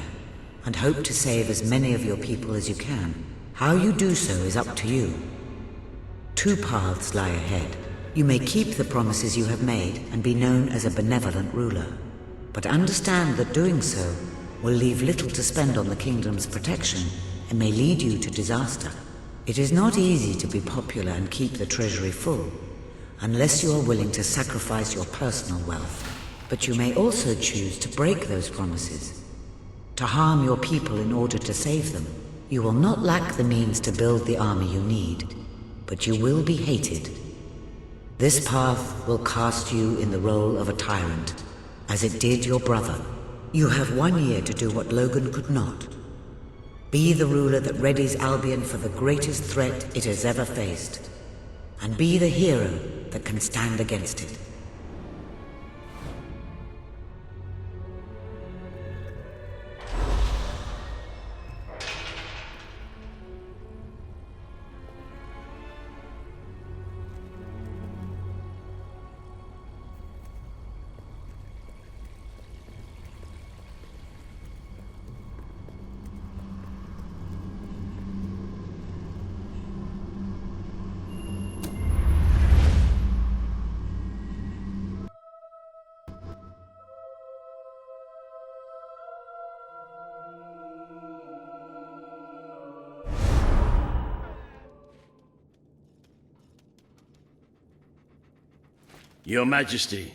Speaker 3: and hope to save as many of your people as you can. How you do so is up to you. 2 paths lie ahead. You may keep the promises you have made and be known as a benevolent ruler. But understand that doing so will leave little to spend on the kingdom's protection and may lead you to disaster. It is not easy to be popular and keep the treasury full, unless you are willing to sacrifice your personal wealth. But you may also choose to break those promises, to harm your people in order to save them. You will not lack the means to build the army you need, but you will be hated. This path will cast you in the role of a tyrant, as it did your brother. You have 1 year to do what Logan could not. Be the ruler that readies Albion for the greatest threat it has ever faced, and be the hero that can stand against it.
Speaker 15: Your Majesty,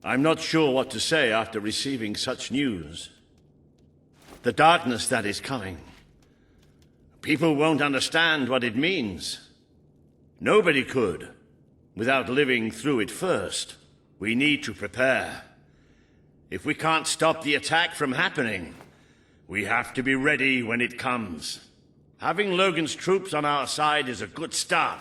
Speaker 15: I'm not sure what to say after receiving such news. The darkness that is coming. People won't understand what it means. Nobody could, without living through it first. We need to prepare. If we can't stop the attack from happening, we have to be ready when it comes. Having Logan's troops on our side is a good start,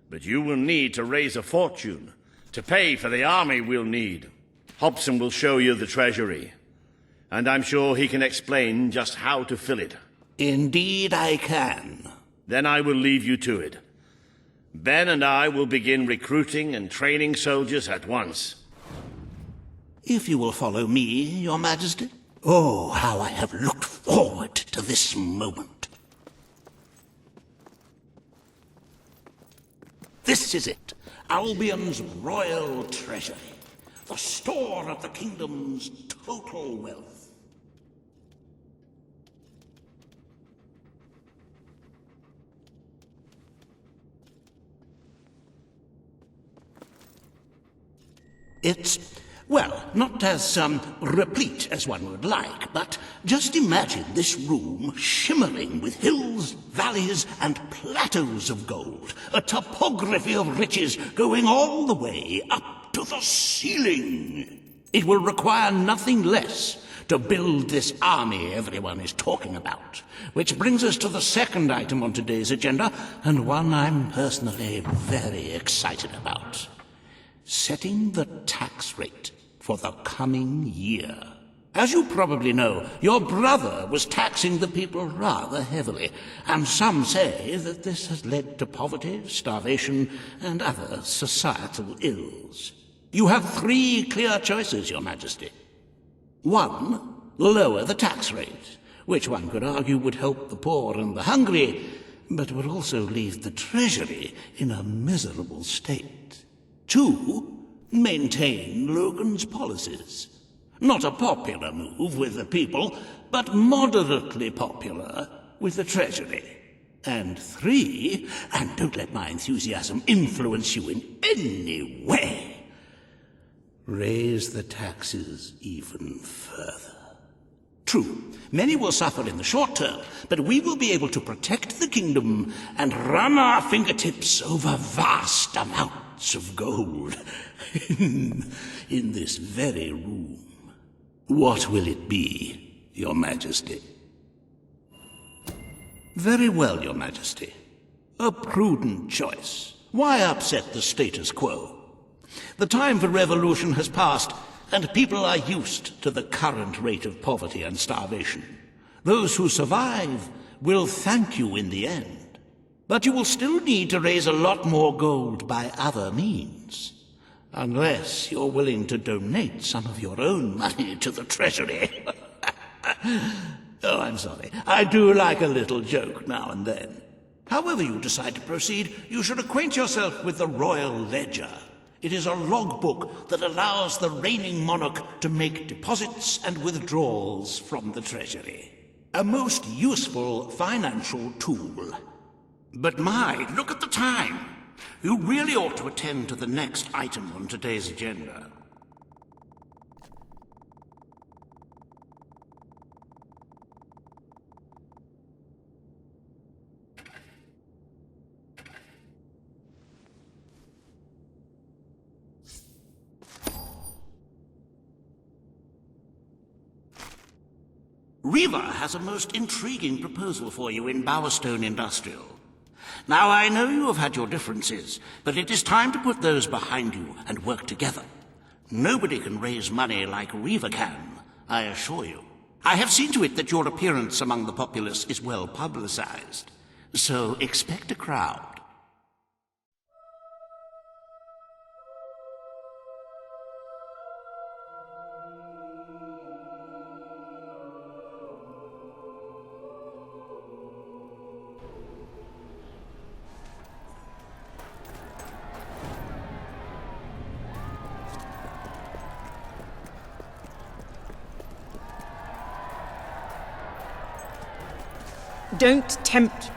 Speaker 15: but you will need to raise a fortune to pay for the army we'll need. Hobson will show you the treasury, and I'm sure he can explain just how to fill it.
Speaker 4: Indeed I can.
Speaker 15: Then I will leave you to it. Ben and I will begin recruiting and training soldiers at once.
Speaker 4: If you will follow me, Your Majesty. Oh, how I have looked forward to this moment. This is it. Albion's royal treasury, the store of the kingdom's total wealth. It's, well, not as replete as one would like, but just imagine this room shimmering with hills, valleys, and plateaus of gold, a topography of riches going all the way up to the ceiling. It will require nothing less to build this army everyone is talking about. Which brings us to the second item on today's agenda, and one I'm personally very excited about. Setting the tax rate for the coming year. As you probably know, your brother was taxing the people rather heavily, and some say that this has led to poverty, starvation, and other societal ills. You have 3 clear choices, Your Majesty. 1, lower the tax rate, which one could argue would help the poor and the hungry, but would also leave the treasury in a miserable state. 2, maintain Logan's policies. Not a popular move with the people, but moderately popular with the treasury. And 3, and don't let my enthusiasm influence you in any way, raise the taxes even further. True, many will suffer in the short term, but we will be able to protect the kingdom and run our fingertips over vast amounts of gold in this very room. What will it be, Your Majesty? Very well, Your Majesty. A prudent choice. Why upset the status quo? The time for revolution has passed, and people are used to the current rate of poverty and starvation. Those who survive will thank you in the end. But you will still need to raise a lot more gold by other means. Unless you're willing to donate some of your own money to the treasury. Oh, I'm sorry. I do like a little joke now and then. However you decide to proceed, you should acquaint yourself with the Royal Ledger. It is a logbook that allows the reigning monarch to make deposits and withdrawals from the treasury. A most useful financial tool. But my, look at the time! You really ought to attend to the next item on today's agenda. Reva has a most intriguing proposal for you in Bowerstone Industrial. Now, I know you have had your differences, but it is time to put those behind you and work together. Nobody can raise money like Reva can, I assure you. I have seen to it that your appearance among the populace is well publicized, so expect a crowd.
Speaker 10: Don't tempt.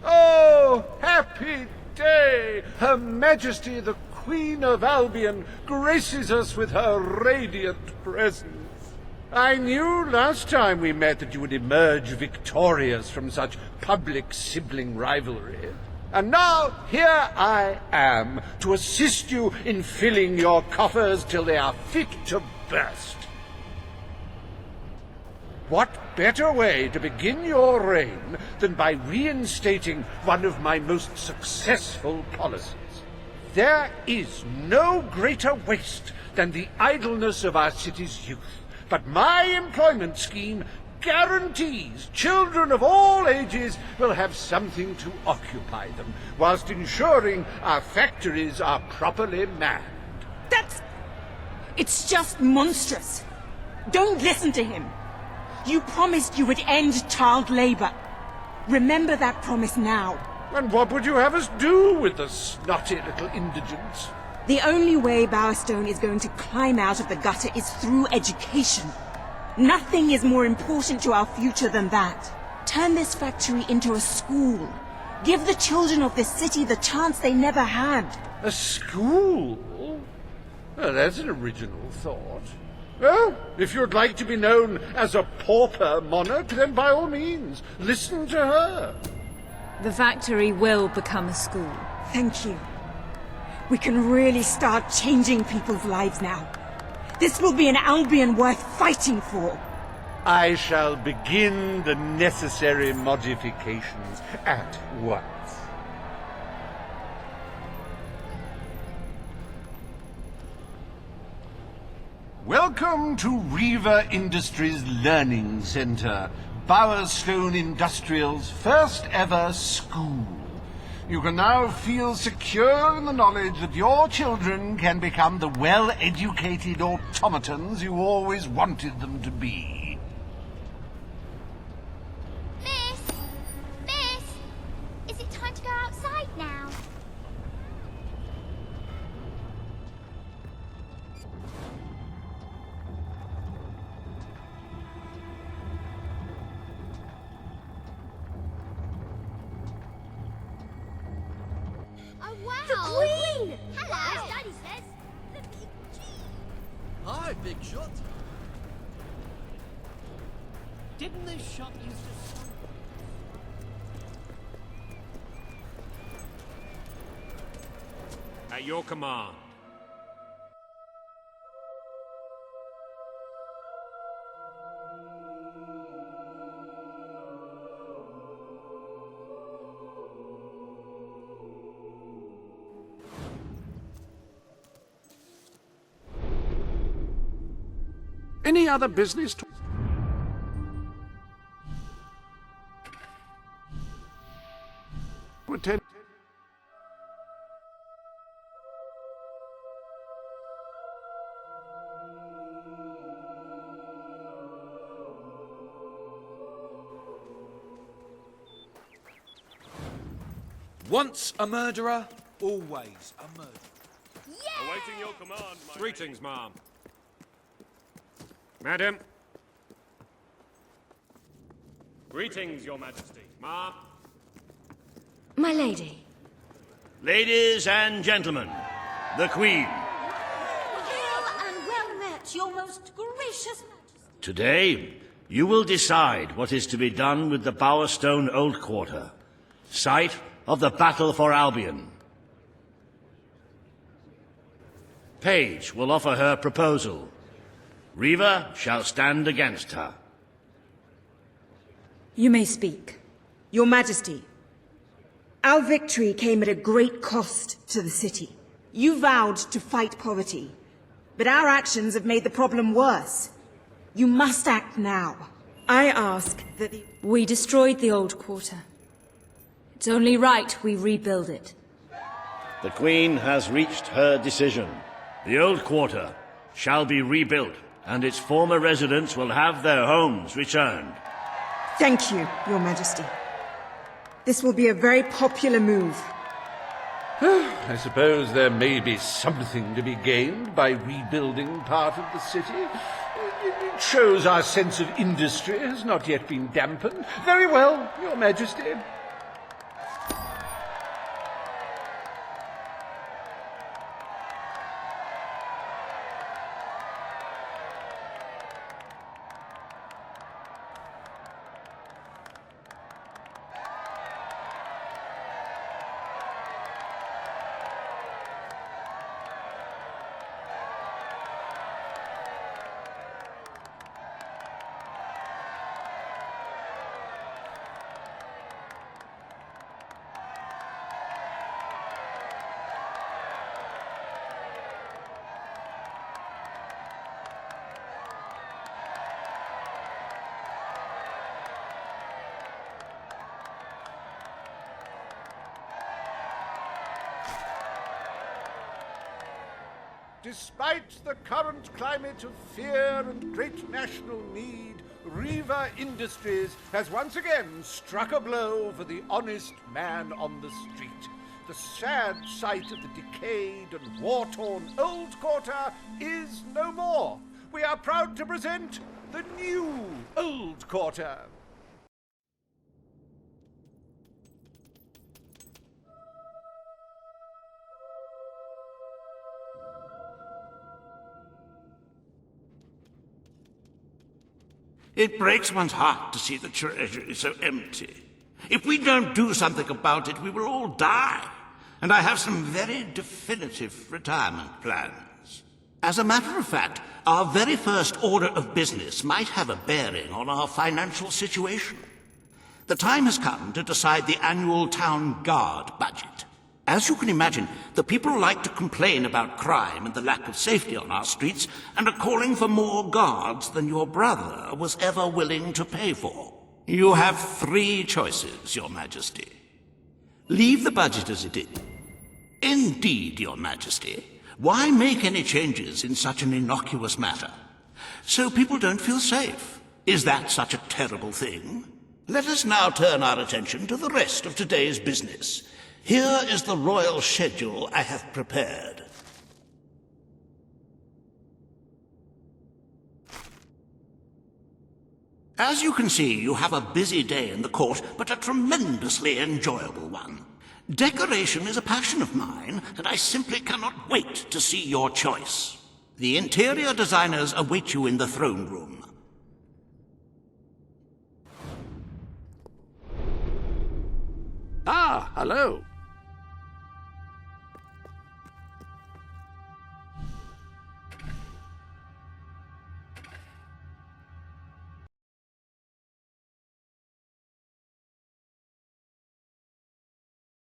Speaker 12: Oh, happy day! Her Majesty the Queen of Albion graces us with her radiant presence. I knew last time we met that you would emerge victorious from such public sibling rivalry. And now here I am to assist you in filling your coffers till they are fit to burst. What better way to begin your reign than by reinstating one of my most successful policies? There is no greater waste than the idleness of our city's youth, but my employment scheme guarantees children of all ages will have something to occupy them, whilst ensuring our factories are properly manned.
Speaker 10: It's just monstrous. Don't listen to him. You promised you would end child labor. Remember that promise now.
Speaker 12: And what would you have us do with the snotty little indigents?
Speaker 10: The only way Bowerstone is going to climb out of the gutter is through education. Nothing is more important to our future than that. Turn this factory into a school. Give the children of this city the chance they never had.
Speaker 12: A school? Well, that's an original thought. Well, if you'd like to be known as a pauper monarch, then by all means, listen to her.
Speaker 21: The factory will become a school.
Speaker 10: Thank you. We can really start changing people's lives now. This will be an Albion worth fighting for.
Speaker 12: I shall begin the necessary modifications at once. Welcome to Reva Industries Learning Center, Bowerstone Industrial's first ever school. You can now feel secure in the knowledge that your children can become the well-educated automatons you always wanted them to be.
Speaker 2: Miss, is it time to go outside now? Oh, wow! The Queen! Hello! Daddy says.
Speaker 7: Hi, big shot.
Speaker 9: Didn't this shop used to...
Speaker 11: At your command.
Speaker 12: Any other business to... attend?
Speaker 18: Once a murderer, always a murderer.
Speaker 11: Awaiting your command, my Greetings, ma'am. Madam. Greetings, your majesty. Ma.
Speaker 13: My lady.
Speaker 15: Ladies and gentlemen, the Queen.
Speaker 9: Hail and well met, your most gracious majesty.
Speaker 15: Today, you will decide what is to be done with the Bowerstone Old Quarter, site of the Battle for Albion. Paige will offer her proposal. Riva shall stand against her.
Speaker 10: You may speak. Your Majesty, our victory came at a great cost to the city. You vowed to fight poverty, but our actions have made the problem worse. You must act now. I ask that
Speaker 21: We destroyed the old quarter. It's only right we rebuild it.
Speaker 15: The Queen has reached her decision. The Old Quarter shall be rebuilt, and its former residents will have their homes returned.
Speaker 10: Thank you, Your Majesty. This will be a very popular move.
Speaker 12: I suppose there may be something to be gained by rebuilding part of the city. It shows our sense of industry has not yet been dampened. Very well, Your Majesty. Despite the current climate of fear and great national need, Riva Industries has once again struck a blow for the honest man on the street. The sad sight of the decayed and war-torn Old Quarter is no more. We are proud to present the new Old Quarter.
Speaker 4: It breaks one's heart to see the treasury so empty. If we don't do something about it, we will all die. And I have some very definitive retirement plans. As a matter of fact, our very first order of business might have a bearing on our financial situation. The time has come to decide the annual town guard budget. As you can imagine, the people like to complain about crime and the lack of safety on our streets and are calling for more guards than your brother was ever willing to pay for. You have 3 choices, Your Majesty. Leave the budget as it is. Indeed, Your Majesty. Why make any changes in such an innocuous matter? So people don't feel safe. Is that such a terrible thing? Let us now turn our attention to the rest of today's business. Here is the royal schedule I have prepared. As you can see, you have a busy day in the court, but a tremendously enjoyable one. Decoration is a passion of mine, and I simply cannot wait to see your choice. The interior designers await you in the throne room.
Speaker 12: Ah, hello.